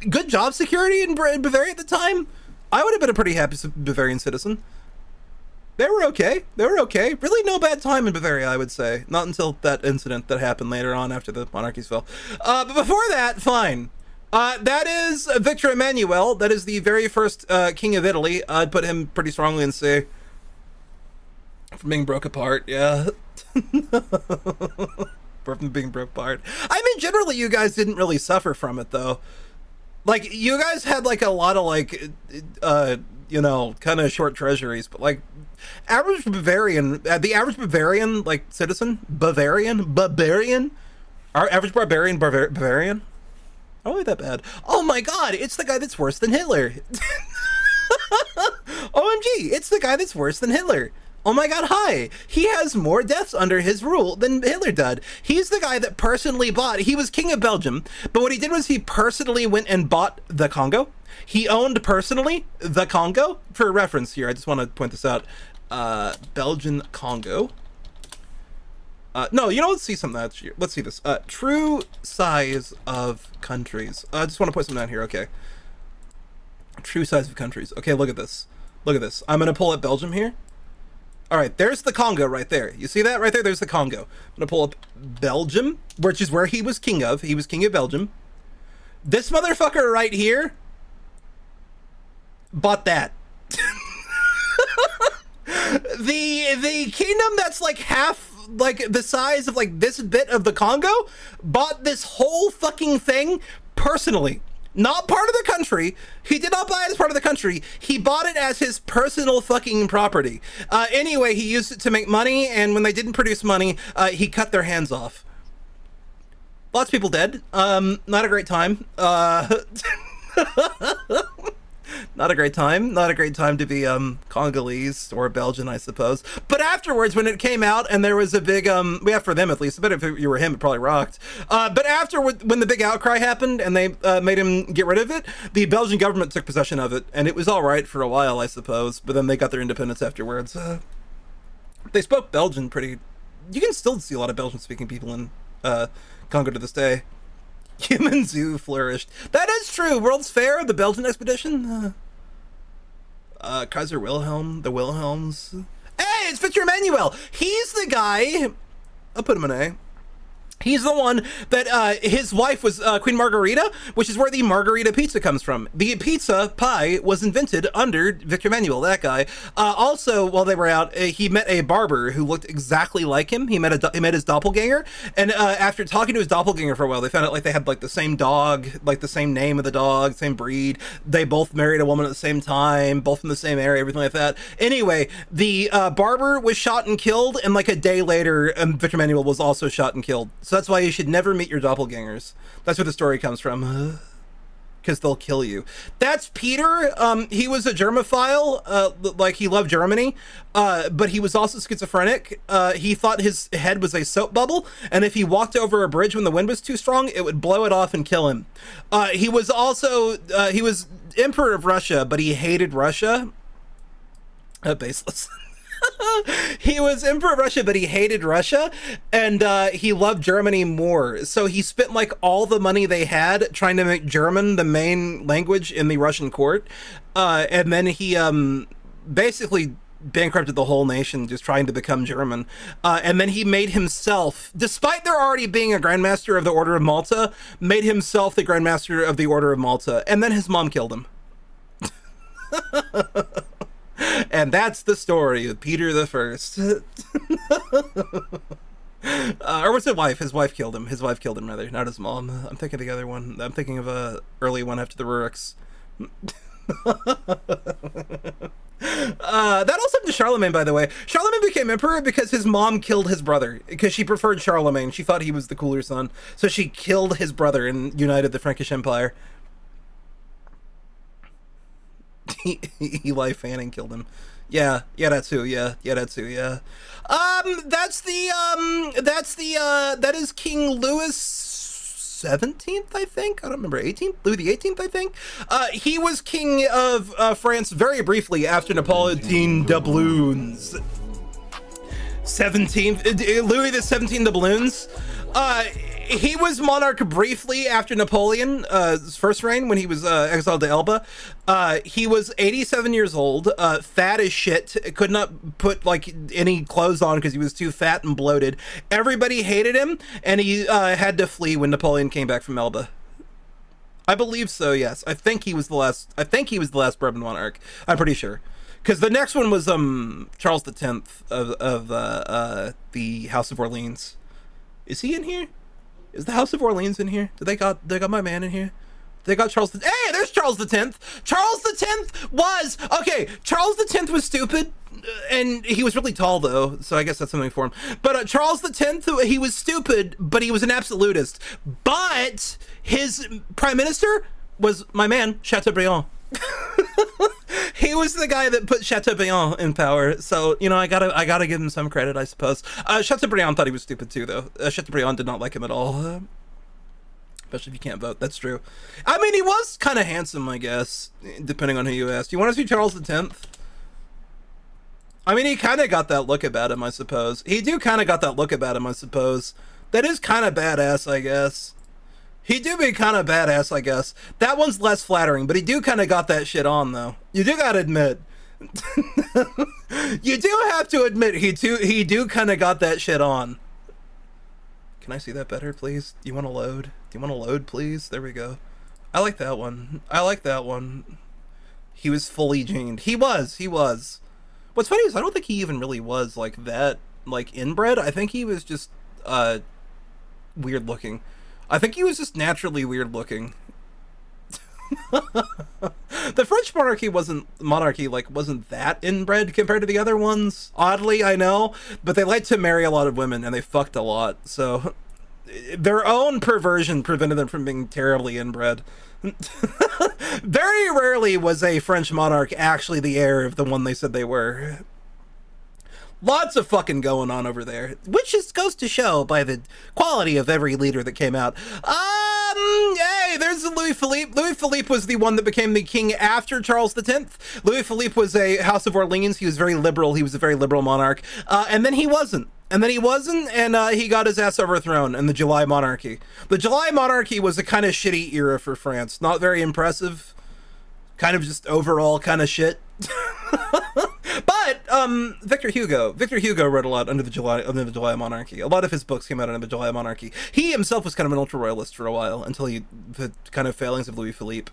good job security in Bavaria at the time. I would have been a pretty happy Bavarian citizen. They were okay. They were okay. Really no bad time in Bavaria, I would say. Not until that incident that happened later on after the monarchies fell. But before that, fine. That is Victor Emmanuel. That is the very first king of Italy. I'd put him pretty strongly in C. From being broke apart, yeah. From being broke apart. I mean, generally, you guys didn't really suffer from it, though. Like, you guys had, like, a lot of, like, you know, kind of short treasuries, but, like, the average Bavarian, like, citizen, Bavarian, our average Bavarian, not really that bad. Oh my God, it's the guy that's worse than Hitler. OMG, it's the guy that's worse than Hitler. Oh my God, hi. He has more deaths under his rule than Hitler did. He's the guy that personally bought, he was king of Belgium, but what he did was he personally went and bought the Congo. He owned personally the Congo. For reference here, I just want to point this out. Belgian Congo. No, you know, let's see something else here. Let's see this. True size of countries. I just want to put something down here, okay. True size of countries. Okay, look at this. Look at this. I'm going to pull up Belgium here. All right, there's the Congo right there. You see that right there? There's the Congo. I'm going to pull up Belgium, which is where he was king of. He was king of Belgium. This motherfucker right here bought that. The kingdom that's like half, like the size of like this bit of the Congo, bought this whole fucking thing personally. Not part of the country. He did not buy it as part of the country. He bought it as his personal fucking property. Anyway, he used it to make money, and when they didn't produce money, he cut their hands off. Lots of people dead. Not a great time. Not a great time. Not a great time to be Congolese or Belgian, I suppose. But afterwards, when it came out and there was a big yeah, for them at least. I bet if you were him, it probably rocked. But after when the big outcry happened and they made him get rid of it, the Belgian government took possession of it, and it was all right for a while, I suppose. But then they got their independence afterwards. They spoke Belgian pretty. You can still see a lot of Belgian-speaking people in Congo to this day. Human zoo flourished. That is true. World's Fair, the Belgian expedition. Kaiser Wilhelm, the Wilhelms. Hey, it's Victor Emmanuel. He's the guy. I'll put him in A. He's the one that his wife was Queen Margarita, which is where the Margarita pizza comes from. The pizza pie was invented under Victor Emmanuel, that guy. Also, while they were out, he met a barber who looked exactly like him. He met his doppelganger, and after talking to his doppelganger for a while, they found out like they had like the same dog, like the same name of the dog, same breed. They both married a woman at the same time, both from the same area, everything like that. Anyway, the barber was shot and killed, and like a day later, Victor Emmanuel was also shot and killed. So that's why you should never meet your doppelgangers. That's where the story comes from. Because they'll kill you. That's Peter. He was a Germophile. Like, he loved Germany. But he was also schizophrenic. He thought his head was a soap bubble. And if he walked over a bridge when the wind was too strong, it would blow it off and kill him. He was also... he was Emperor of Russia, but he hated Russia. Baseless. He was Emperor of Russia, but he hated Russia, and he loved Germany more. So he spent like all the money they had trying to make German the main language in the Russian court. And then he basically bankrupted the whole nation just trying to become German. And then he made himself, despite there already being a Grandmaster of the Order of Malta, made himself the Grandmaster of the Order of Malta. And then his mom killed him. And that's the story of Peter the First. Or was it wife? His wife killed him. His wife killed him, rather, not his mom. I'm thinking of the other one. I'm thinking of a early one after the Ruriks. That also happened to Charlemagne, by the way. Charlemagne became emperor because his mom killed his brother, because she preferred Charlemagne. She thought he was the cooler son. So she killed his brother and united the Frankish Empire. Eli Fanning killed him. Yeah, that too. Yeah. That is King Louis 17th, I think. I don't remember. 18th? Louis the 18th, I think. He was king of France very briefly after Napoleon doubloons. 17th, Louis the 17th doubloons. He was monarch briefly after Napoleon's first reign when he was exiled to Elba. He was 87 years old, fat as shit, could not put like any clothes on because he was too fat and bloated. Everybody hated him, and he had to flee when Napoleon came back from Elba. I believe so, yes. I think he was the last Bourbon monarch. I'm pretty sure. Because the next one was Charles X of the House of Orleans. Is he in here? Is the House of Orleans in here? They got my man in here? They got Charles the... Hey, there's Charles X! Charles X was... Okay, Charles X was stupid, and he was really tall, though, so I guess that's something for him. But Charles X, he was stupid, but he was an absolutist. But his prime minister was my man, Chateaubriand. He was the guy that put Chateaubriand in power, so you know I gotta give him some credit, I suppose. Chateaubriand thought he was stupid too, though. Chateaubriand did not like him at all, especially if you can't vote. That's true. I mean, he was kind of handsome, I guess, depending on who you ask. You want to see Charles X? I mean, he kind of got that look about him, I suppose. He do kind of got that look about him, I suppose. That is kind of badass, I guess. He do be kind of badass, I guess. That one's less flattering, but he do kind of got that shit on, though. You do gotta admit. You do have to admit he do kind of got that shit on. Can I see that better, please? Do you want to load? Do you want to load, please? There we go. I like that one. I like that one. He was fully gened. He was. What's funny is I don't think he even really was like that, like inbred. I think he was just weird looking. I think he was just naturally weird looking. The French monarchy wasn't that inbred compared to the other ones. Oddly, I know, but they liked to marry a lot of women and they fucked a lot. So their own perversion prevented them from being terribly inbred. Very rarely was a French monarch actually the heir of the one they said they were. Lots of fucking going on over there, which just goes to show by the quality of every leader that came out. Hey, there's Louis Philippe. Louis Philippe was the one that became the king after Charles X. Louis Philippe was a House of Orleans. He was very liberal. He was a very liberal monarch. And then he wasn't. And he got his ass overthrown in the July Monarchy. The July Monarchy was a kind of shitty era for France. Not very impressive. Kind of just overall kind of shit. But Victor Hugo wrote a lot under the July Monarchy. A lot of his books came out under the July Monarchy. He himself was kind of an ultra royalist for a while until the kind of failings of Louis Philippe.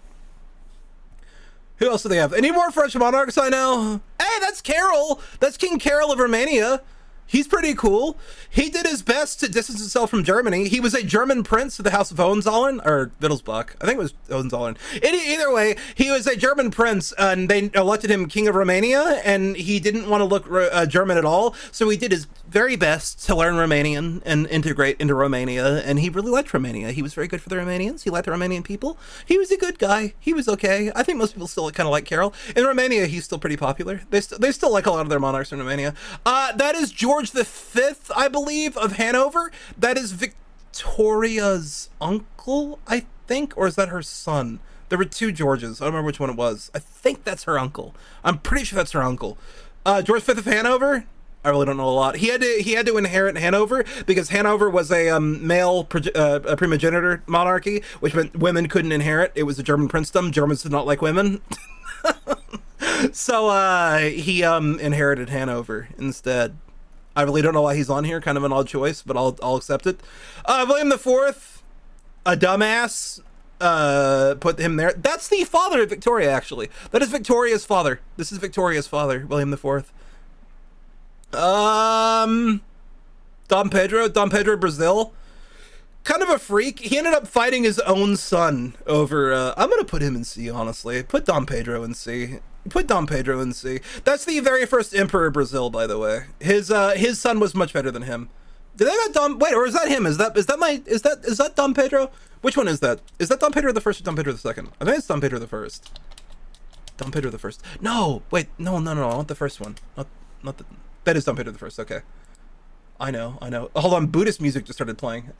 Who else do they have? Any more French monarchs I know? Hey, that's Carol. That's King Carol of Romania. He's pretty cool. He did his best to distance himself from Germany. He was a German prince of the House of Hohenzollern, or Wittelsbach. I think it was Hohenzollern. Either way, he was a German prince, and they elected him king of Romania, and he didn't want to look German at all, so he did his very best to learn Romanian and integrate into Romania, and he really liked Romania. He was very good for the Romanians. He liked the Romanian people. He was a good guy. He was okay. I think most people still kind of like Carol. In Romania, he's still pretty popular. They still like a lot of their monarchs in Romania. That is George V, I believe, of Hanover. That is Victoria's uncle, I think, or is that her son? There were two Georges. I don't remember which one it was. I think that's her uncle. I'm pretty sure that's her uncle. George V of Hanover. I really don't know a lot. He had to inherit Hanover because Hanover was a male primogeniture monarchy, which meant women couldn't inherit. It was a German princedom. Germans did not like women. So he inherited Hanover instead. I really don't know why he's on here. Kind of an odd choice, but I'll accept it. William the Fourth, a dumbass. Put him there. That's the father of Victoria, actually. That is Victoria's father. This is Victoria's father, William the Fourth. Dom Pedro, Brazil. Kind of a freak. He ended up fighting his own son over. I'm gonna put him in C, honestly. Put Dom Pedro in C. Put Dom Pedro in C. That's the very first emperor of Brazil, by the way. His son was much better than him. Did I got Dom? Wait, or is that him? Is that Dom Pedro? Which one is that? Is that Dom Pedro the first or Dom Pedro the second? I think it's Dom Pedro the first. Dom Pedro the first. No, wait, no. I want the first one. Not the. That is Dom Pedro the first. Okay. I know. Hold on, Buddhist music just started playing.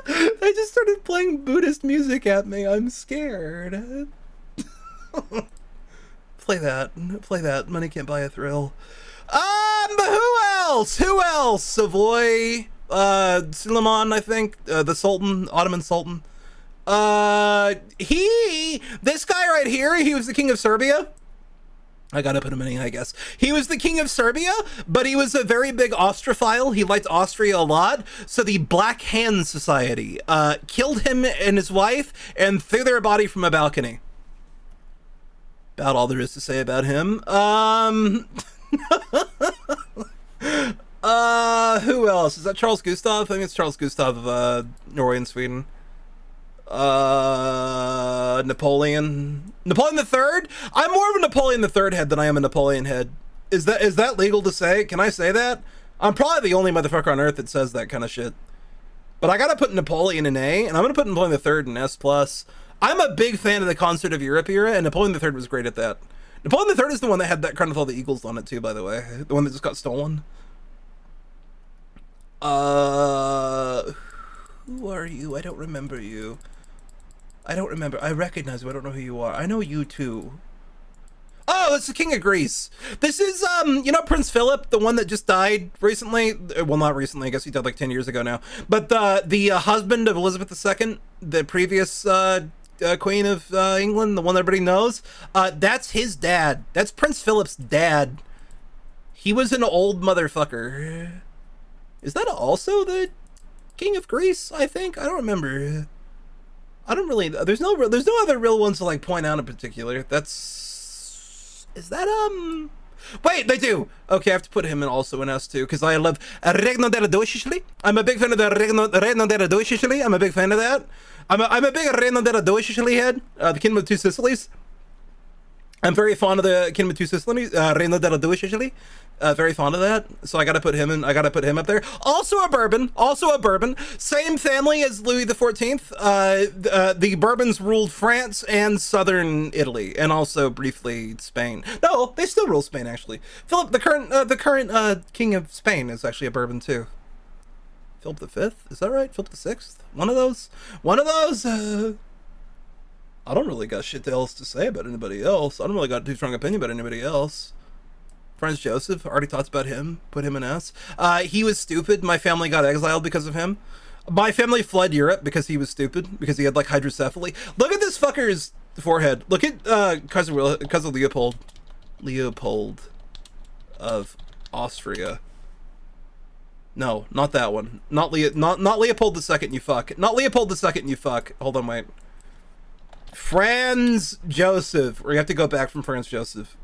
They just started playing Buddhist music at me. I'm scared. Play that. Money can't buy a thrill. But who else? Savoy, Suleiman, I think, the Sultan, Ottoman Sultan. This guy right here, he was the king of Serbia. I gotta put him in, I guess. He was the king of Serbia, but he was a very big Austrophile. He liked Austria a lot. So the Black Hand Society killed him and his wife and threw their body from a balcony. About all there is to say about him. Who else? Is that Charles Gustav? I think it's Charles Gustav of Norway and Sweden. Napoleon the Third. I'm more of a Napoleon the Third head than I am a Napoleon head. Is that legal to say? Can I say that? I'm probably the only motherfucker on earth that says that kind of shit. But I gotta put Napoleon in A, and I'm gonna put Napoleon the Third in S+. I'm a big fan of the Concert of Europe era, and Napoleon the Third was great at that. Napoleon the Third is the one that had that crown with all the eagles on it too, by the way. The one that just got stolen. Who are you? I don't remember you. I recognize you. I don't know who you are. I know you too. Oh, it's the King of Greece. This is, Prince Philip, the one that just died recently. Well, not recently. I guess he died like 10 years ago now. But the husband of Elizabeth II, the previous Queen of England, the one that everybody knows, that's his dad. That's Prince Philip's dad. He was an old motherfucker. Is that also the King of Greece? I think. I don't remember. I don't really. There's no other real ones to like point out in particular. Is that Wait, they do. Okay, I have to put him in also in S2 because I love Regno della Due Sicily. I'm a big fan of the Regno della Due Sicily. I'm a big fan of that. I'm a big Regno della Due Sicily head. The Kingdom of Two Sicilies. I'm very fond of the Kingdom of Two Sicilies. Regno della Due Sicily. Very fond of that, so I gotta put him in. I gotta put him up there. Also a Bourbon. Same family as Louis XIV. The Bourbons ruled France and southern Italy, and also briefly Spain. No, they still rule Spain actually. Philip, the current king of Spain, is actually a Bourbon too. Philip V, is that right? Philip VI, one of those. I don't really got shit else to say about anybody else. I don't really got too strong opinion about anybody else. Franz Joseph, already talked about him, put him in S. He was stupid. My family got exiled because of him. My family fled Europe because he was stupid, because he had like hydrocephaly. Look at this fucker's forehead. Look at cousin Leopold. Leopold of Austria. No, not that one. Not Leopold II, you fuck. Not Leopold II, you fuck. Hold on, wait. Franz Joseph. We have to go back from Franz Joseph.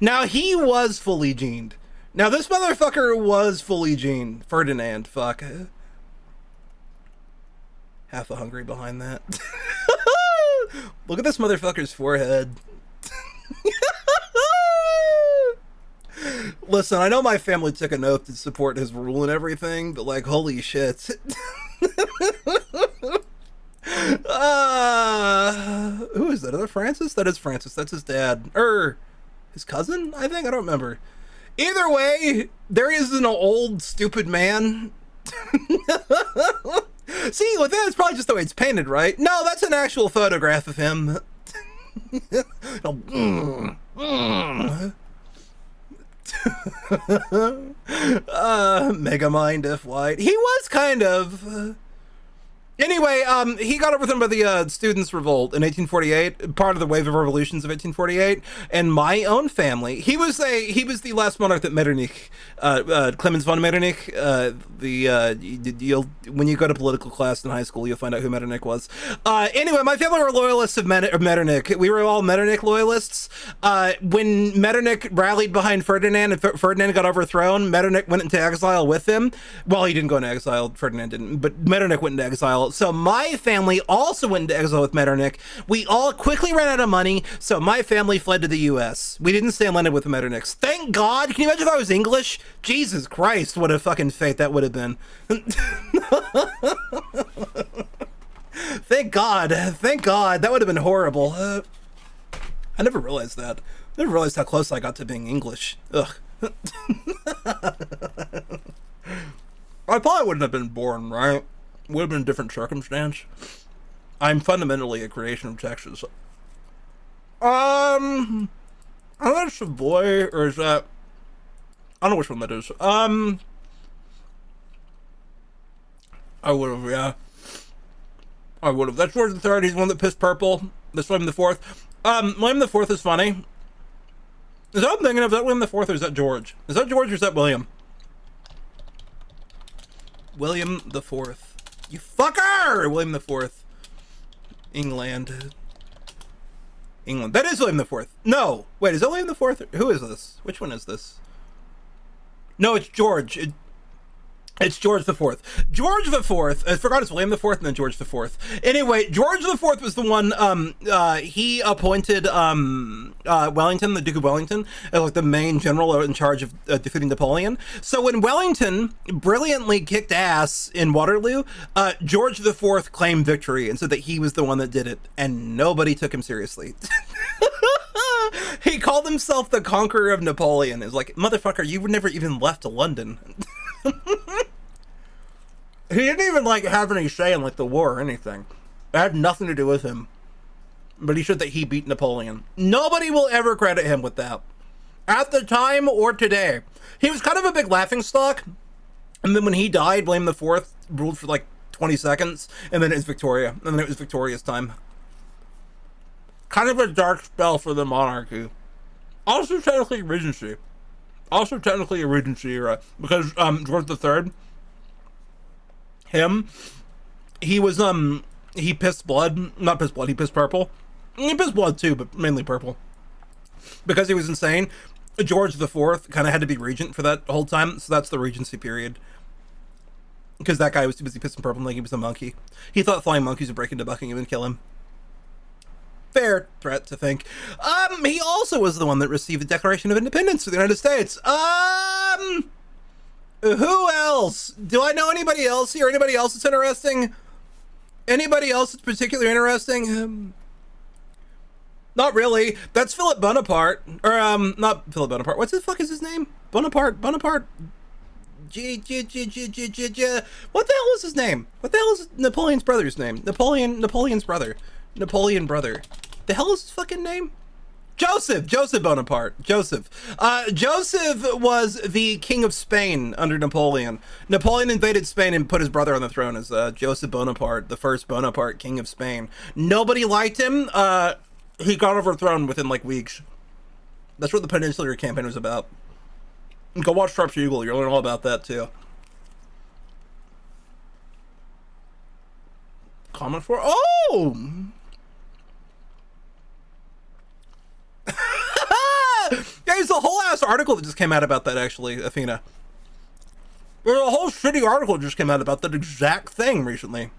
Now, he was fully gened. Now, this motherfucker was fully gened. Ferdinand, fuck. Half a hungry behind that. Look at this motherfucker's forehead. Listen, I know my family took an oath to support his rule and everything, but like, holy shit. Who is that? Other Francis? That is Francis. That's his dad. His cousin? I think. I don't remember. Either way, there is an old, stupid man. See, with that, it's probably just the way it's painted, right? No, that's an actual photograph of him. Megamind F. White. He was kind of... Anyway, he got overthrown by the students' revolt in 1848, part of the wave of revolutions of 1848. And my own family, he was the last monarch that Metternich, Clemens von Metternich. When you go to political class in high school, you'll find out who Metternich was. Anyway, my family were loyalists of Metternich. We were all Metternich loyalists. When Metternich rallied behind Ferdinand and Ferdinand got overthrown, Metternich went into exile with him. Well, he didn't go into exile. Ferdinand didn't, but Metternich went into exile. So my family also went into exile with Metternich. We all quickly ran out of money, so my family fled to the U.S. We didn't stay in London with the Metternichs. Thank God. Can you imagine if I was English? Jesus Christ, what a fucking fate that would have been. Thank God. Thank God. That would have been horrible. I never realized that. I never realized how close I got to being English. Ugh. I probably wouldn't have been born, right? Would have been a different circumstance. I'm fundamentally a creation of Texas. I think it's Savoy, or is that... I don't know which one that is. I would have, yeah. I would have. That's George III. He's the one that pissed purple. That's William IV. William IV is funny. Is that what I'm thinking of? Is that William IV or is that George? Is that George or is that William? William IV. You fucker! William IV. England. That is William IV. No! Wait, is that William IV? Who is this? Which one is this? No, it's George. It's George IV. George IV, I forgot it's William IV and then George IV. Anyway, George IV was the one, he appointed Wellington, the Duke of Wellington, as like the main general in charge of defeating Napoleon. So when Wellington brilliantly kicked ass in Waterloo, George IV claimed victory and said that he was the one that did it, and nobody took him seriously. He called himself the conqueror of Napoleon. It's like, motherfucker, you never even left London. He didn't even like have any say in like the war or anything. It had nothing to do with him. But he said that he beat Napoleon. Nobody will ever credit him with that. At the time or today. He was kind of a big laughingstock. And then when he died, William IV ruled for like 20 seconds. And then it was Victoria. And then it was Victoria's time. Kind of a dark spell for the monarchy. Also technically Regency. Also technically a Regency era. Because George III... he was, he pissed blood, not pissed blood, he pissed purple. He pissed blood too, but mainly purple. Because he was insane, George IV kind of had to be regent for that whole time, so that's the Regency period. Because that guy was too busy pissing purple like he was a monkey. He thought flying monkeys would break into Buckingham and kill him. Fair threat to think. He also was the one that received the Declaration of Independence for the United States. Who else? Do I know anybody else here? Anybody else that's interesting? Anybody else that's particularly interesting? Not really. That's Philip Bonaparte. Or, not Philip Bonaparte. What the fuck is his name? Bonaparte. What the hell is his name? What the hell is Napoleon's brother's name? Napoleon's brother. Napoleon brother. The hell is his fucking name? Joseph Bonaparte. Joseph was the king of Spain under Napoleon. Napoleon invaded Spain and put his brother on the throne as Joseph Bonaparte, the first Bonaparte king of Spain. Nobody liked him. He got overthrown within like weeks. That's what the Peninsular Campaign was about. Go watch Sharp's Eagle. You'll learn all about that too. Comment for There's a whole ass article that just came out about that, actually, Athena. There's a whole shitty article that just came out about that exact thing recently.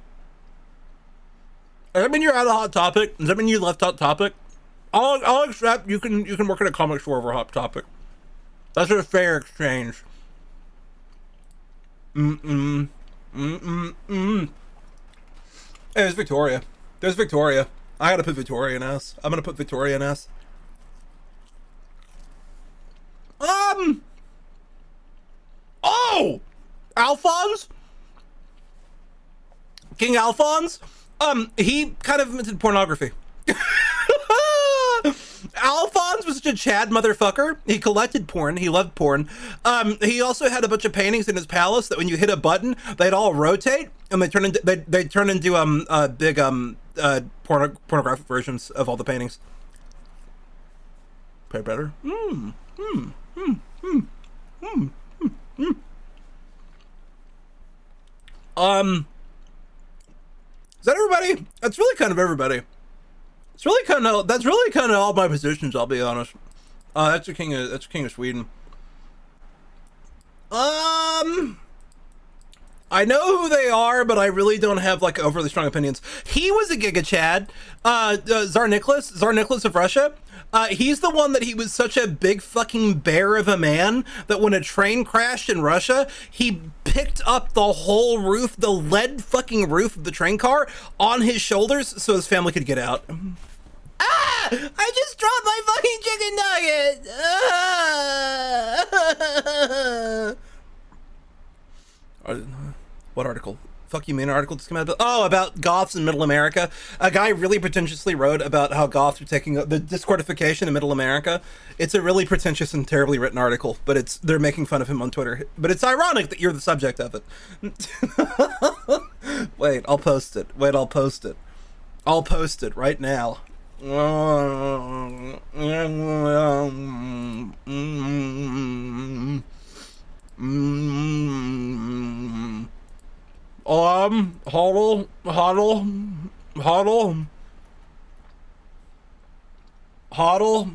Does that mean you're out of Hot Topic? Does that mean you left Hot Topic? I'll accept you can work at a comic store over Hot Topic. That's a fair exchange. Hey, there's Victoria. There's Victoria. I gotta put Victoria in S. I'm gonna put Victoria in S. Oh! Alphonse? King Alphonse? He kind of invented pornography. Alphonse was such a Chad motherfucker. He collected porn. He loved porn. He also had a bunch of paintings in his palace that when you hit a button, they'd all rotate. and they turn into big pornographic versions of all the paintings. Pay better. Is that everybody? That's really kind of everybody. That's really kind of all my positions, I'll be honest. That's the king of Sweden. I know who they are, but I really don't have like overly strong opinions. He was a Giga Chad. Tsar Nicholas of Russia. He's the one that he was such a big fucking bear of a man that when a train crashed in Russia, he picked up the whole roof, the lead fucking roof of the train car on his shoulders so his family could get out. Ah! I just dropped my fucking chicken nugget! What article? Fuck you mean article just came out about? Oh, about goths in Middle America. A guy really pretentiously wrote about how goths are taking the discordification in Middle America. It's a really pretentious and terribly written article, but they're making fun of him on Twitter. But it's ironic that you're the subject of it. Wait, I'll post it. I'll post it right now. Hodl.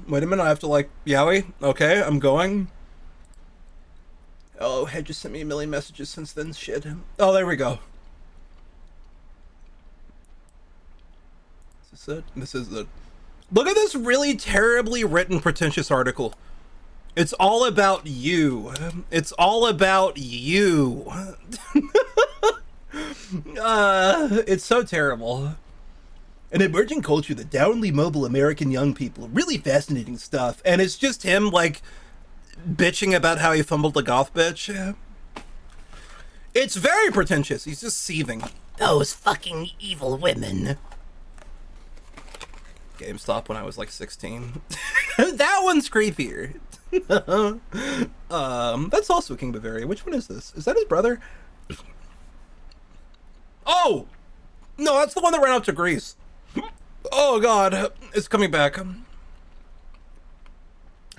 Wait a minute, I have to like, Yowie. Okay, I'm going. Oh, Head just sent me a million messages since then, shit. Oh, there we go. Is this it? This is it. Look at this really terribly written, pretentious article. It's all about you. It's all about you. It's so terrible. An emerging culture, the downly mobile American young people. Really fascinating stuff. And it's just him, like, bitching about how he fumbled a goth bitch. It's very pretentious. He's just seething. Those fucking evil women. GameStop when I was like 16. That one's creepier. That's also King Bavaria. Which one is this? Is that his brother? Oh! No, that's the one that ran out to Greece. Oh god, it's coming back. And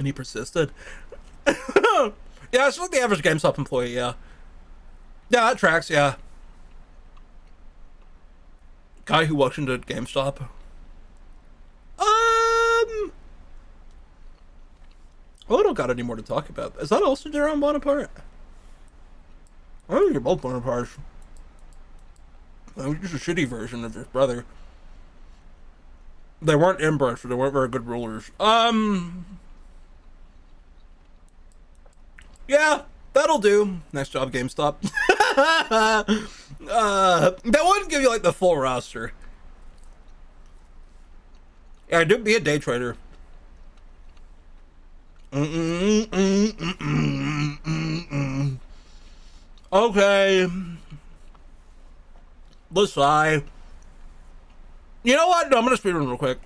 he persisted. Yeah, it's like the average GameStop employee, yeah. Yeah, that tracks, yeah. Guy who walks into GameStop. Oh, I don't got any more to talk about. Is that also Jerome Bonaparte? I think you're both Bonapartes. I mean, just a shitty version of his brother. They weren't inbred, so they weren't very good rulers. Yeah, that'll do. Nice job, GameStop. That wouldn't give you like the full roster. Yeah, do be a day trader. Okay. Let's try. You know what? No, I'm gonna speedrun real quick.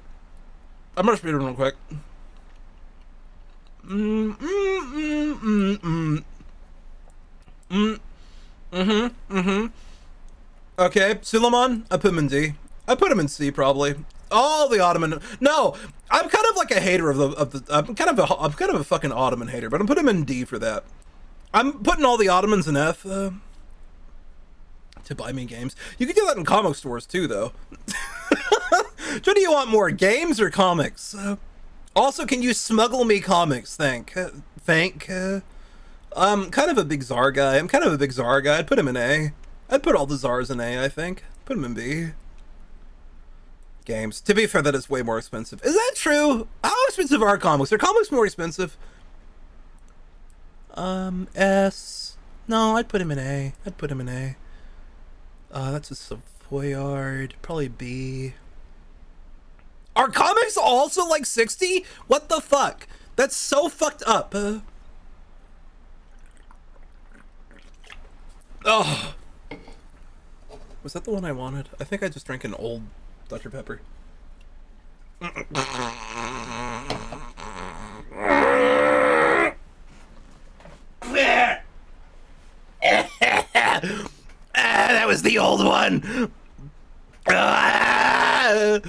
Okay, Suleiman, I put him in D. I put him in C probably. All the Ottoman. No, I'm kind of like a hater of the. I'm kind of a fucking Ottoman hater, but I'm putting him in D for that. I'm putting all the Ottomans in F. To buy me games. You can do that in comic stores too, though. So do you want more, games or comics? Also, can you smuggle me comics? I'm kind of a big Tsar guy. I'd put him in A. I'd put all the Tsars in A, I think. Put him in B. Games. To be fair, that is way more expensive. Is that true? How expensive are comics? Are comics more expensive? S. No, I'd put him in A. That's a Savoyard. Probably B. Are comics also like 60? What the fuck? That's so fucked up. Oh. Was that the one I wanted? I think I just drank an old Dr. Pepper. That was the old one. Ah!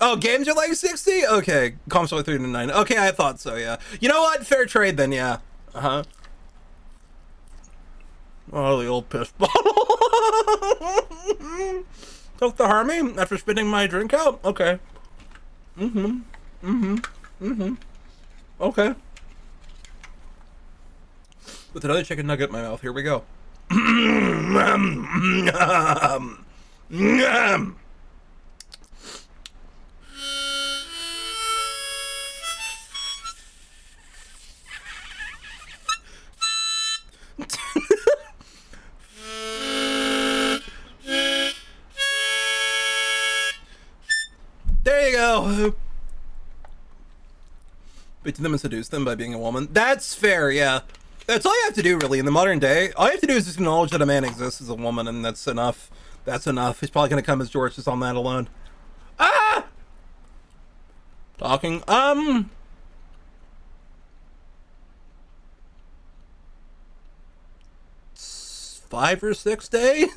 Oh, games are like 60? Okay, comps only 3 to 9. Okay, I thought so, yeah. You know what? Fair trade then, yeah. Uh-huh. Oh, the old piss bottle. Took the harmy after spitting my drink out? Okay. Okay. With another chicken nugget in my mouth, here we go. There you go. Beat them and seduce them by being a woman. That's fair, yeah. That's all you have to do, really, in the modern day. All you have to do is just acknowledge that a man exists as a woman, and that's enough. That's enough. He's probably gonna come as George just on that alone. Ah! Talking, 5 or 6 days?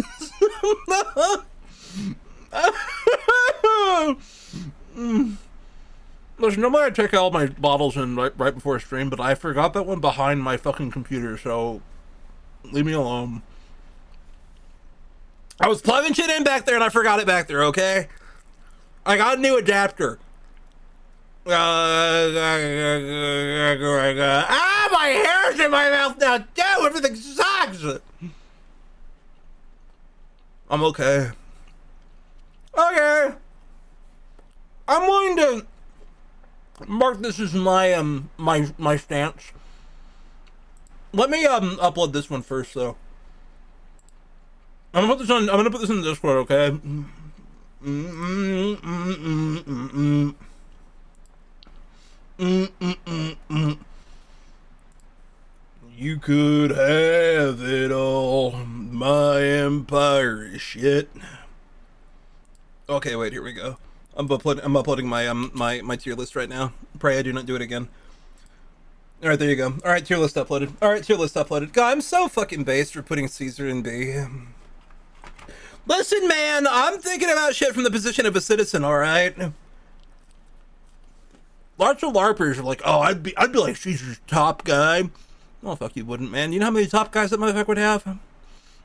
Listen, normally I take all my bottles in right before a stream, but I forgot that one behind my fucking computer, so leave me alone. I was plugging shit in back there and I forgot it back there, okay? I got a new adapter. Ah, my hair's in my mouth now. Damn, everything sucks. I'm okay. Okay. I'm willing to mark this as my my stance. Let me upload this one first though. I'm gonna put this in Discord, okay? You could have it all. My empire is shit. Okay, wait, here we go. I'm uploading my my tier list right now. Pray I do not do it again. All right, there you go. All right, tier list uploaded. All right, tier list uploaded. God, I'm so fucking based for putting Caesar in B. Listen, man, I'm thinking about shit from the position of a citizen. All right. Lots of LARPers are like, oh, I'd be like Caesar's top guy. Oh, fuck you wouldn't, man. You know how many top guys that motherfucker would have?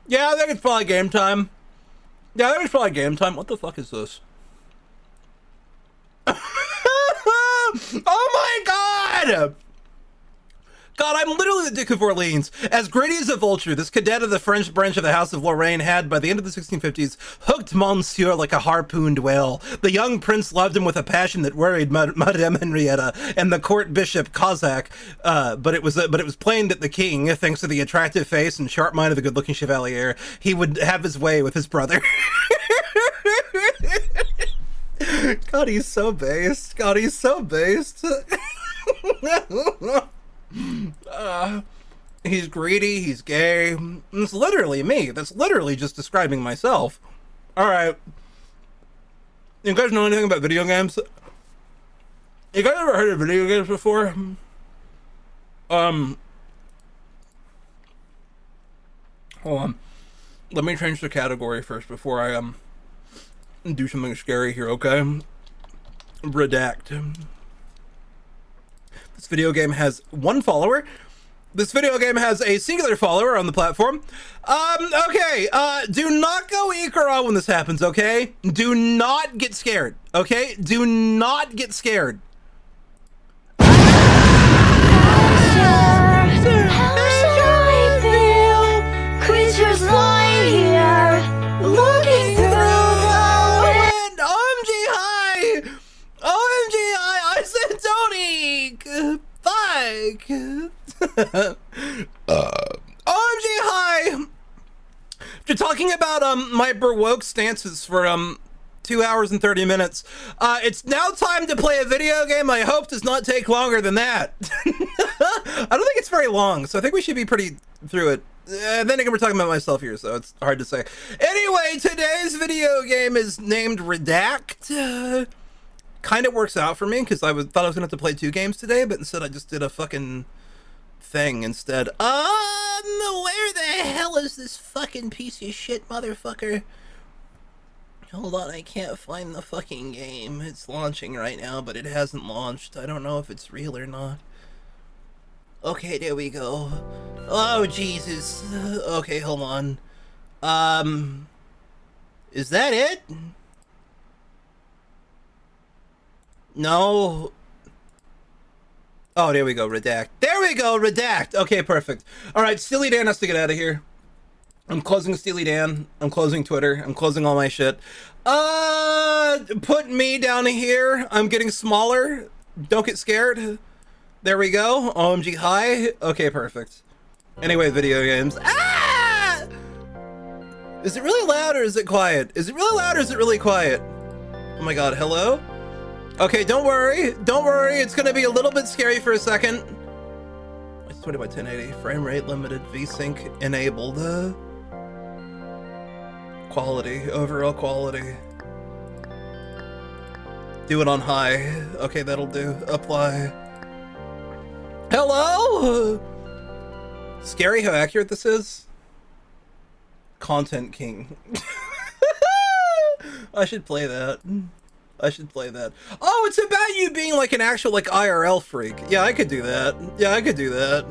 Yeah, I think it's probably game time. Yeah, I think it's probably game time. What the fuck is this? Oh my god! God, I'm literally the Duke of Orleans. As greedy as a vulture, this cadet of the French branch of the House of Lorraine had, by the end of the 1650s, hooked Monsieur like a harpooned whale. The young prince loved him with a passion that worried Madame Henrietta and the court bishop Cossack. But it was plain that the king, thanks to the attractive face and sharp mind of the good-looking chevalier, he would have his way with his brother. God, he's so based. God, he's so based. He's greedy, he's gay. It's literally me. That's literally just describing myself. Alright. You guys know anything about video games? You guys ever heard of video games before? Hold on. Let me change the category first before I do something scary here, okay? Redact. This video game has 1 follower. This video game has a singular follower on the platform. Okay, do not go Ikara when this happens, okay? Do not get scared, okay? Do not get scared. Creatures lie here, looking through the wind. OMG hi! OMG hi! I said don't eek! Fuck! OMG hi! You're talking about my Baroque stances for 2 hours and 30 minutes. It's now time to play a video game I hope does not take longer than that. I don't think it's very long, so I think we should be pretty through it. Then again, we're talking about myself here, so it's hard to say. Anyway, today's video game is named Redact. Kind of works out for me, because thought I was going to have to play 2 games today, but instead I just did a fucking thing instead. Where the hell is this fucking piece of shit motherfucker? Hold on, I can't find the fucking game. It's launching right now, but it hasn't launched. I don't know if it's real or not. Okay, there we go. Oh, Jesus. Okay, hold on. Is that it? No. Oh, there we go, redact. There we go, redact. Okay, perfect. All right, Steely Dan has to get out of here. I'm closing Steely Dan. I'm closing Twitter. I'm closing all my shit. Put me down here. I'm getting smaller. Don't get scared. There we go. OMG hi. Okay, perfect. Anyway, video games. Ah! Is it really loud or is it quiet? Is it really loud or is it really quiet? Oh my god, hello? Okay, don't worry. Don't worry. It's gonna be a little bit scary for a second. It's 20 by 1080. Frame rate limited. VSync enabled. Quality. Overall quality. Do it on high. Okay, that'll do. Apply. Hello? Scary how accurate this is. Content King. I should play that. I should play that. Oh, it's about you being like an actual like IRL freak. Yeah, I could do that. Yeah, I could do that.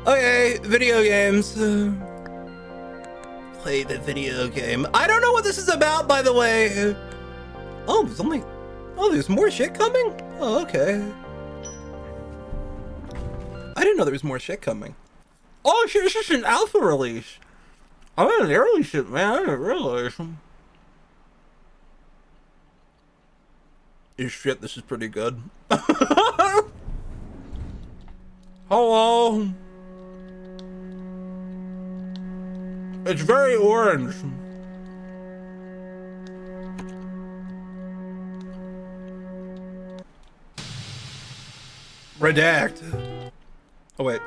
Okay, video games. Play the video game. I don't know what this is about, by the way. Oh, there's only... Oh, there's more shit coming? Oh, okay. I didn't know there was more shit coming. Oh shit, this is an alpha release. I'm in the early shit, man. I didn't realize. Shit, this is pretty good. Hello. It's very orange. Redact. Oh wait.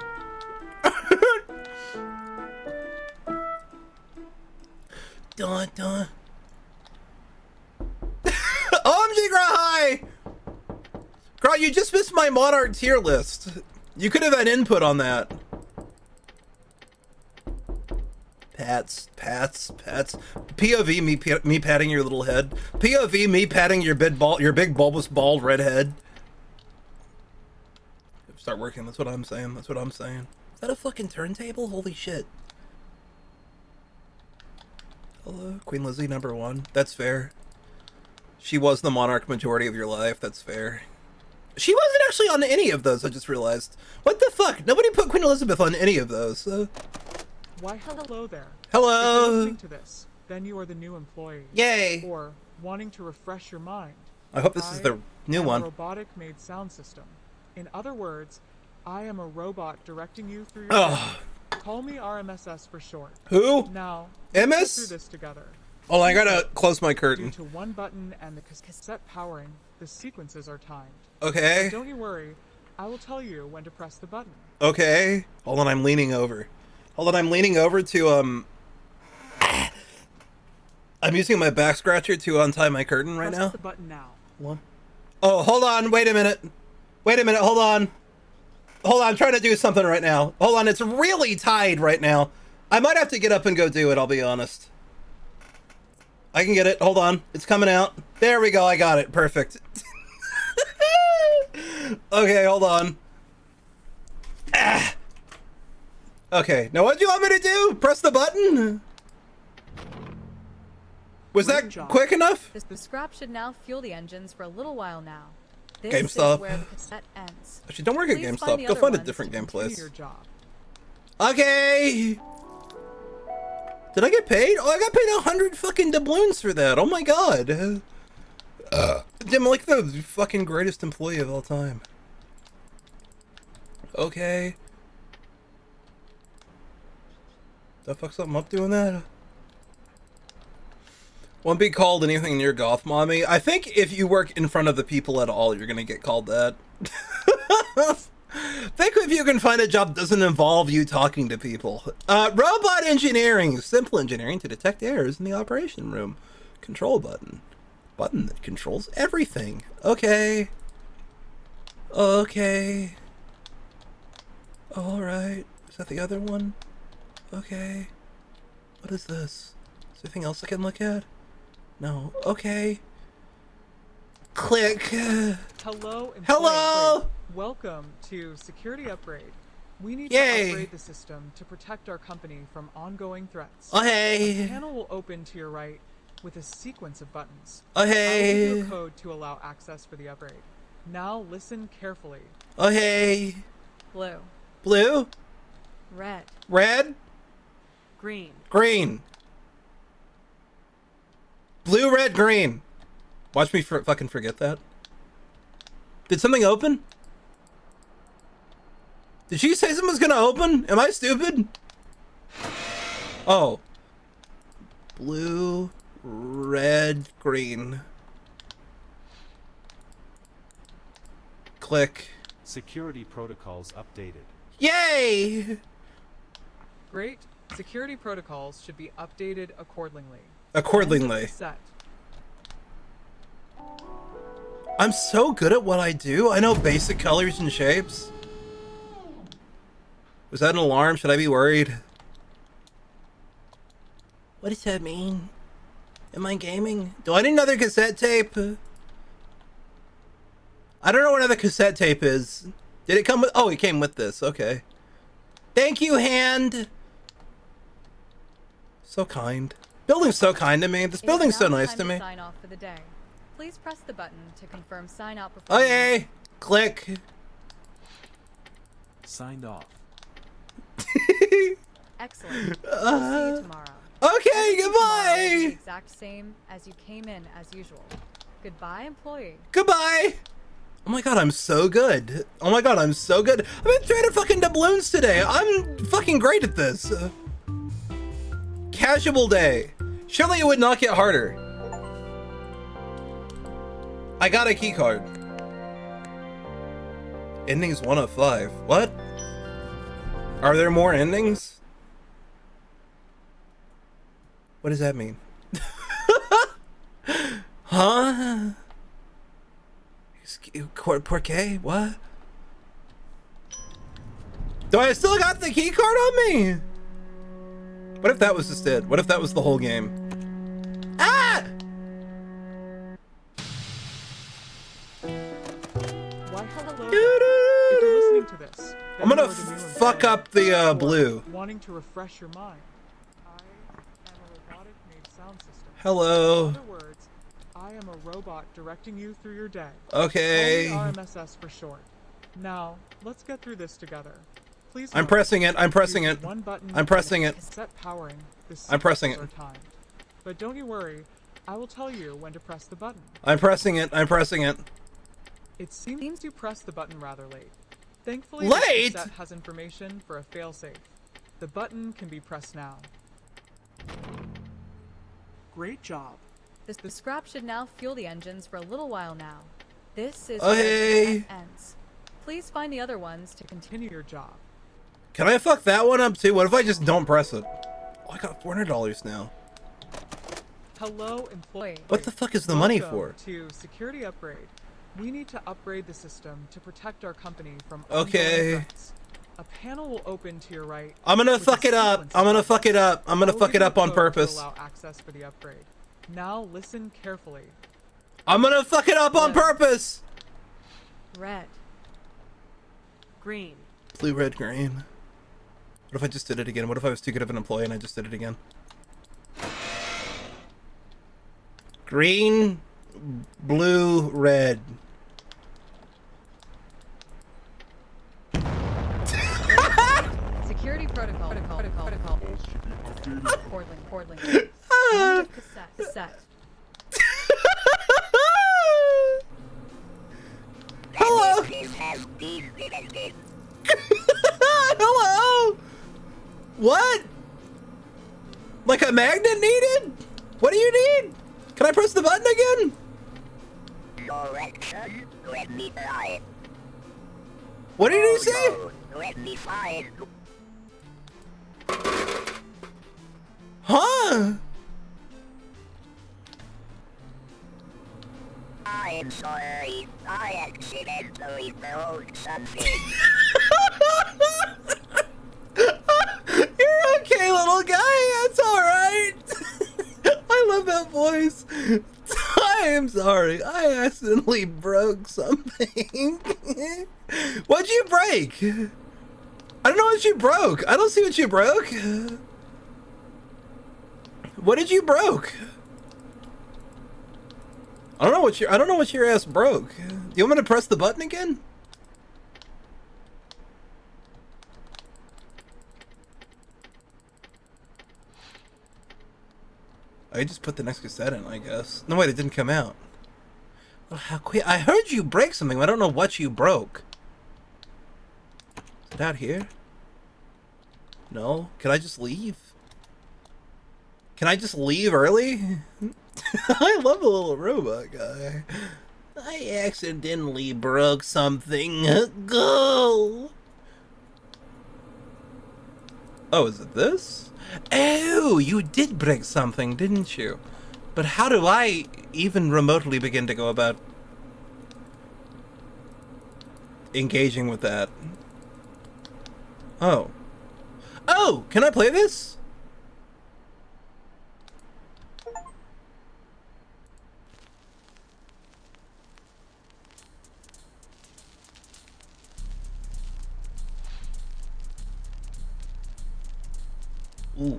Dun dun. OMG Gra, Gra, you just missed my Monarch tier list. You could have had input on that. Pats. POV me patting your little head. POV me patting your big bulbous bald red head. Start working. That's what I'm saying. That's what I'm saying. Is that a fucking turntable? Holy shit. Hello, Queen Lizzie #1. That's fair. She was the monarch majority of your life. That's fair. She wasn't actually on any of those, I just realized. What the fuck? Nobody put Queen Elizabeth on any of those. Why, hello there. Hello. If you're listening to this, then you are the new employee. Yay. Or wanting to refresh your mind. I hope this is the new one. A robotic-made sound system. In other words, I am a robot directing you through your day. Call me RMSS for short. Who? Now, MS? let's go through this together. Oh, I gotta close my curtain. Due to one button and the cassette powering, the sequences are timed. Okay. So don't you worry, I will tell you when to press the button. Okay. Hold on, I'm leaning over. Hold on, I'm leaning over to, I'm using my back scratcher to untie my curtain right now. Press the button now. What? Oh, hold on, wait a minute. Wait a minute, hold on. Hold on, I'm trying to do something right now. Hold on, it's really tied right now. I might have to get up and go do it, I'll be honest. I can get it, hold on. It's coming out. There we go, I got it, perfect. Okay, hold on. Okay, now what do you want me to do? Press the button? Was that quick enough? The scrap should now fuel the engines for a little while now. This GameStop. is where the cassette ends. Actually, don't work at Please GameStop. find the Go other find a ones different to game Continue place. your job. Okay. Did I get paid? Oh, I got paid 100 fucking doubloons for that. Oh my god. I'm like the fucking greatest employee of all time. Okay. Did I fuck something up doing that? Won't be called anything near Goth Mommy. I think if you work in front of the people at all, you're gonna get called that. Think if you can find a job that doesn't involve you talking to people. Robot engineering. Simple engineering to detect errors in the operation room. Control button. Button that controls everything. Okay. Okay. All right. Is that the other one? Okay. What is this? Is there anything else I can look at? No. Okay. Click. Hello, employee Hello. upgrade. Welcome to Security Upgrade. We need Yay. to upgrade the system to protect our company from ongoing threats. Oh A hey. panel will open to your right with a sequence of buttons. Oh I will give you hey. a code to allow access for the upgrade. Now listen carefully. Oh hey. Blue. Blue. Red. Red. Green. Green. Blue, red, green. Watch me fucking forget that. Did something open? Did she say something was gonna open? Am I stupid? Oh. Blue, red, green. Click. Security protocols updated. Yay! Great. Security protocols should be updated accordingly. Accordingly. Set. I'm so good at what I do. I know basic colors and shapes. Was that an alarm? Should I be worried? What does that mean? Am I gaming? Do I need another cassette tape? I don't know what another cassette tape is. Did it come with... Oh, it came with this. Okay. Thank you, hand. So kind. Building's so kind to me. This building's so nice to me. Sign off for the day. Please press the button to confirm sign out before. Oh, yay. Click. Signed off. Excellent. We'll see you tomorrow. Okay, Everything tomorrow is the goodbye. exact same as you came in as usual. Goodbye, employee. Goodbye. Oh my god, I'm so good. Oh my god, I'm so good. I've been trading fucking doubloons today. I'm fucking great at this. Casual day. Surely it would not get harder. I got a key card. Endings 1 of 5. What? Are there more endings? What does that mean? Huh? Por qué? What? Do I still got the key card on me? What if that was just it? What if that was the whole game? Ah! Why, hello there. If you're listening to this, then I'm gonna you are the new fuck employee. up the Or blue. Wanting to refresh your mind. I am a robotic-made sound system. Hello. In other words, I am a robot directing you through your day. Okay. Call me RMSS for short. Now, let's get through this together. Please. I'm note, pressing it. I'm pressing use it. One button I'm pressing it. Set powering. The I'm pressing sequences it. are timed. But don't you worry, I will tell you when to press the button. I'm pressing it. I'm pressing it. It seems you pressed the button rather late. Thankfully, Late? the set has information for a failsafe. The button can be pressed now. Great job. The scrap should now fuel the engines for a little while now. This is Oh, where hey. the event ends. Please find the other ones to continue. Continue your job. Can I fuck that one up too? What if I just don't press it? Oh, I got $400 now. Hello, employee. What the fuck is the money Welcome for? to Security Upgrade. We need to upgrade the system to protect our company from Okay. ongoing threats. A panel will open to your right. I'm gonna with a fuck it up. sequence I'm of gonna buttons. fuck it up. I'm gonna I will fuck give it you up a on code purpose. To allow access for the upgrade. Now listen carefully. I'm gonna fuck it up on Blue. purpose. Red. Green. Blue, red, green. What if I just did it again? What if I was too good of an employee and I just did it again? Green, blue, red. Security protocol. Portland. Cassette. Hello. Hello. What? Like a magnet needed? What do you need? Can I press the button again? Correction, let me try. What did he say? Let me find. Huh? I'm sorry, I accidentally broke something. voice. I am sorry. I accidentally broke something. What'd you break? I don't know what you broke. I don't see what you broke. What did you broke? I don't know what your ass broke. Do you want me to press the button again? I just put the next cassette in, I guess. No, wait, it didn't come out. Well, how quick? I heard you break something, but I don't know what you broke. Is it out here? No? Can I just leave? Can I just leave early? I love a little robot guy. I accidentally broke something. Go! Oh, is it this? Oh, you did break something, didn't you? But how do I even remotely begin to go about engaging with that? Oh. Oh, can I play this? Ooh.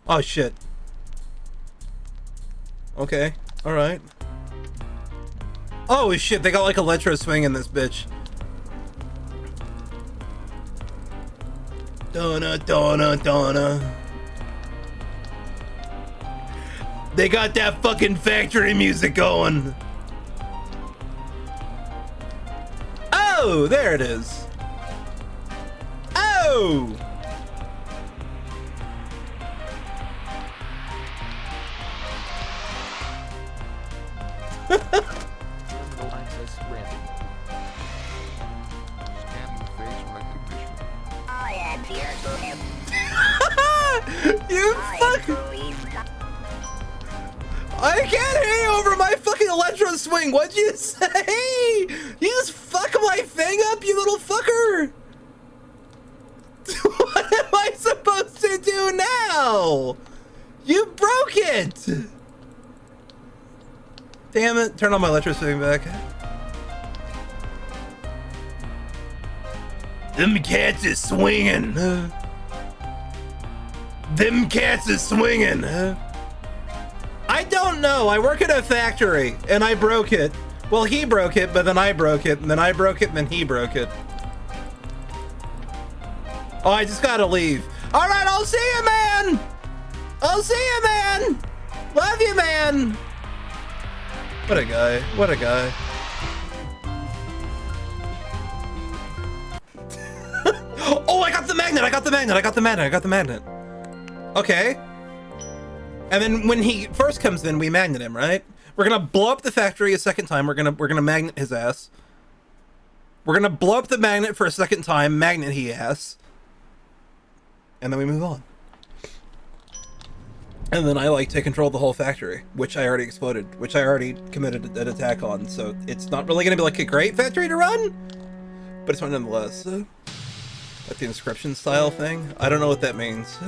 Oh shit. Okay. Alright. Oh shit, they got like electro swing in this bitch. Donna, Donna, Donna. They got that fucking factory music going. Oh, there it is. Oh! I am here to help. You fuck! I can't hear you over my fucking electro swing. What'd you say? You just fuck my thing up, you little fucker. What am I supposed to do now? You broke it. Damn it! Turn on my electro swing back. Them cats is swinging. Them cats is swinging. I don't know. I work at a factory and I broke it. Well, he broke it, but then I broke it, and then I broke it, and then he broke it. Oh, I just gotta leave. All right, I'll see you, man. I'll see you, man. Love you, man. What a guy. What a guy. Oh, I got the magnet. I got the magnet. I got the magnet. I got the magnet. Okay. And then when he first comes in, we magnet him, right? We're gonna blow up the factory a second time. We're gonna magnet his ass. We're gonna blow up the magnet for a second time, magnet he ass. And then we move on. And then I like take control of the whole factory, which I already exploded, which I already committed an attack on. So it's not really gonna be like a great factory to run, but it's fun nonetheless. Like the inscription style thing. I don't know what that means.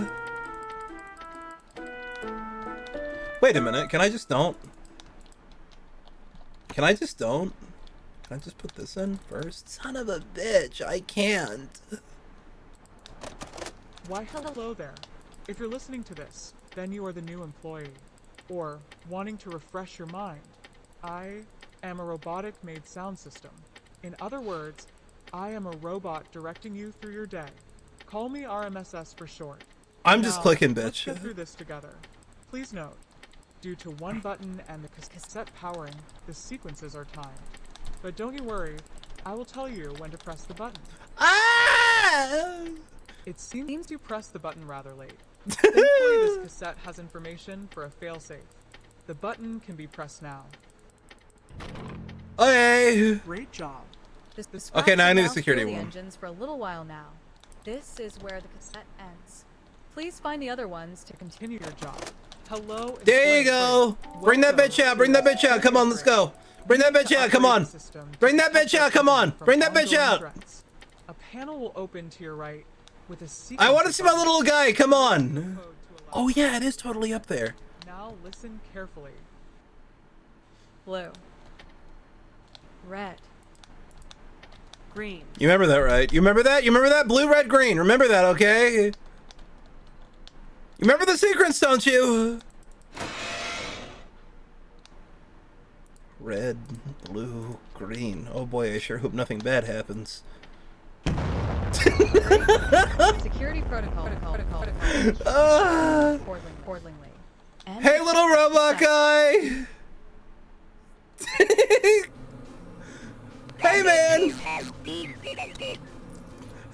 Wait a minute, can I just don't? Can I just don't? Can I just put this in first? Son of a bitch, I can't. Why, hello there. If you're listening to this, then you are the new employee. Or wanting to refresh your mind. I am a robotic-made sound system. In other words, I am a robot directing you through your day. Call me RMSS for short. I'm just clicking, bitch. Let's get through this together. Please note, due to one button and the cassette powering, the sequences are timed. But don't you worry, I will tell you when to press the button. Ah! It seems you pressed the button rather late. Thankfully, this cassette has information for a failsafe. The button can be pressed now. Okay. Great job. Okay, now I need a Now security fuel the one. engines for a little while now. This is where the cassette ends. Please find the other ones to continue. Continue your job. Hello. There you go. Bring that bitch out. Bring that bitch out. Come on, let's go. Bring that bitch out. Come on. Bring that bitch out. Come on. Bring that bitch out. A panel will open to your right with a I want to see my little guy. Come on. Oh yeah, it is totally up there. Now listen carefully. Blue. Red. Green. You remember that, right? You remember that? You remember that? Blue, red, green. Remember that, okay? You remember the secrets, don't you? Red, blue, green. Oh boy, I sure hope nothing bad happens. Security protocol. Accordingly. And Hey, little robot guy! Hey, man! Has been detected.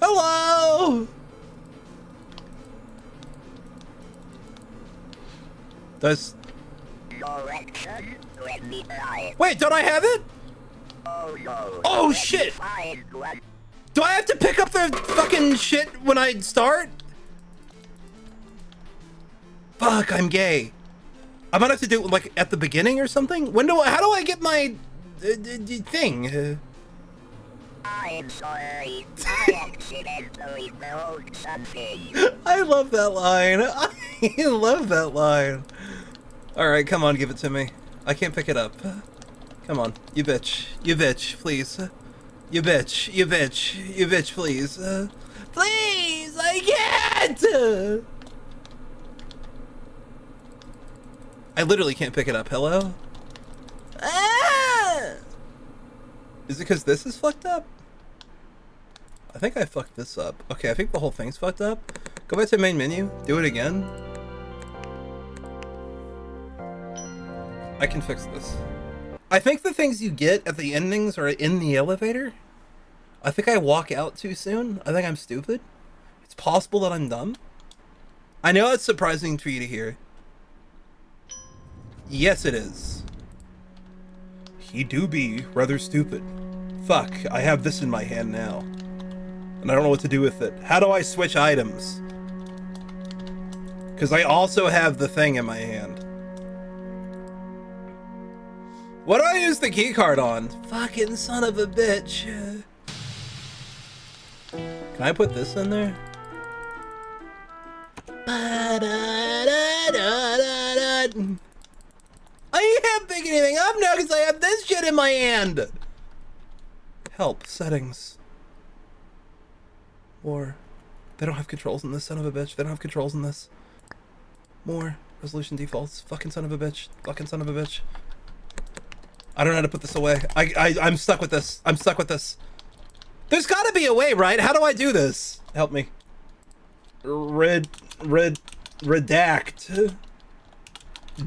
Hello! Does... Correction when denied. Wait, don't I have it? Oh no. Oh, shit! Find one. Do I have to pick up the fucking shit when I start? Fuck, I'm gay. I might have to do it like at the beginning or something. How do I get my thing? I'm sorry. I accidentally broke something. I love that line. I love that line. All right, come on, give it to me. I can't pick it up. Come on, you bitch. You bitch, please. You bitch. You bitch. You bitch, please. Please, I can't! I literally can't pick it up. Hello? Ah! Is it because this is fucked up? I think I fucked this up. Okay, I think the whole thing's fucked up. Go back to main menu. Do it again. I can fix this. I think the things you get at the endings are in the elevator. I think I walk out too soon. I think I'm stupid. It's possible that I'm dumb. I know it's surprising for you to hear. Yes, it is. He do be rather stupid. Fuck, I have this in my hand now. And I don't know what to do with it. How do I switch items? Because I also have the thing in my hand. What do I use the key card on? Fucking son of a bitch. Can I put this in there? I can't pick anything up now because I have this shit in my hand. Help, settings. More. They don't have controls in this, son of a bitch. They don't have controls in this. More. Resolution defaults. Fucking son of a bitch. Fucking son of a bitch. I don't know how to put this away. I'm stuck with this. I'm stuck with this. There's gotta be a way, right? How do I do this? Help me. Redact.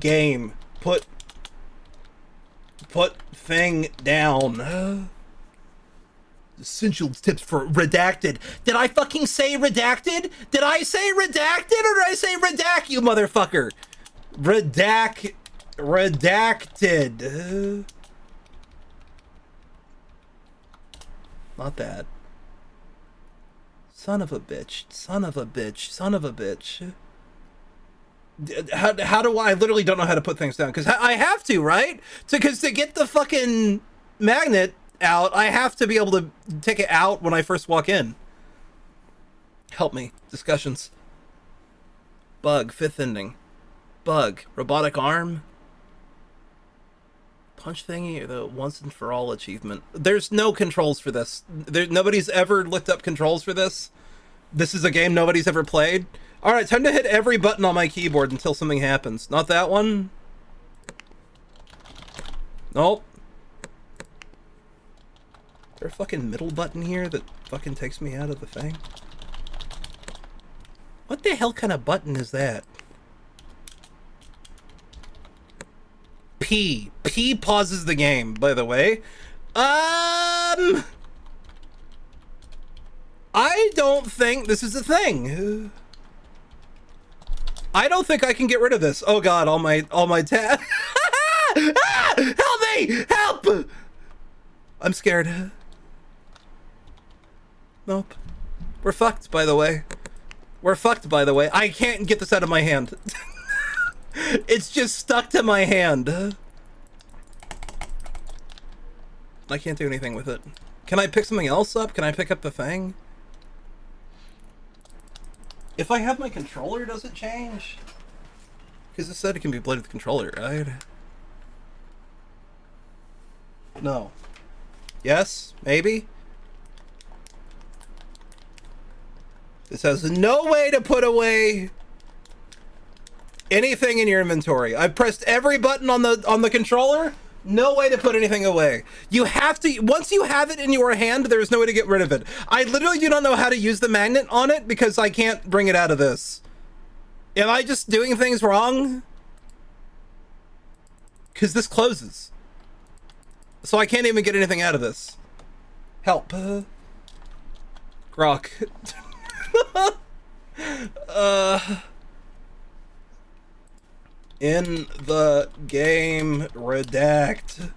Game. Put thing down. Essential tips for redacted. Did I fucking say redacted? Did I say redacted or did I say redact, you motherfucker? Redacted. Not that. Son of a bitch. Son of a bitch. Son of a bitch. How do I literally don't know how to put things down? Because I have to, right? Because to get the fucking magnet out, I have to be able to take it out when I first walk in. Help me. Discussions. Bug. Fifth ending. Bug. Robotic arm. Punch thingy or the once and for all achievement. There's no controls for this. Nobody's ever looked up controls for this. This is a game nobody's ever played. All right, time to hit every button on my keyboard until something happens. Not that one. Nope. Is there a fucking middle button here that fucking takes me out of the thing? What the hell kind of button is that? P. P pauses the game, by the way. I don't think this is a thing. I don't think I can get rid of this. Oh god, all my tab. Help me! Help! I'm scared. Nope. We're fucked, by the way. We're fucked, by the way. I can't get this out of my hand. It's just stuck to my hand. I can't do anything with it. Can I pick something else up? Can I pick up the thing? If I have my controller, does it change? Because it said it can be played with the controller, right? No. Yes? Maybe? This has no way to put away anything in your inventory. I've pressed every button on the controller. No way to put anything away. You have to, once you have it in your hand, there's no way to get rid of it. I literally do not know how to use the magnet on it because I can't bring it out of this. Am I just doing things wrong? Because this closes. So I can't even get anything out of this. Help. Grok. In the game redact,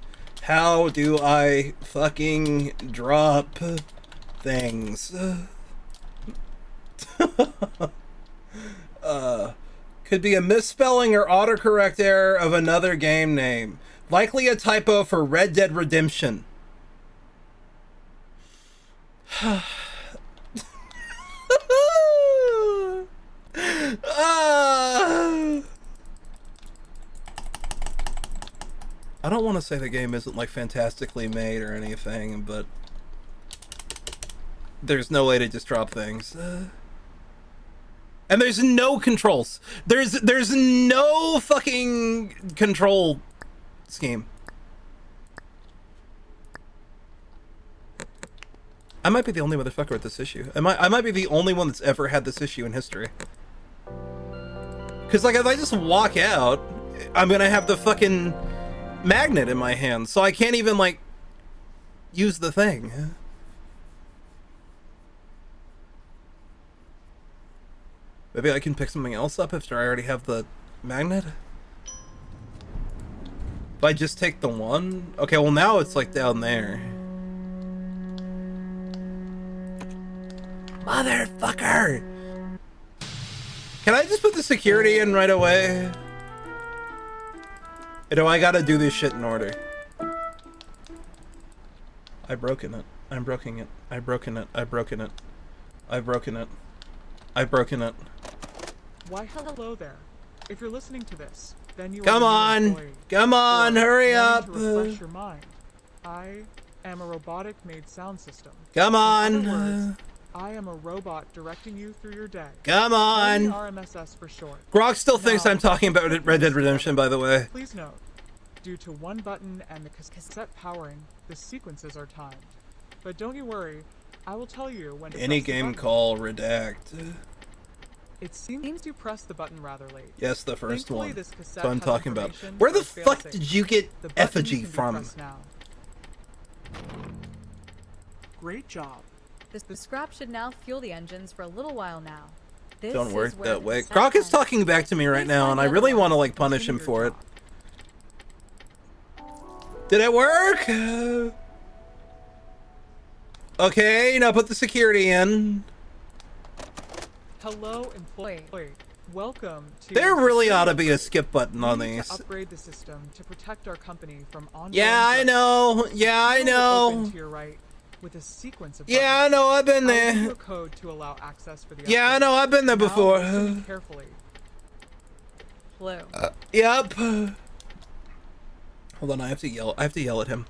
how do I fucking drop things? Could be a misspelling or autocorrect error of another game name. Likely a typo for Red Dead Redemption. I don't want to say the game isn't like fantastically made or anything, but there's no way to just drop things. And there's no controls. There's no fucking control scheme. I might be the only motherfucker with this issue. I might be the only one that's ever had this issue in history. Cause like if I just walk out, I'm gonna have the fucking magnet in my hand, so I can't even like use the thing. Maybe I can pick something else up after I already have the magnet? If I just take the one? Okay, well now it's like down there. Motherfucker! Can I just put the security in right away? Or do I gotta do this shit in order? I've broken it. I'm broken it. I've broken it. I've broken it. I've broken it. I've broken it. Why, hello there. If you're listening to this, then you Come are the new on! employee. Come on! Or Hurry wanting up! to refresh your mind. I am a robotic-made sound system. Come In other on! words, I am a robot directing you through your day. Come on! RMSS for short. Grok still thinks Now, I'm talking about Red Dead Redemption, by the way. Please note, due to one button and the cassette powering, the sequences are timed. But don't you worry, I will tell you when to Any press the game button. call redact. It seems you pressed the button rather late. Yes, the first Thankfully, one. this cassette That's what I'm has talking about. information Where the for fuck failsafe. did you get The button effigy can be from? pressed now. Great job. The scrap should now fuel the engines for a little while now. This Don't work is where that the way. cassette Grok is ends. talking back to me right Please now, find and the I other really ones. want to like punish him Continue your for it. job. Did it work? Okay, now put the security in. Hello, employee. Welcome to. There really ought to be a skip button on We need these. to upgrade the system to protect our company from ongoing. Yeah, I threats. know. Yeah, I Open know. to your right with a sequence of Yeah, I buttons. know. I've been I'll give you there. a code to allow access for the Yeah, I upgrade. know. I've been there Now, before. listen to me carefully. Blue. Yep. Hold on, I have to yell. I have to yell at him.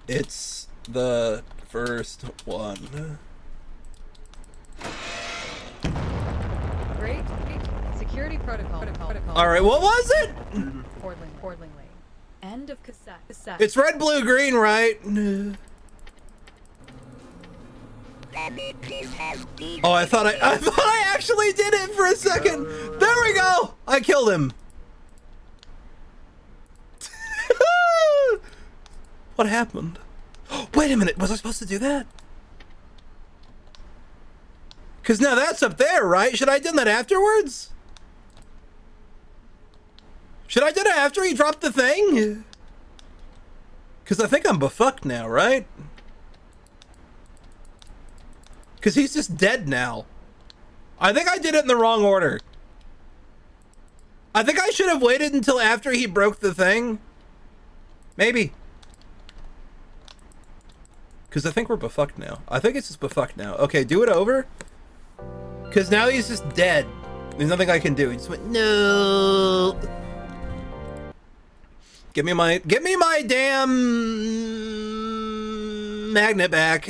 It's the first one. Great. Security protocol. All right, what was it? Accordingly. End of cassette. It's red, blue, green, right? Oh, I thought I actually did it for a second. There we go. I killed him. What happened? Wait a minute. Was I supposed to do that? Because now that's up there, right? Should I have done that afterwards? Should I do that after he dropped the thing? Because I think I'm befucked now, right? Because he's just dead now. I think I did it in the wrong order. I think I should have waited until after he broke the thing. Maybe. Because I think we're befucked now. I think it's just befucked now. Okay, do it over. Because now he's just dead. There's nothing I can do. He just went, no. Give me my damn magnet back.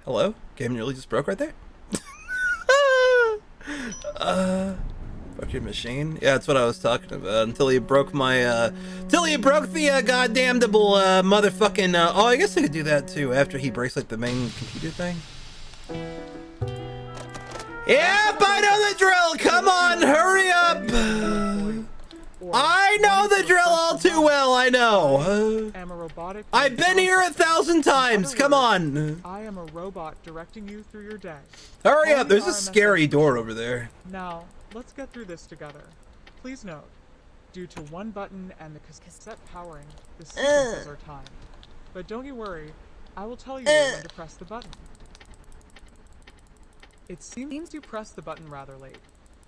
Hello? Game nearly just broke right there. Fuck your machine. Yeah, that's what I was talking about. Until he broke my, till he broke the goddamnable motherfucking. Oh, I guess I could do that too after he breaks like the main computer thing. Yep, I know the drill. Come on, hurry up. I know the drill all too well. I know. I've been here 1,000 times. Come on. I am a robot directing you through your day. Hurry up. There's a scary door over there. Now, let's get through this together. Please note, due to one button and the cassette powering, the sequences are timed. But don't you worry, I will tell you when to press the button. It seems you pressed the button rather late.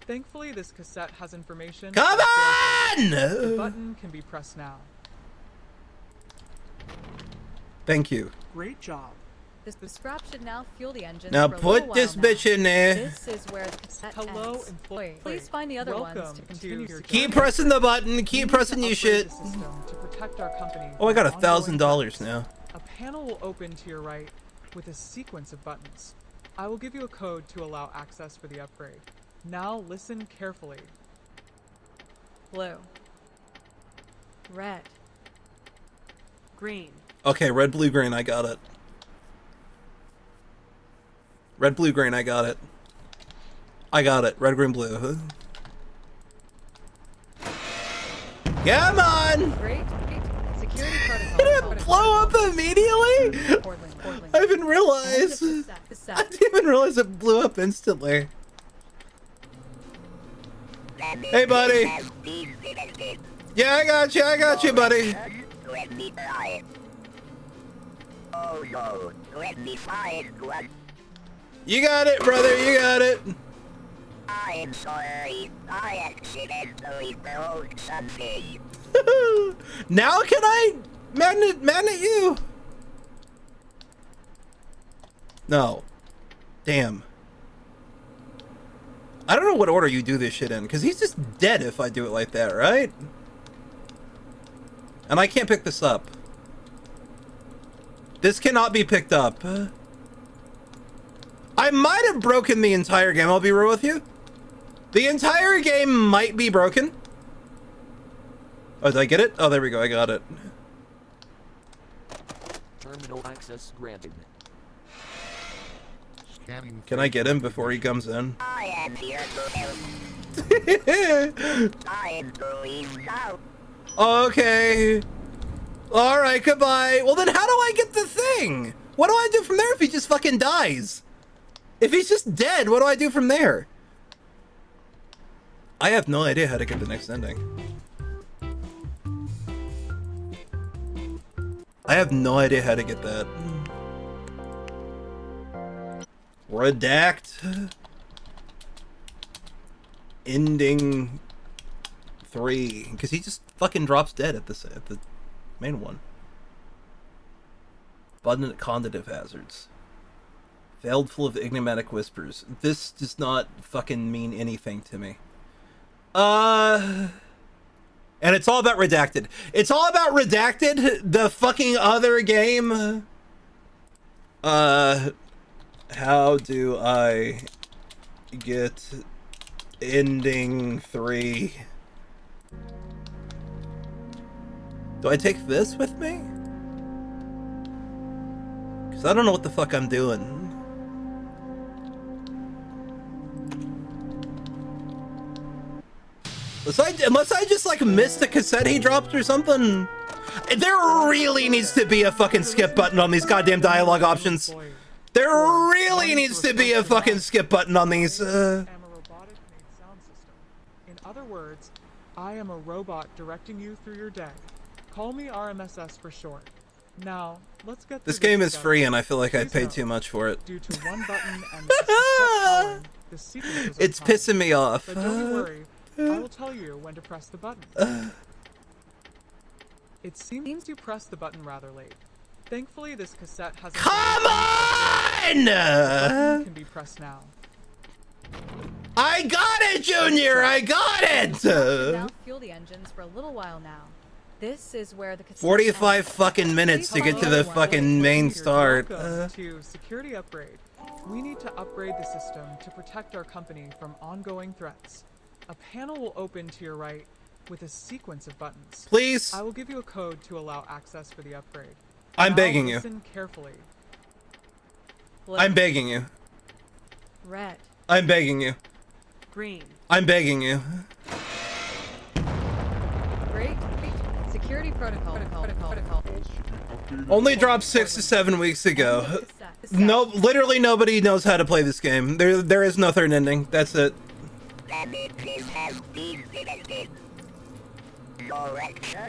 Thankfully, this cassette has information. Come on! The button can be pressed now. Thank you. Great job. The scrap should now fuel the engines. Now for a put little this while now. bitch in there. This is where the cassette Hello, ends. employee. Please find the other ones to Welcome continue to your Keep pressing the button. Keep pressing your shit. To protect our company Oh, I got from ongoing $1,000 threats. now. A panel will open to your right with a sequence of buttons. I will give you a code to allow access for the upgrade. Now listen carefully. Blue. Red. Green. Okay, red, blue, green. I got it. Red, blue, green. I got it. I got it. Red, green, blue. Come on! Great. Security protocol. Did it blow up immediately? Portland. I didn't realize. I didn't even realize it blew up instantly. Hey, buddy. Yeah, I got you, buddy. Let me try it. Oh no, let me find one. You got it, brother. You got it. I'm sorry, I accidentally broke something. Now can I magnet you? No. Damn. I don't know what order you do this shit in, because he's just dead if I do it like that, right? And I can't pick this up. This cannot be picked up. I might have broken the entire game, I'll be real with you. The entire game might be broken. Oh, did I get it? Oh, there we go, I got it. Terminal access granted. Scanning. Can I get him before he comes in? I am here to help. I am going out. Okay. Alright, goodbye. Well, then how do I get the thing? What do I do from there if he just fucking dies? If he's just dead, what do I do from there? I have no idea how to get the next ending. I have no idea how to get that. Redact. Ending 3. Because he just fucking drops dead at the main one. Abundant conditive hazards. Veiled full of enigmatic whispers. This does not fucking mean anything to me. And it's all about Redacted. It's all about Redacted, the fucking other game. How do I get ending 3? Do I take this with me? Because I don't know what the fuck I'm doing. Unless I just like missed a cassette he dropped or something. There really needs to be a fucking skip button on these goddamn dialogue options. There really needs to be a fucking skip button on these. I am a robotic made sound system. In other words, I am a robot directing you through your day. Call me RMSS for short. Now, let's get This through game is together. free and I feel like I Please paid note, too much for it. Due to one button and the sequences are It's timed. pissing me off. But don't you worry, I will tell you when to press the button. It seems you pressed the button rather late. Thankfully, this cassette has. Come on! The button can be pressed now. I got it, Junior! I got it! Now fuel the engines for a little while now. This is where the cassette 45 ends. fucking minutes to get to the fucking main start. Welcome to security upgrade. We need to upgrade the system to protect our company from ongoing threats. A panel will open to your right with a sequence of buttons. Please? I will give you a code to allow access for the upgrade. I'm Now begging you. Listen carefully. Blue, I'm begging you. red, I'm begging you. Green. I'm begging you. great, security protocol. Only dropped 6 to 7 weeks ago. Cassette. No, literally nobody knows how to play this game. There is no third ending. That's it.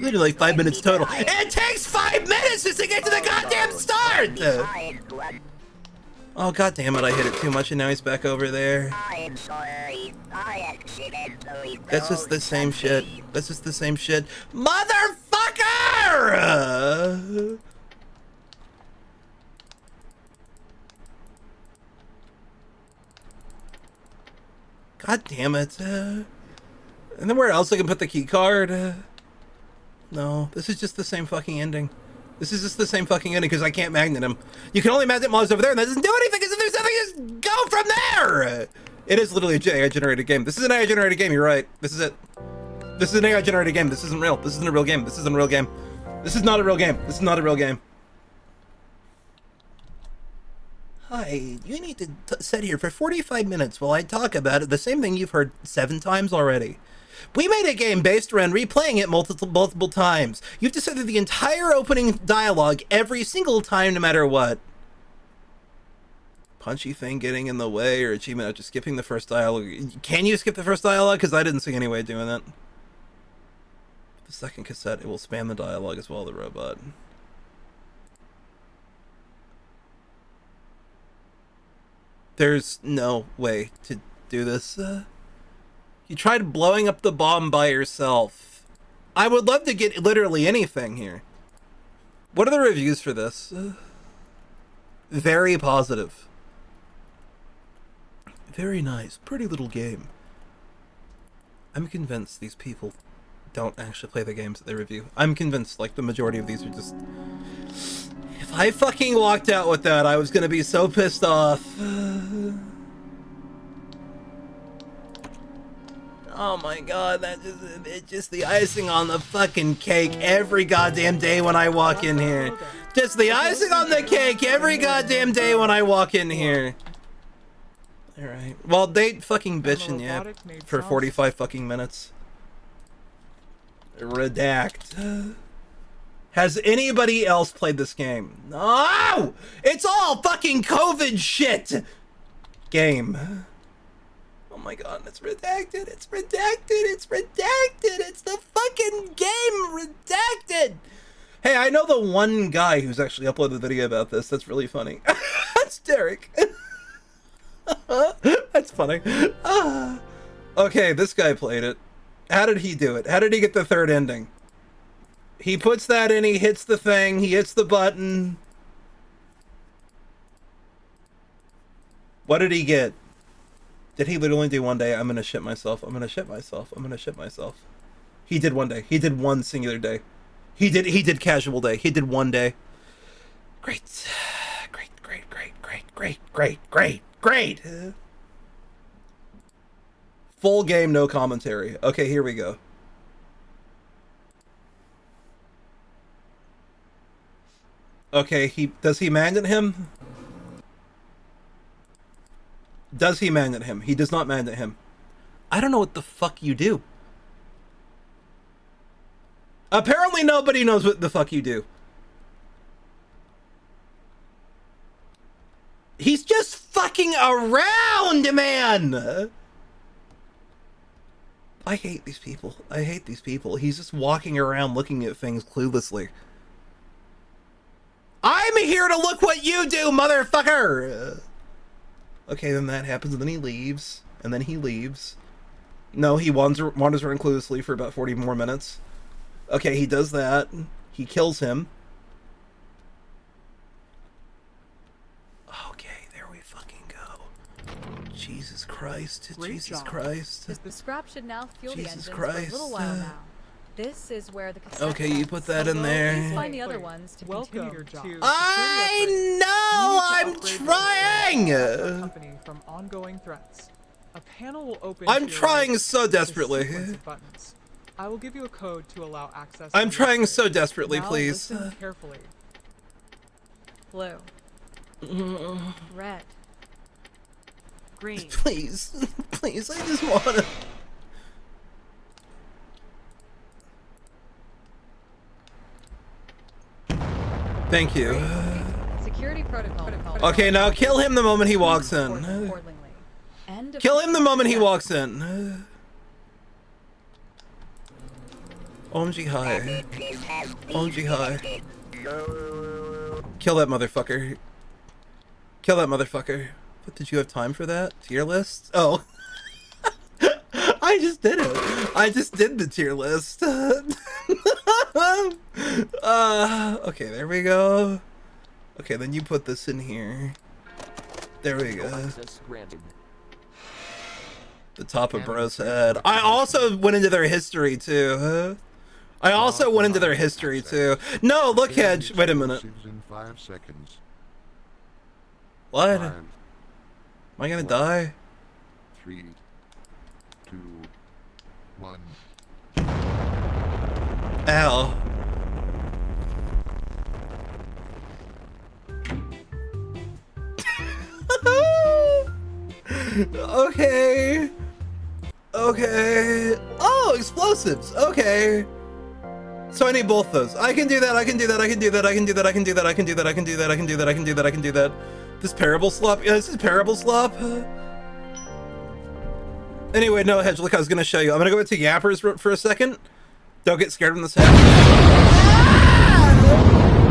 Literally 5 minutes total. It takes 5 minutes just to get to the goddamn start! Oh, god damn it, I hit it too much and now he's back over there. I'm sorry. I accidentally That's just the same shit. That's just the same shit. Motherfucker! God damn it. And then where else I can put the key card? No, this is just the same fucking ending. This is just the same fucking ending because I can't magnet him. You can only magnet him while he's over there and that doesn't do anything because if there's nothing, just go from there! It is literally a AI generated game. This is an AI generated game, you're right. This is it. This is an AI generated game. This isn't real. This isn't a real game. This isn't a real game. This is not a real game. This is not a real game. Hi, you need to sit here for 45 minutes while I talk about it, the same thing you've heard 7 times already. We made a game based around replaying it multiple times. You have to sit through the entire opening dialogue every single time, no matter what. Punchy thing getting in the way or achievement after skipping the first dialogue. Can you skip the first dialogue? Because I didn't see any way of doing that. The second cassette, it will spam the dialogue as well, the robot. There's no way to do this. You tried blowing up the bomb by yourself. I would love to get literally anything here. What are the reviews for this? Very positive. Very nice. Pretty little game. I'm convinced these people don't actually play the games that they review. I'm convinced, like, the majority of these are just... If I fucking walked out with that, I was gonna be so pissed off. Oh my god, it's just the icing on the fucking cake every goddamn day when I walk in here. Just the icing on the cake every goddamn day when I walk in here. Alright. Well, they fucking bitching, yeah, for 45 fucking minutes. Redact. Has anybody else played this game? No! It's all fucking COVID shit! Game. Oh my god, it's redacted, it's redacted, it's redacted, it's the fucking game redacted! Hey, I know the one guy who's actually uploaded a video about this. That's really funny. That's Derek. That's funny. Okay, this guy played it. How did he do it? How did he get the third ending? He puts that in, he hits the thing, he hits the button. What did he get? Did he literally do one day? I'm gonna shit myself. I'm gonna shit myself. I'm gonna shit myself. He did one day. He did one singular day. He did casual day. He did one day. Great. Great, great, great, great, great, great, great, great. Full game, no commentary. Okay, here we go. Okay, does he magnet him? Does he magnet him? He does not magnet him. I don't know what the fuck you do. Apparently nobody knows what the fuck you do. He's just fucking around, man! I hate these people. I hate these people. He's just walking around looking at things cluelessly. I'm here to look what you do, motherfucker! Okay, then that happens, and then he leaves. And then he leaves. No, he wanders around cluelessly for about 40 more minutes. Okay, he does that. He kills him. Okay, there we fucking go. Jesus Christ. Great Jesus job. Christ. The scrap should now fuel the Jesus engines for a Christ. little while now. This is where the cassette Okay, you ends. put that in Please there. find the other ones to continue Welcome your job. to I know! I'm trying! company from ongoing threats. A panel will open. I'm to your trying right so with a desperately. sequence of buttons. I will give you a code to allow access. I'm to trying your so page. desperately, Now please. Listen carefully. Blue. Red. Green. Please. Please, I just wanna... Thank you. Security protocol. Okay, now kill him the moment he walks Accordingly. in. End of Kill him the moment he cassette. walks in. OMG high. OMG high. Kill that motherfucker. Kill that motherfucker. But did you have time for that? Tier list? Oh. I just did it. I just did the tier list. Okay, there we go. Okay, then you put this in here. There we No go. access granted. The top of bro's head. I also went into their history too. I also went into their history too. No, look, Hedge. Wait a minute. In 5 seconds. What? 5, Am I gonna die? 3, 2, 1. Ow. Okay. Okay. Oh, explosives. Okay. So I need both those. I can do that. I can do that. I can do that. I can do that. I can do that. I can do that. I can do that. I can do that. I can do that. I can do that. This parable slop. Yeah, this is parable slop. Anyway, no, Hedge. Look, I was gonna show you. I'm gonna go into Yappers for a second. Don't get scared when this happens.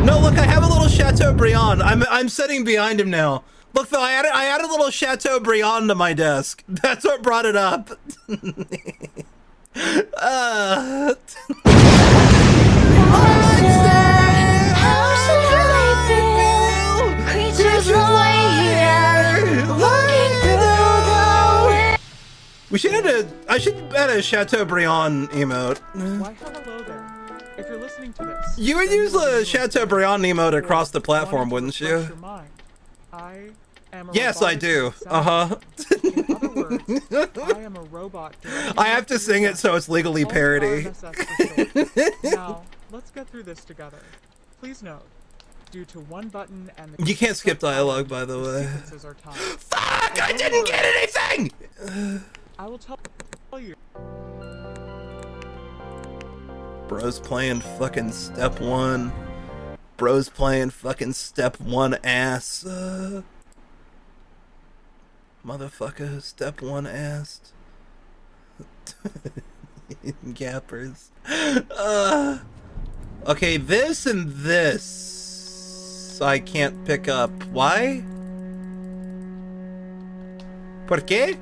No, look, I have a little Chateaubriand. I'm sitting behind him now. Look, though, I added a little Chateaubriand to my desk. That's what brought it up. We should I should add a Chateaubriand emote. Why hello there. If you're listening to this, You would then use you are the new Chateaubriand emote or across the platform, wanting wouldn't to refresh you? your mind. I am a Yes, I robotic do. sound Uh-huh. system. In other words, I am a robot. I have to sing it so it's legally parody. Now, let's get through this together. Please note, due to one button and the You can't skip dialogue, by the way. sequences are timed. Fuck! I didn't get anything! I will tell you. Bro's playing fucking step 1. Bro's playing fucking step 1 ass. Motherfucker, step 1 ass. Gappers. Okay, this and this I can't pick up. Why? ¿Por qué?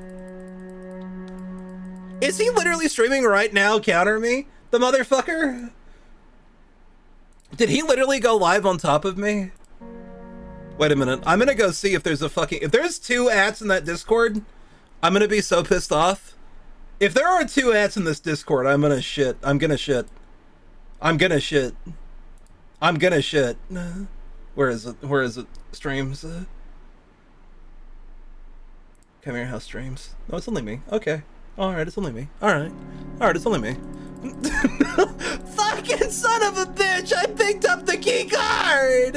Is he literally streaming right now? Counter me? The motherfucker? Did he literally go live on top of me? Wait a minute. I'm gonna go see if there's a fucking... If there's 2 ats in that Discord, I'm gonna be so pissed off. If there are 2 ats in this Discord, I'm gonna shit. I'm gonna shit. I'm gonna shit. I'm gonna shit. Where is it? Where is it? Streams. Come here, house streams. No, it's only me. Okay. Alright, it's only me. Alright. Alright, it's only me. Fucking son of a bitch! I picked up the key card!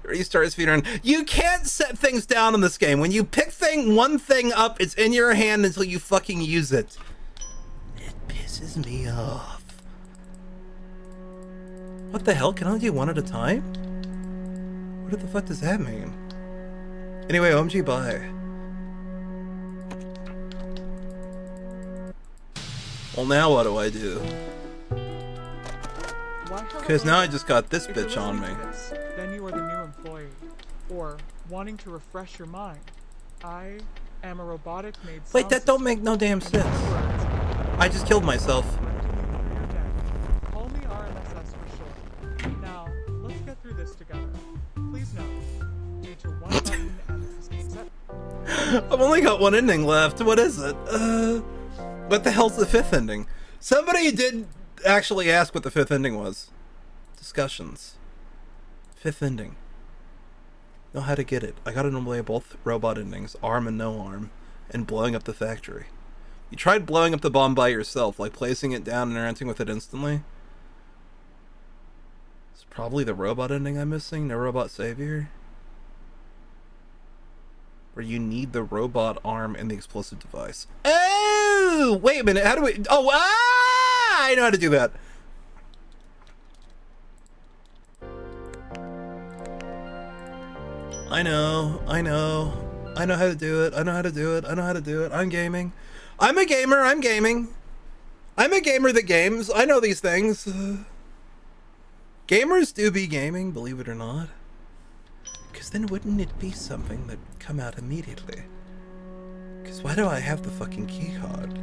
Restart speedrun. You can't set things down in this game. When you pick one thing up, it's in your hand until you fucking use it. It pisses me off. What the hell? Can I do one at a time? What the fuck does that mean? Anyway, OMG, bye. Well, now what do I do? Because now I just got this bitch on me. Then you are the new employee. Or, wanting to refresh your mind. I am a robotic made Wait, that don't make no damn sense. I just killed myself. Call me RMSS for short. Now, let's get through this together. Please note, due to one button and the cassette. I've only got one ending left. What is it? What the hell's the fifth ending? Somebody did actually ask what the fifth ending was. Discussions. Fifth ending. Know how to get it. I gotta normally have both robot endings, arm and no arm, and blowing up the factory. You tried blowing up the bomb by yourself, like placing it down and interacting with it instantly? It's probably the robot ending I'm missing, no robot savior. Where you need the robot arm and the explosive device. Oh! Wait a minute, how do we... Oh, I know how to do that. I know how to do it. I know how to do it. I'm gaming. I'm a gamer. I'm gaming. I'm a gamer that games. I know these things. Gamers do be gaming, believe it or not. Because then wouldn't it be something that'd come out immediately? Because why do I have the fucking key card?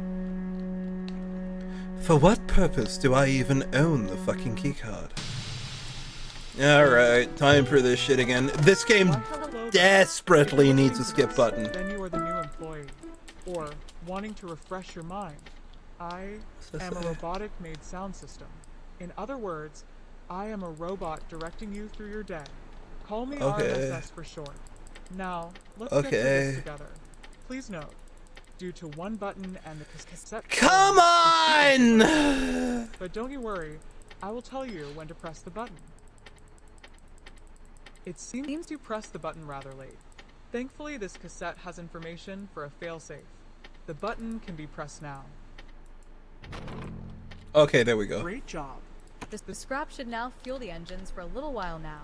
For what purpose do I even own the fucking key card? Alright, time for this shit again. This game desperately needs a skip button. Then you are the new employee. Or, wanting to refresh your mind. I am a robotic-made sound system. In other words, I am a robot directing you through your day. Call me RMSS for short. Now, let's get through this together. Please note, due to one button and the cassette... Come on! But don't you worry, I will tell you when to press the button. It seems you pressed the button rather late. Thankfully, this cassette has information for a failsafe. The button can be pressed now. Okay, there we go. Great job. The scrap should now fuel the engines for a little while now.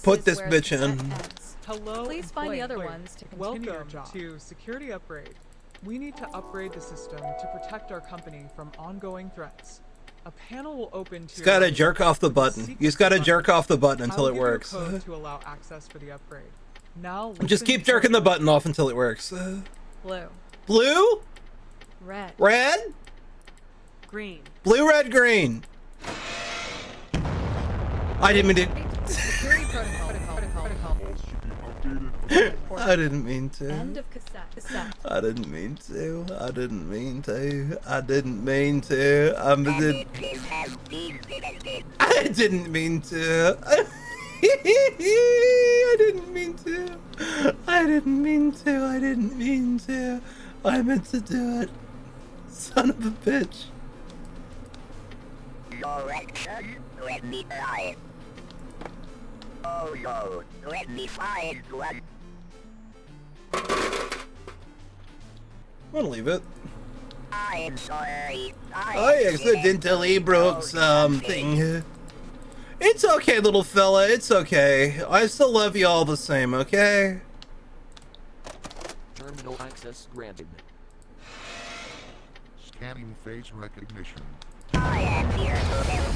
Put is this where bitch the in. ends. Hello, Please find the other ones to continue your Welcome job. to Security Upgrade. We need to upgrade the system to protect our company from ongoing threats. A panel will open to You just gotta jerk off the button. You just gotta jerk off the button until it works. I'll give you a code to allow access for the upgrade. Now, Just keep jerking the button off until it works. Blue. Blue? Red. Red? Green. Blue, red, green. I didn't mean to. Security protocol. I didn't mean to. End of cassette. I didn't mean to. I didn't mean to. I didn't mean to. I didn't mean to. I didn't mean to. I didn't mean to. I didn't mean to. I meant to do it. Son of a bitch. Correction, let me try it. Oh no, let me find one. I'm gonna leave it. I'm sorry. I accidentally broke something. It's okay, little fella. It's okay. I still love you all the same, okay? Terminal access granted. Scanning face recognition. I am here to help.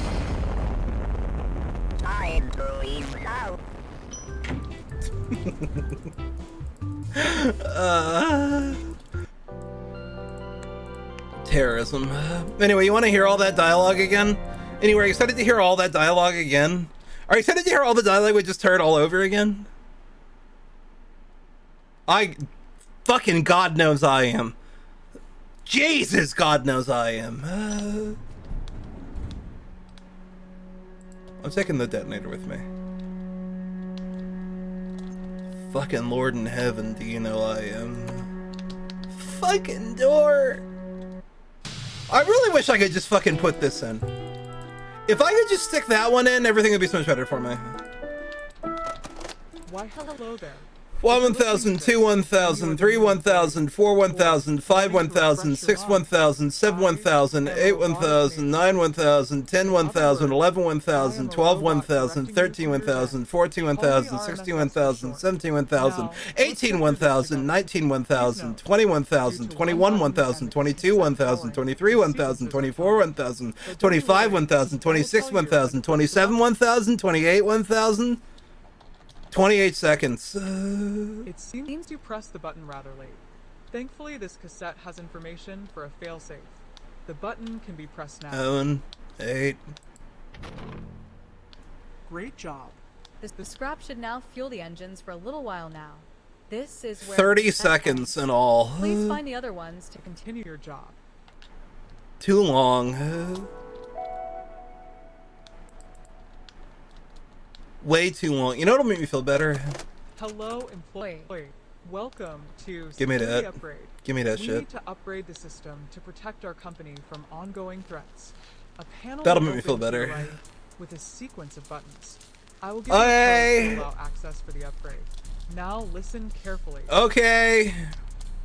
I'm going south. Terrorism. Anyway, you want to hear all that dialogue again? Anyway, are you excited to hear all that dialogue again? Are you excited to hear all the dialogue we just heard all over again? Fucking God knows I am. Jesus, God knows I am. I'm taking the detonator with me. Fucking Lord in heaven, do you know I am? Fucking door! I really wish I could just fucking put this in. If I could just stick that one in, everything would be so much better for me. Why, hello there. 1,000, 2, 1,000, 3, 1,000, 4, 1,000, 5, 1,000, 6, 1,000, 7, 1,000, 8, 1,000, 9, 1,000, 10, 1,000, 11, 1,000, 12, 1,000, 13, 1,000, 14, 1,000, 16, 1,000, 17, 1,000, 18, 1,000, 19, 1,000, 20, 1,000, 21, 1,000, 22, 1,000, 23, 1,000, 24, 1,000, 25, 1,000, 26, 1,000, 27, 1,000, 28, 1,000. 28 seconds. It seems you pressed the button rather late. Thankfully, this cassette has information for a failsafe. The button can be pressed now. 7, 8. Great job. The scrap should now fuel the engines for a little while now. This is where 30 the cassette seconds ends. in all. Please find the other ones to continue. Continue your job. Too long. Way too long. You know what'll make me feel better? Hello, employee. Welcome to Give me security that. upgrade. Give me that We shit. need to upgrade the system to protect our company from ongoing threats. A panel That'll will make me feel open to your better. right with a sequence of buttons. I will give you a code to allow access for the upgrade. Now listen carefully. Okay.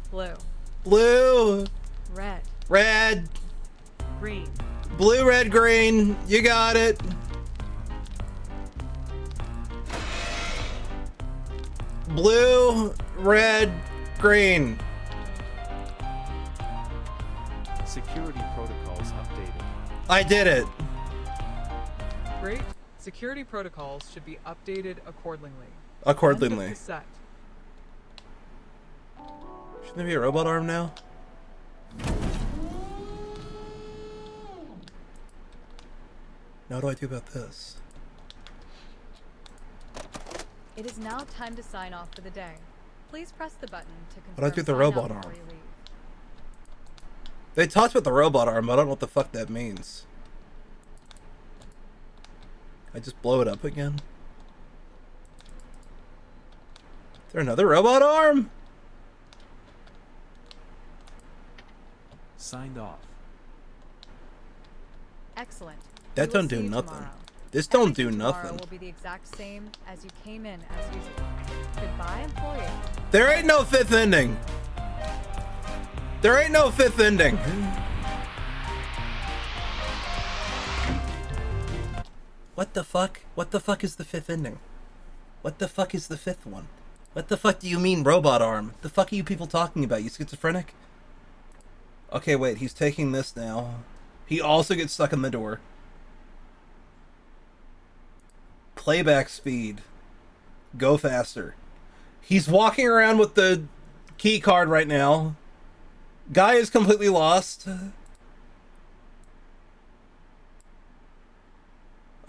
Blue, Blue. red, Red. Green. Blue, red, green. You got it. Blue, red, green. Security protocols updated. I did it. Great. Security protocols should be updated accordingly. Accordingly. End of cassette. Shouldn't there be a robot arm now? Now what do I do about this? It is now time to sign off for the day. Please press the button to confirm. What do I do with the sign robot out arm? before you leave. They talked about the robot arm, but I don't know what the fuck that means. I just blow it up again? Is there another robot arm? Signed off. Excellent. That We will don't do see you nothing. tomorrow. This don't do Everything tomorrow nothing. will be the exact same as you came in as usual. Goodbye, employee. There ain't no fifth ending. There ain't no fifth ending. What the fuck? What the fuck is the fifth ending? What the fuck is the fifth one? What the fuck do you mean robot arm? The fuck are you people talking about? You schizophrenic? Okay, wait, he's taking this now. He also gets stuck in the door. Playback speed. Go faster. He's walking around with the key card right now. Guy is completely lost.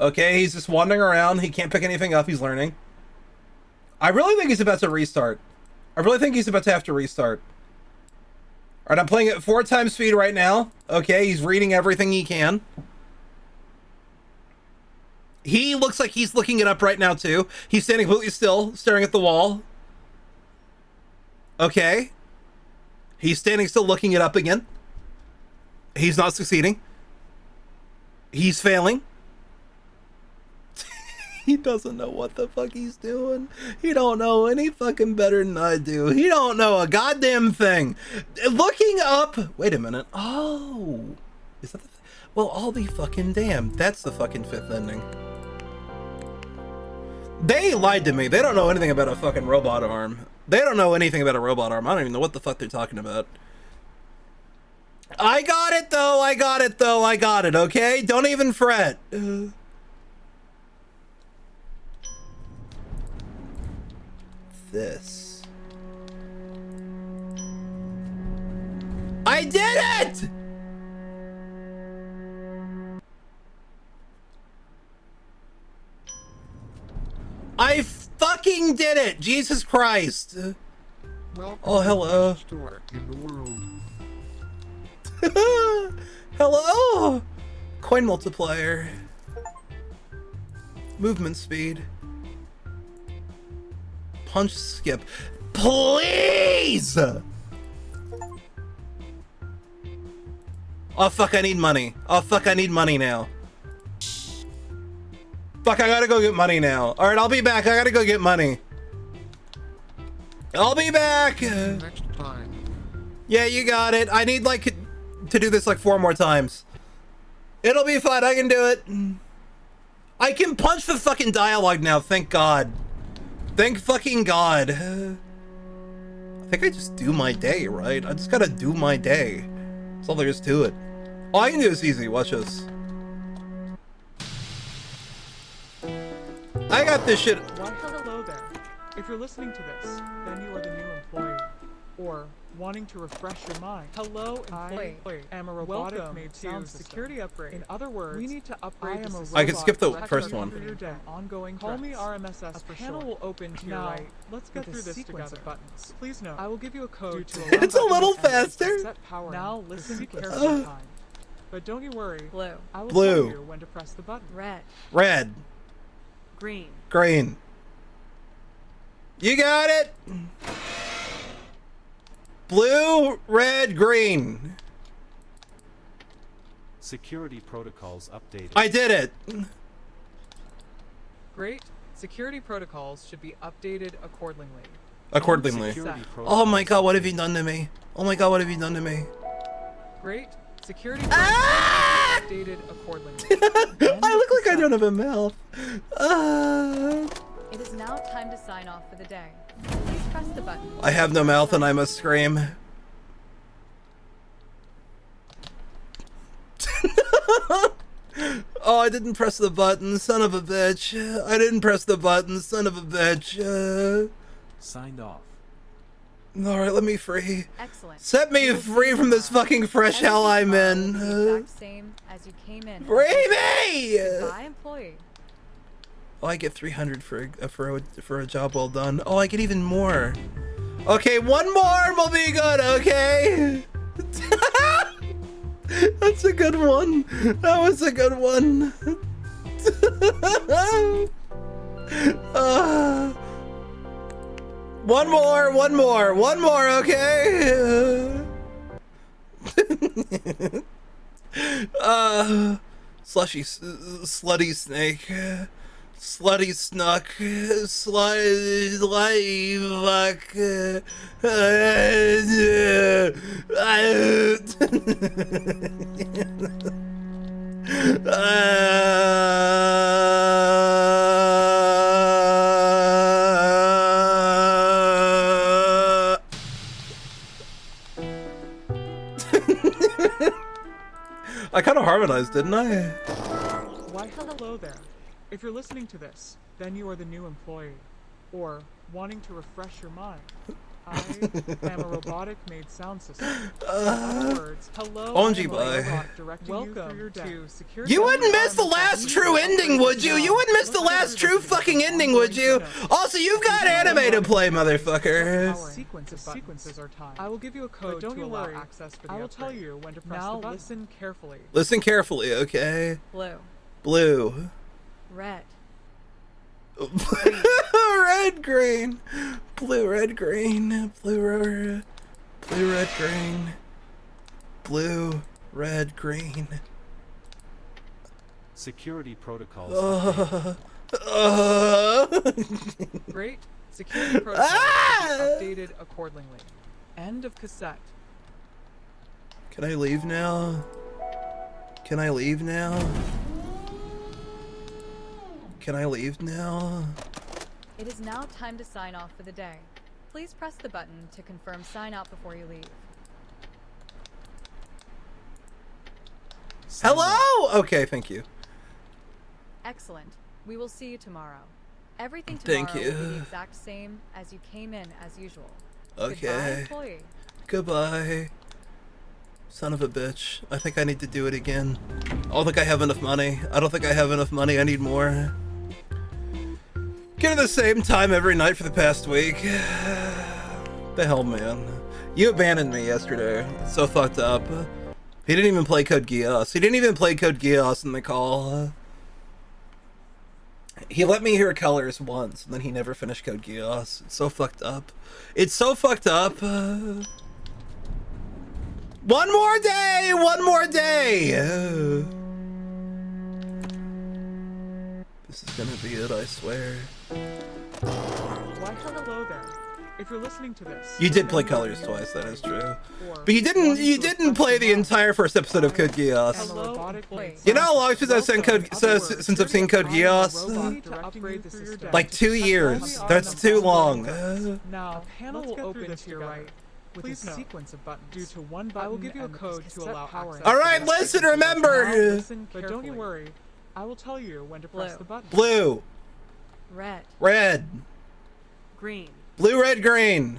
Okay, he's just wandering around. He can't pick anything up. He's learning. I really think he's about to restart. I really think he's about to have to restart. All right, I'm playing at 4 times speed right now. Okay, he's reading everything he can. He looks like he's looking it up right now, too. He's standing completely still, staring at the wall. Okay. He's standing still, looking it up again. He's not succeeding. He's failing. He doesn't know what the fuck he's doing. He don't know any fucking better than I do. He don't know a goddamn thing. Looking up... Wait a minute. Oh. Is that the... Well, I'll be fucking damned. That's the fucking fifth ending. They lied to me. They don't know anything about a fucking robot arm. They don't know anything about a robot arm. I don't even know what the fuck they're talking about. I got it, though. I got it, though. I got it, okay? Don't even fret. This. I did it! I fucking did it! Jesus Christ! Welcome Oh, hello. to the best store in the world. Hello! Coin multiplier. Movement speed. Punch skip. Please! Oh fuck, I need money. Oh fuck, I need money now. Fuck, I gotta go get money now. Alright, I'll be back. I gotta go get money. I'll be back! Next time. Yeah, you got it. I need, like, to do this, like, 4 more times. It'll be fine. I can do it. I can punch the fucking dialogue now. Thank God. Thank fucking God. I think I just do my day, right? I just gotta do my day. That's all there is to it. All I can do is easy. Watch this. I got this shit. Why, hello there. If you're listening to this, then you are the new employee, or wanting to refresh your mind. Hello, employee. I am a robotic made sound security upgrade. In other words, we need to upgrade the system. I can skip the first one. Ongoing. Call me RMSS. A panel will open to your right. Let's get through this sequence of buttons. Please note, I will give you a code to allow It's a little faster. set power. Now listen carefully. But don't you worry. Blue. I will Blue. tell you when to press the button. Red. Red. Green. Green. You got it. Blue, red, green. Security protocols updated. I did it. Great. Security protocols should be updated accordingly. Accordingly. Security Oh my protocols god, what have you done to me? Oh my god, what have you done to me? Great. Security protocols should be updated accordingly. I look like I don't have a mouth. It is now time to sign off for the day. Please press the button. I have no mouth and I must scream. Oh, I didn't press the button, son of a bitch. I didn't press the button, son of a bitch. signed off. Alright, let me free. Excellent. Set me free from this fucking fresh hell I'm in. The exact same as you came in. Free me! Goodbye, employee. Oh, I get 300 for a job well done. Oh, I get even more. Okay, one more and we'll be good, okay? That's a good one. That was a good one. One more, okay? Slutty snake. Slutty snuck, slutty I kind of harmonized, didn't I? Why, hello there. If you're listening to this, then you are the new employee. Or wanting to refresh your mind. I am a robotic made sound system. In other words, hello, OMG, I'm a bye. robot directing Welcome you to security. You wouldn't miss the last true ending, would you? You wouldn't miss the last true fucking ending, would you? Also, you've got anime to play, motherfucker. Sequences are timed. I will give you a code to allow access for the I will tell you when to press the button. Now listen carefully. Listen carefully, okay? Blue. Blue. Red. Red, green. Blue, red, green. Blue, red, green. Blue, red, green. Security protocols Great. Security protocols updated accordingly. End of cassette. Can I leave now? Can I leave now? Can I leave now? It is now time to sign off for the day. Please press the button to confirm sign out before you leave. Hello? Okay, thank you. Excellent. We will see you tomorrow. Everything Thank tomorrow you. will be the exact same as you came in as usual. Okay. Goodbye, employee. Goodbye. Son of a bitch. I think I need to do it again. I don't think I have enough money. I don't think I have enough money. I need more. Get at the same time every night for the past week. The hell, man. You abandoned me yesterday. It's so fucked up. He didn't even play Code Geass. He didn't even play Code Geass in the call. He let me hear colors once, and then he never finished Code Geass. It's so fucked up. It's so fucked up. One more day! One more day! This is gonna be it, I swear. Why, hello there. If you're listening to this, You did play colors twice, that is true. But you didn't play the entire first episode of Code Geass. You know how long since I've seen Code Geass? Like 2 years. That's too long. Now, a panel will open to your right with a sequence of buttons. Due to one button, I will give you a code to allow power. Alright, listen, remember! But don't you worry. I will tell you when to press the button. Blue. Red. Red. Green. Blue, red, green.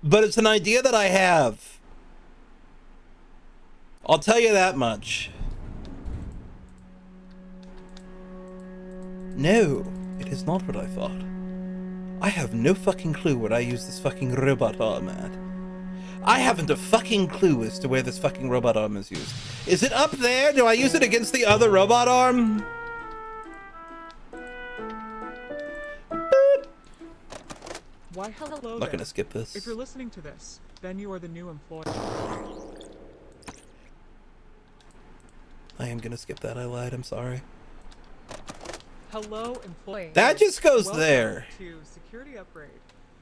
but it's an idea that I have. I'll tell you that much. No, it is not what I thought. I have no fucking clue where I use this fucking robot arm at. I haven't a fucking clue as to where this fucking robot arm is used. Is it up there? Do I use it against the other robot arm? Why hello Not gonna there. skip this. If you're listening to this, then you are the new employee. I am gonna skip that. I lied. I'm sorry. Hello, employee. That just goes Welcome there. to security upgrade.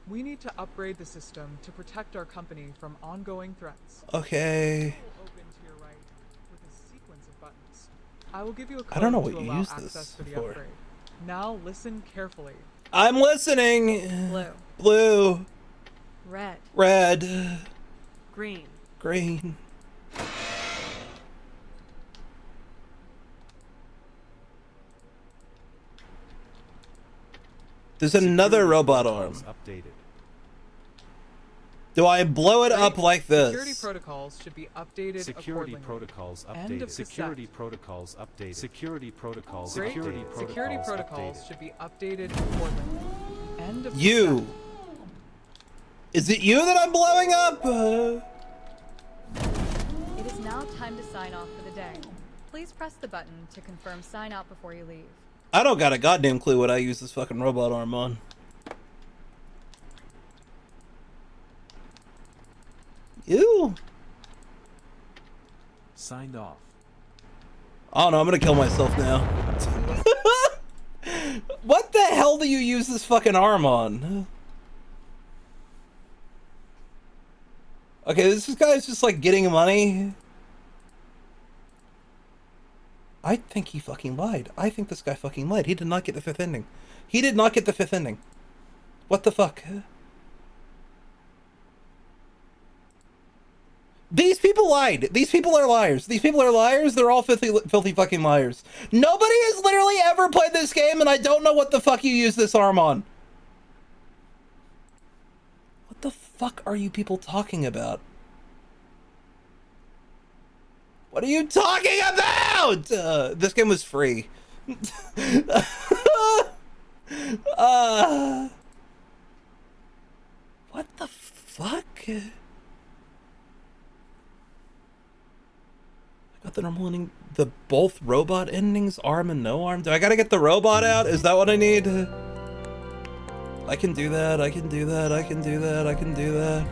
We need to upgrade the system to protect our company from ongoing threats. Okay. Open to your right with a sequence of buttons. I will give you a code I don't know what to you allow use access this for the for. upgrade. Now listen carefully. I'm listening. Blue. Blue. Red. Red. Green. Green. There's another Security robot protocols arm. Updated. Do I blow it up Great. like Security this? protocols should be updated Security accordingly. protocols End updated. of Security cassette. protocols updated. Security protocols Great. updated. Security protocols updated. should be updated accordingly. End of You. Is it you that I'm blowing up? It is now time to sign off for the day. Please press the button to confirm sign out before you leave. I don't got a goddamn clue what I use this fucking robot arm on. Ew. Signed off. I don't know, I'm gonna kill myself now. What the hell do you use this fucking arm on? Okay, this guy's just like getting money. I think he fucking lied. I think this guy fucking lied. He did not get the fifth ending. He did not get the fifth ending. What the fuck? These people lied. These people are liars. These people are liars. They're all filthy fucking liars. Nobody has literally ever played this game, and I don't know what the fuck you use this arm on. What the fuck are you people talking about? What are you talking about? This game was free. What the fuck? I got the normal ending, the both robot endings, arm and no arm. Do I gotta get the robot out? Is that what I need? I can do that, I can do that, I can do that, I can do that.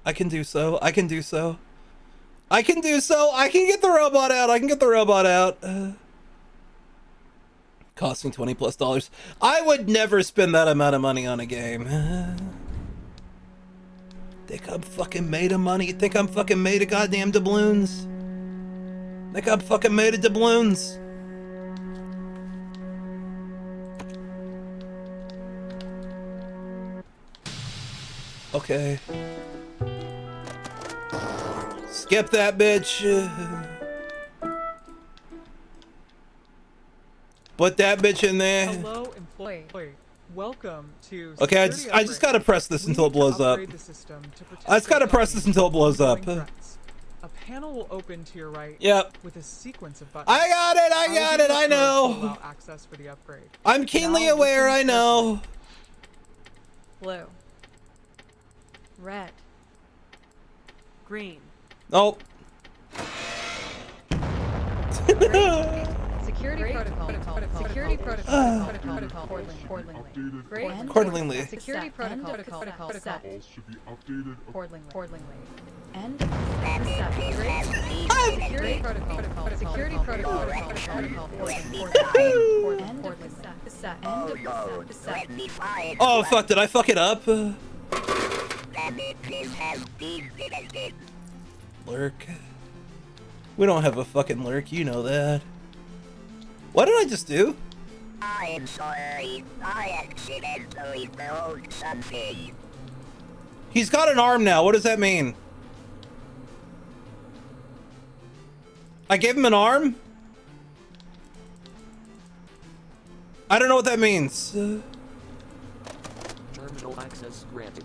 I can do so, I can do so. I can do so, I can get the robot out, I can get the robot out. Costing $20+. I would never spend that amount of money on a game. Think I'm fucking made of money? Think I'm fucking made of goddamn doubloons? Think I'm fucking made of doubloons? Okay. Skip that bitch. Put that bitch in there. Hello, employee. Welcome to. Okay, I security just gotta press this upgrade. until it We need to blows up. upgrade the system to protect I just gotta our press company this until it blows from up. ongoing threats. A panel will open to your right. Yep. With a sequence of buttons. I got it, I got it, I know. Allow access for the upgrade. I'm keenly Now aware, listen I know. Blue. Red. Green. Nope. Security protocol. Security protocol. Accordingly. Accordingly. Security protocol set. Should be updated Accordingly. End of set. Security protocol. Security protocol. End of set. End of set. Oh fuck, did I fuck it up? Lurk. We don't have a fucking lurk, you know that. What did I just do? I'm sorry, I accidentally broke something. He's got an arm now, what does that mean? I gave him an arm? I don't know what that means. Terminal access granted.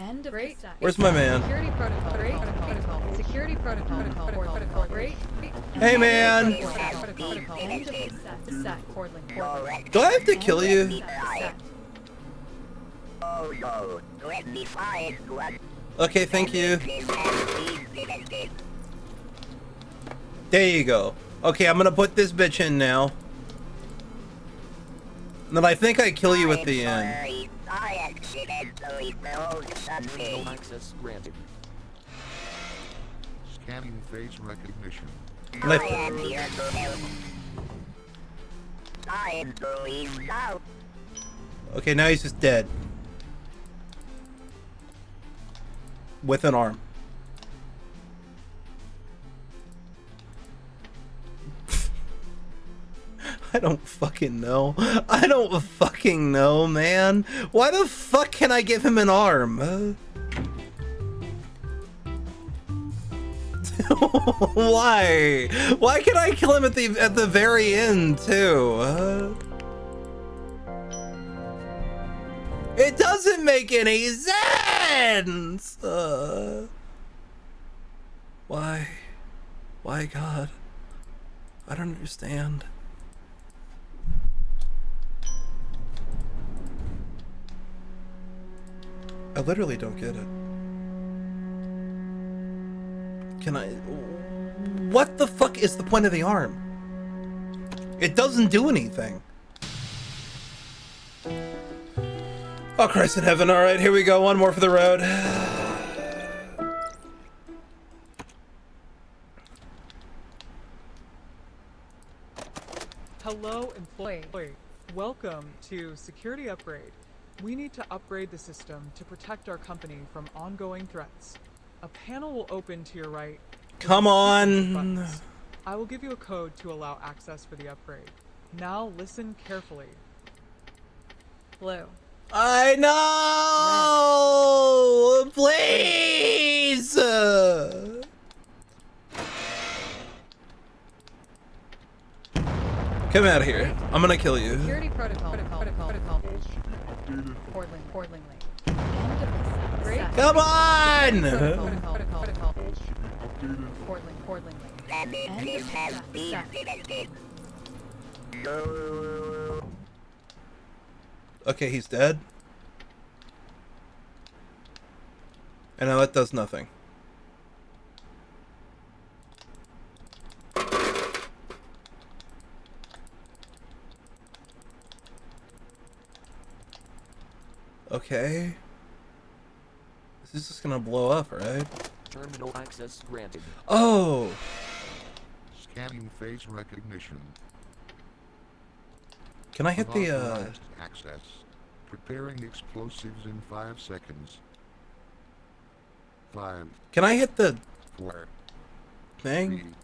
End of great. Where's my man? Security protocol. Great. Protocol. Security protocol. Protocol. Great. Hey, man. Protocol. End of set. Cordling. Do I have to kill you? Oh no, let me find one. Okay, thank you. There you go. Okay, I'm gonna put this bitch in now. And then I think I kill you at the end. I accidentally built something. Access granted. Scanning face recognition. I am here to help. Time to leave now. Okay, now he's just dead. With an arm. I don't fucking know. I don't fucking know, man. Why the fuck can I give him an arm? Why? Why can I kill him at the very end too? It doesn't make any sense. Why? Why, God? I don't understand. I literally don't get it. Can I... What the fuck is the point of the arm? It doesn't do anything. Oh, Christ in heaven. All right, here we go. One more for the road. Hello, employee. Welcome to Security Upgrade. We need to upgrade the system to protect our company from ongoing threats. A panel will open to your right. Come on. I will give you a code to allow access for the upgrade. Now listen carefully. Blue. I know! Red. Please! Come out of here. I'm gonna kill you. Security protocol. Cordling. End of great. Come on! Protocol. Cordling. End of set. Okay, he's dead. And now that does nothing. Okay. This is just gonna blow up, right? Terminal access granted. Oh! Scanning face recognition. Can I hit the, Unauthorized access. Preparing explosives in 5 seconds. 5, Can I hit the 4, thing?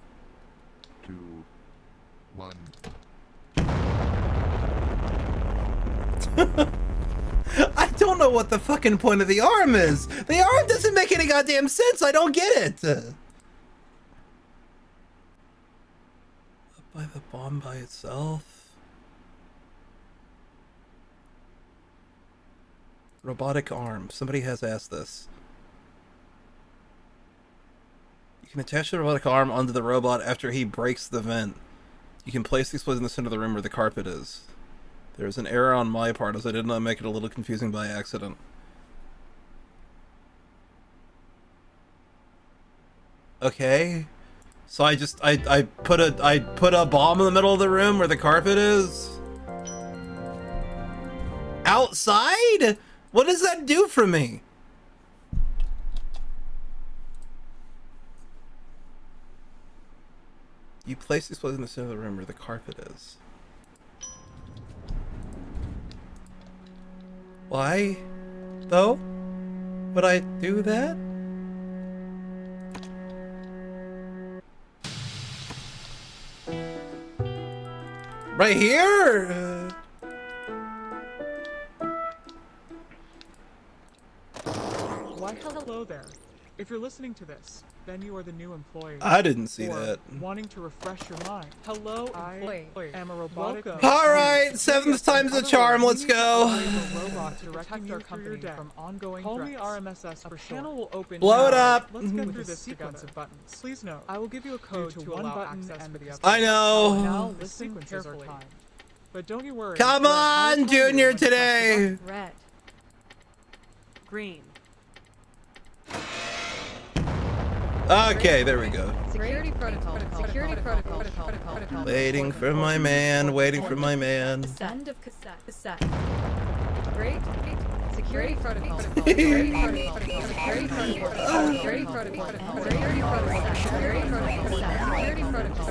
3, 2, 1. I don't know what the fucking point of the arm is. The arm doesn't make any goddamn sense. I don't get it. Up by the bomb by itself. Robotic arm. Somebody has asked this. You can attach the robotic arm onto the robot after he breaks the vent. You can place the explosive in the center of the room where the carpet is. There is an error on my part as I did not make it a little confusing by accident. Okay. So I put a bomb in the middle of the room where the carpet is? Outside? What does that do for me? You place the explosive in the center of the room where the carpet is. Why, though, would I do that? Right here? Why, hello there. If you're listening to this, then you are the new employee. I didn't see or that. wanting to refresh your mind. Hello, I employee. am a robotic. All right, seventh time's the charm. Let's go. I am a robot directing our company from ongoing threats. Call me RMSS for short. Panel will open. Blow it now. up. Let's get through this sequence of buttons. Please note, I will give you a code to one button and the other. I know. Now listen carefully. But don't you worry. Come there on, are no time Junior, limits on today. Red. Green. Okay, there we go. Security protocol. Security protocol. Waiting for my man. Waiting for my man. End of cassette. Great. Security protocol. Security protocol. Security protocol. Security protocol. Security protocol. Security protocol.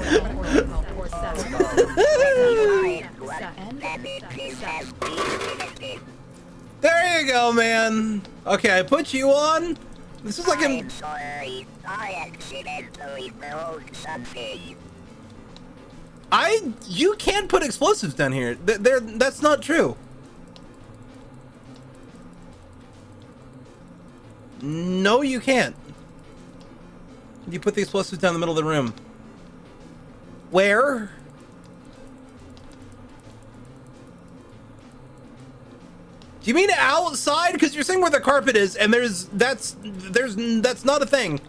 There you go, man. Okay, I put you on. This is like a... I'm sorry. I accidentally broke something. You can't put explosives down here. That's not true. No, you can't. You put the explosives down the middle of the room. Where? Do you mean outside? Because you're saying where the carpet is, and that's not a thing.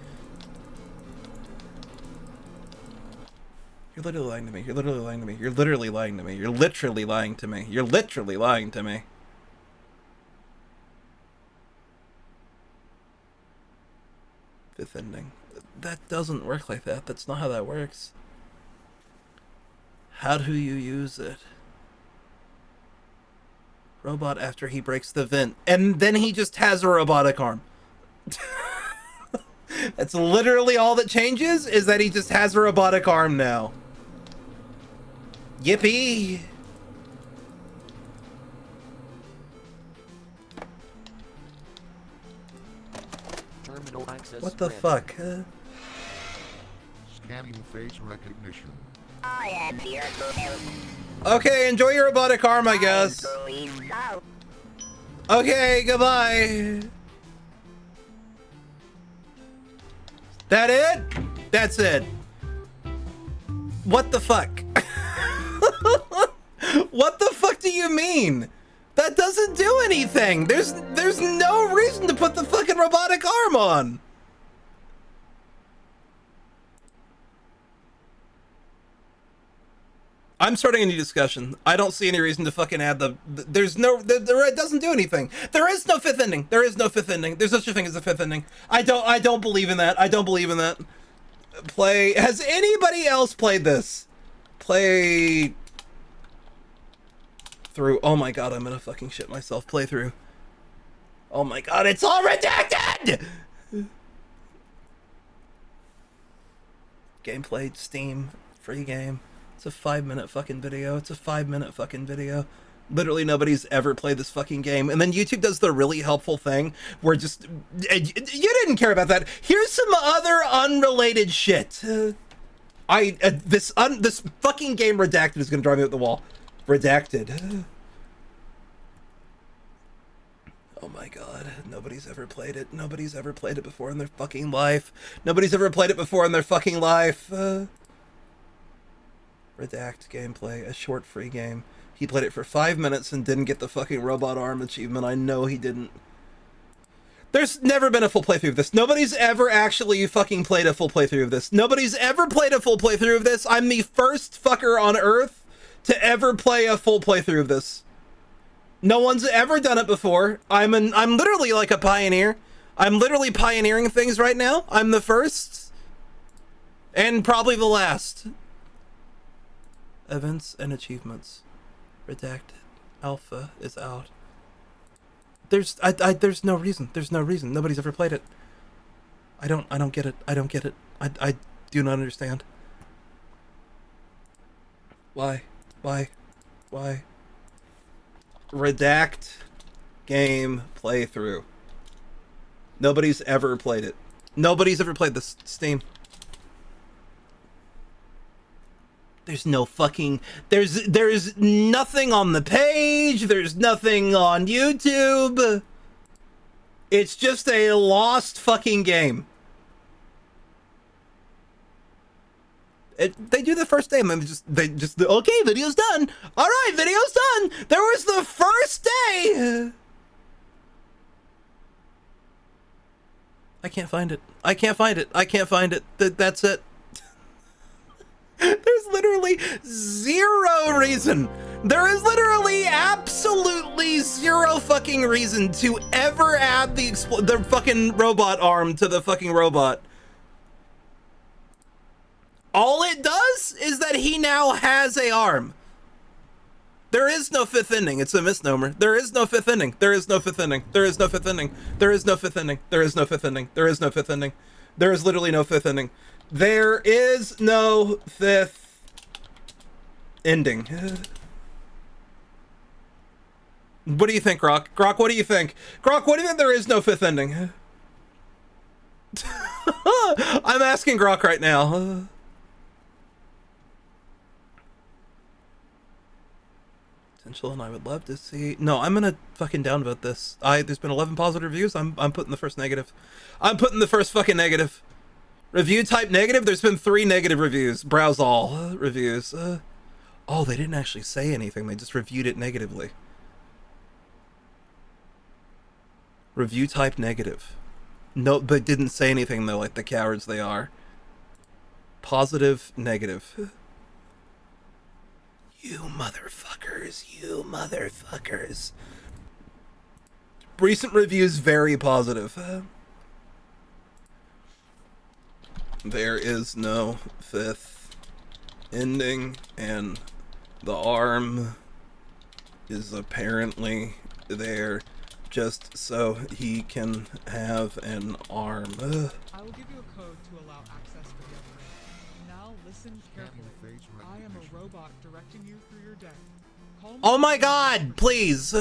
You're literally lying to me. You're literally lying to me. You're literally lying to me. You're literally lying to me. You're literally lying to me. Fifth ending. That doesn't work like that. That's not how that works. How do you use it? Robot after he breaks the vent. And then he just has a robotic arm. That's literally all that changes, is that he just has a robotic arm now. Yippee! Terminal access What the granted. fuck? Scanning face recognition. I am here to help. Okay, enjoy your robotic arm, I guess. I believe so. Okay, goodbye. That it? That's it. What the fuck? What the fuck do you mean? That doesn't do anything. There's no reason to put the fucking robotic arm on. I'm starting a new discussion. I don't see any reason to fucking add it doesn't do anything. There is no fifth ending. There is no fifth ending. There's such a thing as a fifth ending. I don't believe in that. I don't believe in that. Has anybody else played this? Play through. Oh my god, I'm gonna fucking shit myself. Play through. Oh my god, it's all redacted! Gameplay, Steam, free game. It's a 5-minute fucking video. It's a 5-minute fucking video. Literally nobody's ever played this fucking game. And then YouTube does the really helpful thing where just... You didn't care about that. Here's some other unrelated shit. This fucking game Redacted is gonna drive me up the wall. Redacted. Oh my god. Nobody's ever played it. Nobody's ever played it before in their fucking life. Nobody's ever played it before in their fucking life. Redact gameplay, a short free game. He played it for 5 minutes and didn't get the fucking robot arm achievement. I know he didn't. There's never been a full playthrough of this. Nobody's ever actually fucking played a full playthrough of this. Nobody's ever played a full playthrough of this. I'm the first fucker on Earth to ever play a full playthrough of this. No one's ever done it before. I'm literally like a pioneer. I'm literally pioneering things right now. I'm the first. And probably the last. Events and achievements. Redacted. Alpha is out. There's no reason. There's no reason. Nobody's ever played it. I don't get it. I don't get it. I do not understand. Why? Redact game playthrough. Nobody's ever played it. Nobody's ever played this. Steam. There's no fucking... There's nothing on the page. There's nothing on YouTube. It's just a lost fucking game. They do the first day, and then they just okay, video's done. All right, video's done. There was the first day. I can't find it. I can't find it. I can't find it. That's it. There's literally zero reason. There is literally absolutely zero fucking reason to ever add the fucking robot arm to the fucking robot. All it does is that he now has a arm. There is no fifth ending. It's a misnomer. There is no fifth ending. There is no fifth ending. There is no fifth ending. There is no fifth ending. There is no fifth ending. There is no fifth ending. There is literally no fifth ending. There is no fifth ending. What do you think, Grok? Grok, what do you think? Grok, what do you think? There is no fifth ending. I'm asking Grok right now. Potential, and I would love to see. No, I'm gonna fucking downvote this. There's been 11 positive reviews. I'm putting the first negative. I'm putting the first fucking negative. Review type negative. There's been 3 negative reviews. Browse all reviews. Oh, they didn't actually say anything. They just reviewed it negatively. Review type negative. No, but didn't say anything though, like the cowards they are. Positive, negative. You motherfuckers, you motherfuckers. Recent reviews very positive. There is no fifth ending, and the arm is apparently there just so he can have an arm. I will give you a code to allow access to the upgrade. Now listen carefully. I am a robot directing you through your day. Call me Oh my god, please.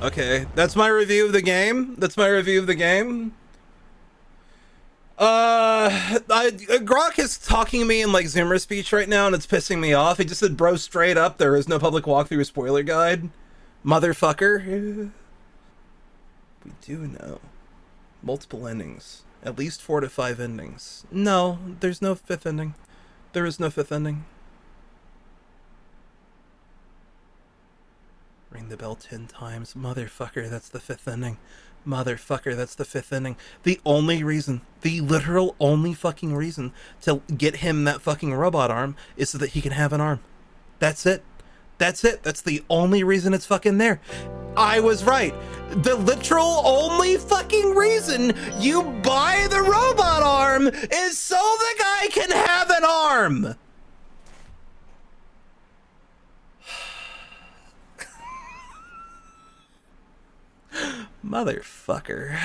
Okay, that's my review of the game. That's my review of the game. Grok is talking to me in like Zoomer speech right now, and it's pissing me off. He just said, bro, straight up, there is no public walkthrough spoiler guide. Motherfucker. We do know. Multiple endings. At least 4 to 5 endings. No, there's no fifth ending. There is no fifth ending. Ring the bell 10 times. Motherfucker, that's the fifth ending. Motherfucker, that's the fifth ending. The only reason, the literal only fucking reason to get him that fucking robot arm is so that he can have an arm. That's it. That's it. That's the only reason it's fucking there. I was right. The literal only fucking reason you buy the robot arm is so the guy can have an arm. Motherfucker.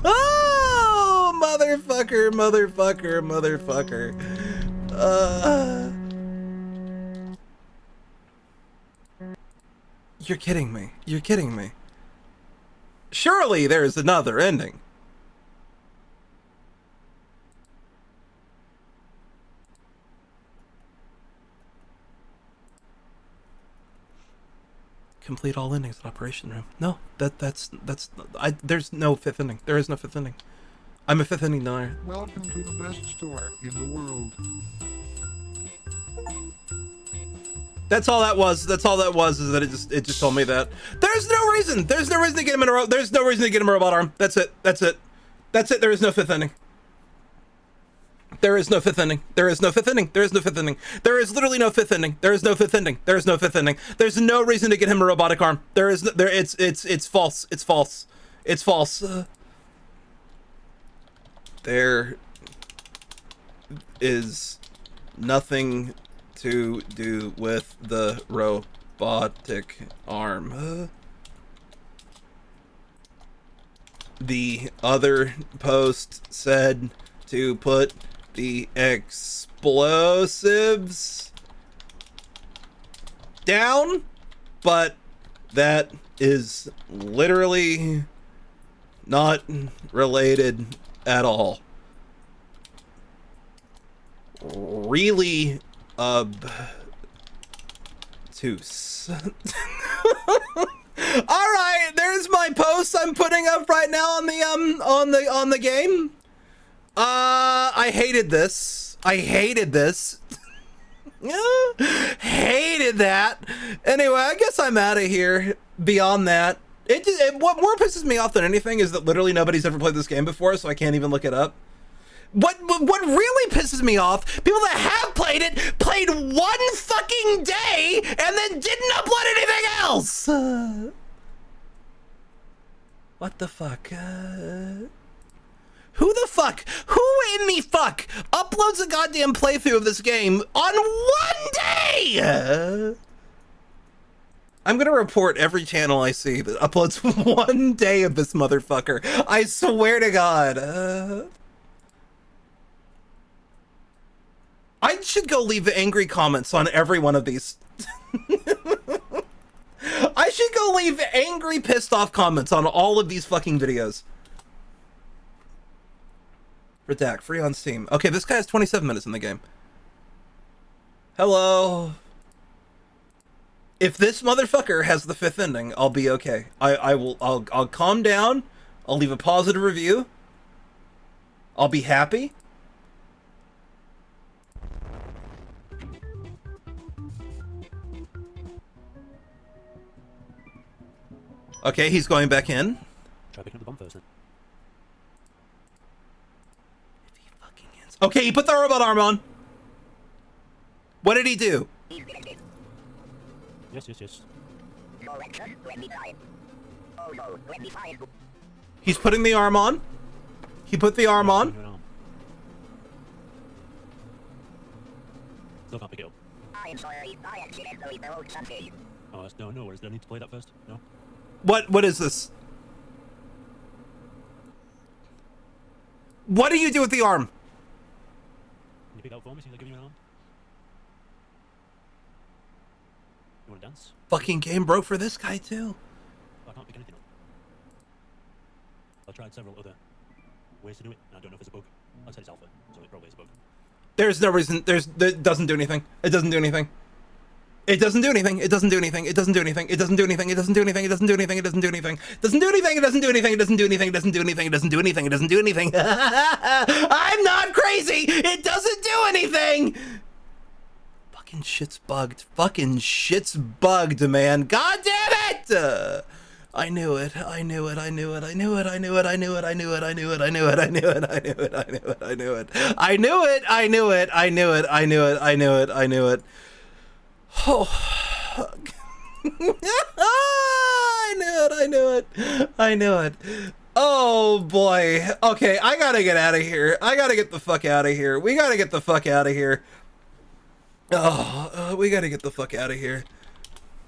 Oh, motherfucker, motherfucker, motherfucker. You're kidding me. You're kidding me. Surely there's another ending. Complete all endings in Operation Room. No, there's no fifth ending. There is no fifth ending. I'm a fifth ending denier. Welcome to the best store in the world. That's all that was. That's all that was, is that it just told me that. There's no reason. There's no reason to get him in a there's no reason to get him a robot arm. That's it. That's it. That's it. There is no fifth ending. There is no fifth ending. There is no fifth ending. There is no fifth ending. There is literally no fifth ending. There is no fifth ending. There is no fifth ending. There's no reason to get him a robotic arm. There is no, there. It's false. It's false. It's false. There is nothing to do with the robotic arm. The other post said to put the explosives down, but that is literally not related at all. Really obtuse. All right, there's my post I'm putting up right now on the game. I hated this. I hated this. Hated that. Anyway, I guess I'm out of here. Beyond that, what more pisses me off than anything is that literally nobody's ever played this game before, so I can't even look it up. What really pisses me off, people that have played it, played one fucking day and then didn't upload anything else. What the fuck? Who the fuck? Who in the fuck uploads a goddamn playthrough of this game on one day? I'm gonna report every channel I see that uploads one day of this motherfucker. I swear to God. I should go leave angry comments on every one of these. I should go leave angry, pissed off comments on all of these fucking videos. Redact, free on Steam. Okay, this guy has 27 minutes in the game. Hello. If this motherfucker has the 5th ending, I'll be okay. I'll calm down. I'll leave a positive review. I'll be happy. Okay, he's going back in. Try picking up the bomb first then. Okay, he put the robot arm on. What did he do? Yes. He's putting the arm on. He put the arm on. Still can't pick it up. I'm sorry, I accidentally broke something. Oh, that's, no worries. Do I need to play that first? No? What is this? What do you do with the arm? Can you pick it up for me? Seems like giving you an arm. You wanna dance? Fucking game broke for this guy too. I can't pick anything up. I've tried several other ways to do it, and I don't know if it's a bug. I'd say it's alpha, so it probably is a bug. There's no reason. It doesn't do anything. It doesn't do anything. It doesn't do anything. It doesn't do anything. It doesn't do anything. It doesn't do anything. It doesn't do anything. It doesn't do anything. It doesn't do anything. It doesn't do anything. It doesn't do anything. It doesn't do anything. It doesn't do anything. It doesn't do anything. It doesn't do anything. It doesn't do anything. I'm not crazy. It doesn't do anything. Fucking shit's bugged. Fucking shit's bugged, man. God damn it! I knew it. I knew it. I knew it. I knew it. I knew it. I knew it. I knew it. I knew it. I knew it. I knew it. I knew it. I knew it. I knew it. I knew it. I knew it. I knew it. I knew it. I knew it. I knew it. Oh. I knew it. I knew it. I knew it. Oh boy. Okay, I gotta get out of here. I gotta get the fuck out of here. We gotta get the fuck out of here. Oh, we gotta get the fuck out of here.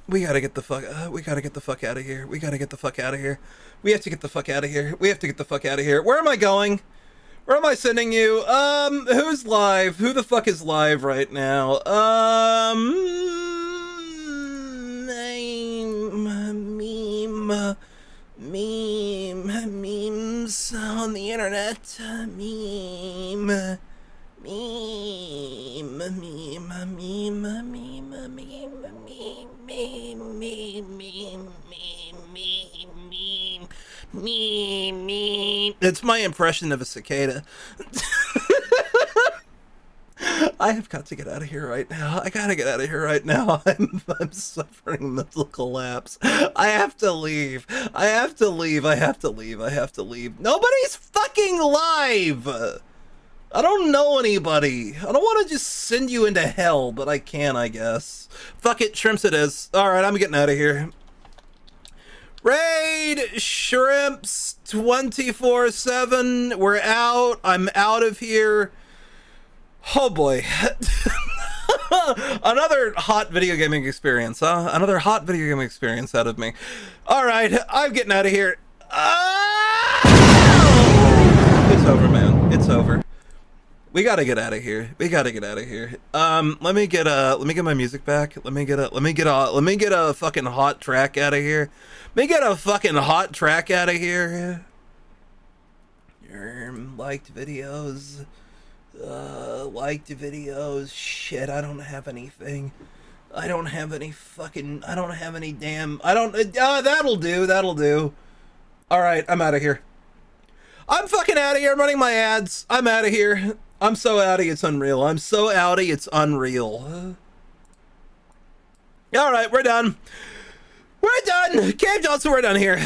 We gotta get the fuck. We gotta get the fuck out of here. We gotta get the fuck out of here. We have to get the fuck out of here. We have to get the fuck out of here. Where am I going? Where am I sending you? Who's live? Who the fuck is live right now? Memes on the internet. Meme. It's my impression of a cicada. I have got to get out of here right now. I gotta get out of here right now. I'm suffering mental collapse. I have to leave. I have to leave. I have to leave. I have to leave. Nobody's fucking live. I don't know anybody. I don't want to just send you into hell, but I can, I guess. Fuck it, shrimps it is. Alright, I'm getting out of here. Raid shrimps 24/7. We're out. I'm out of here. Oh boy. Another hot video gaming experience, huh? Another hot video gaming experience out of me. Alright, I'm getting out of here. It's over, man. It's over. We gotta get out of here. We gotta get out of here. Let me get my music back. Let me get a fucking hot track out of here. Let me get a fucking hot track out of here. Liked videos. Liked videos. Shit, I don't have anything. I don't have any damn. That'll do. Alright, I'm out of here. I'm fucking out of here. I'm running my ads. I'm out of here. I'm so outy, it's unreal. I'm so outy, it's unreal. All right, we're done. We're done. Cave Johnson, we're done here.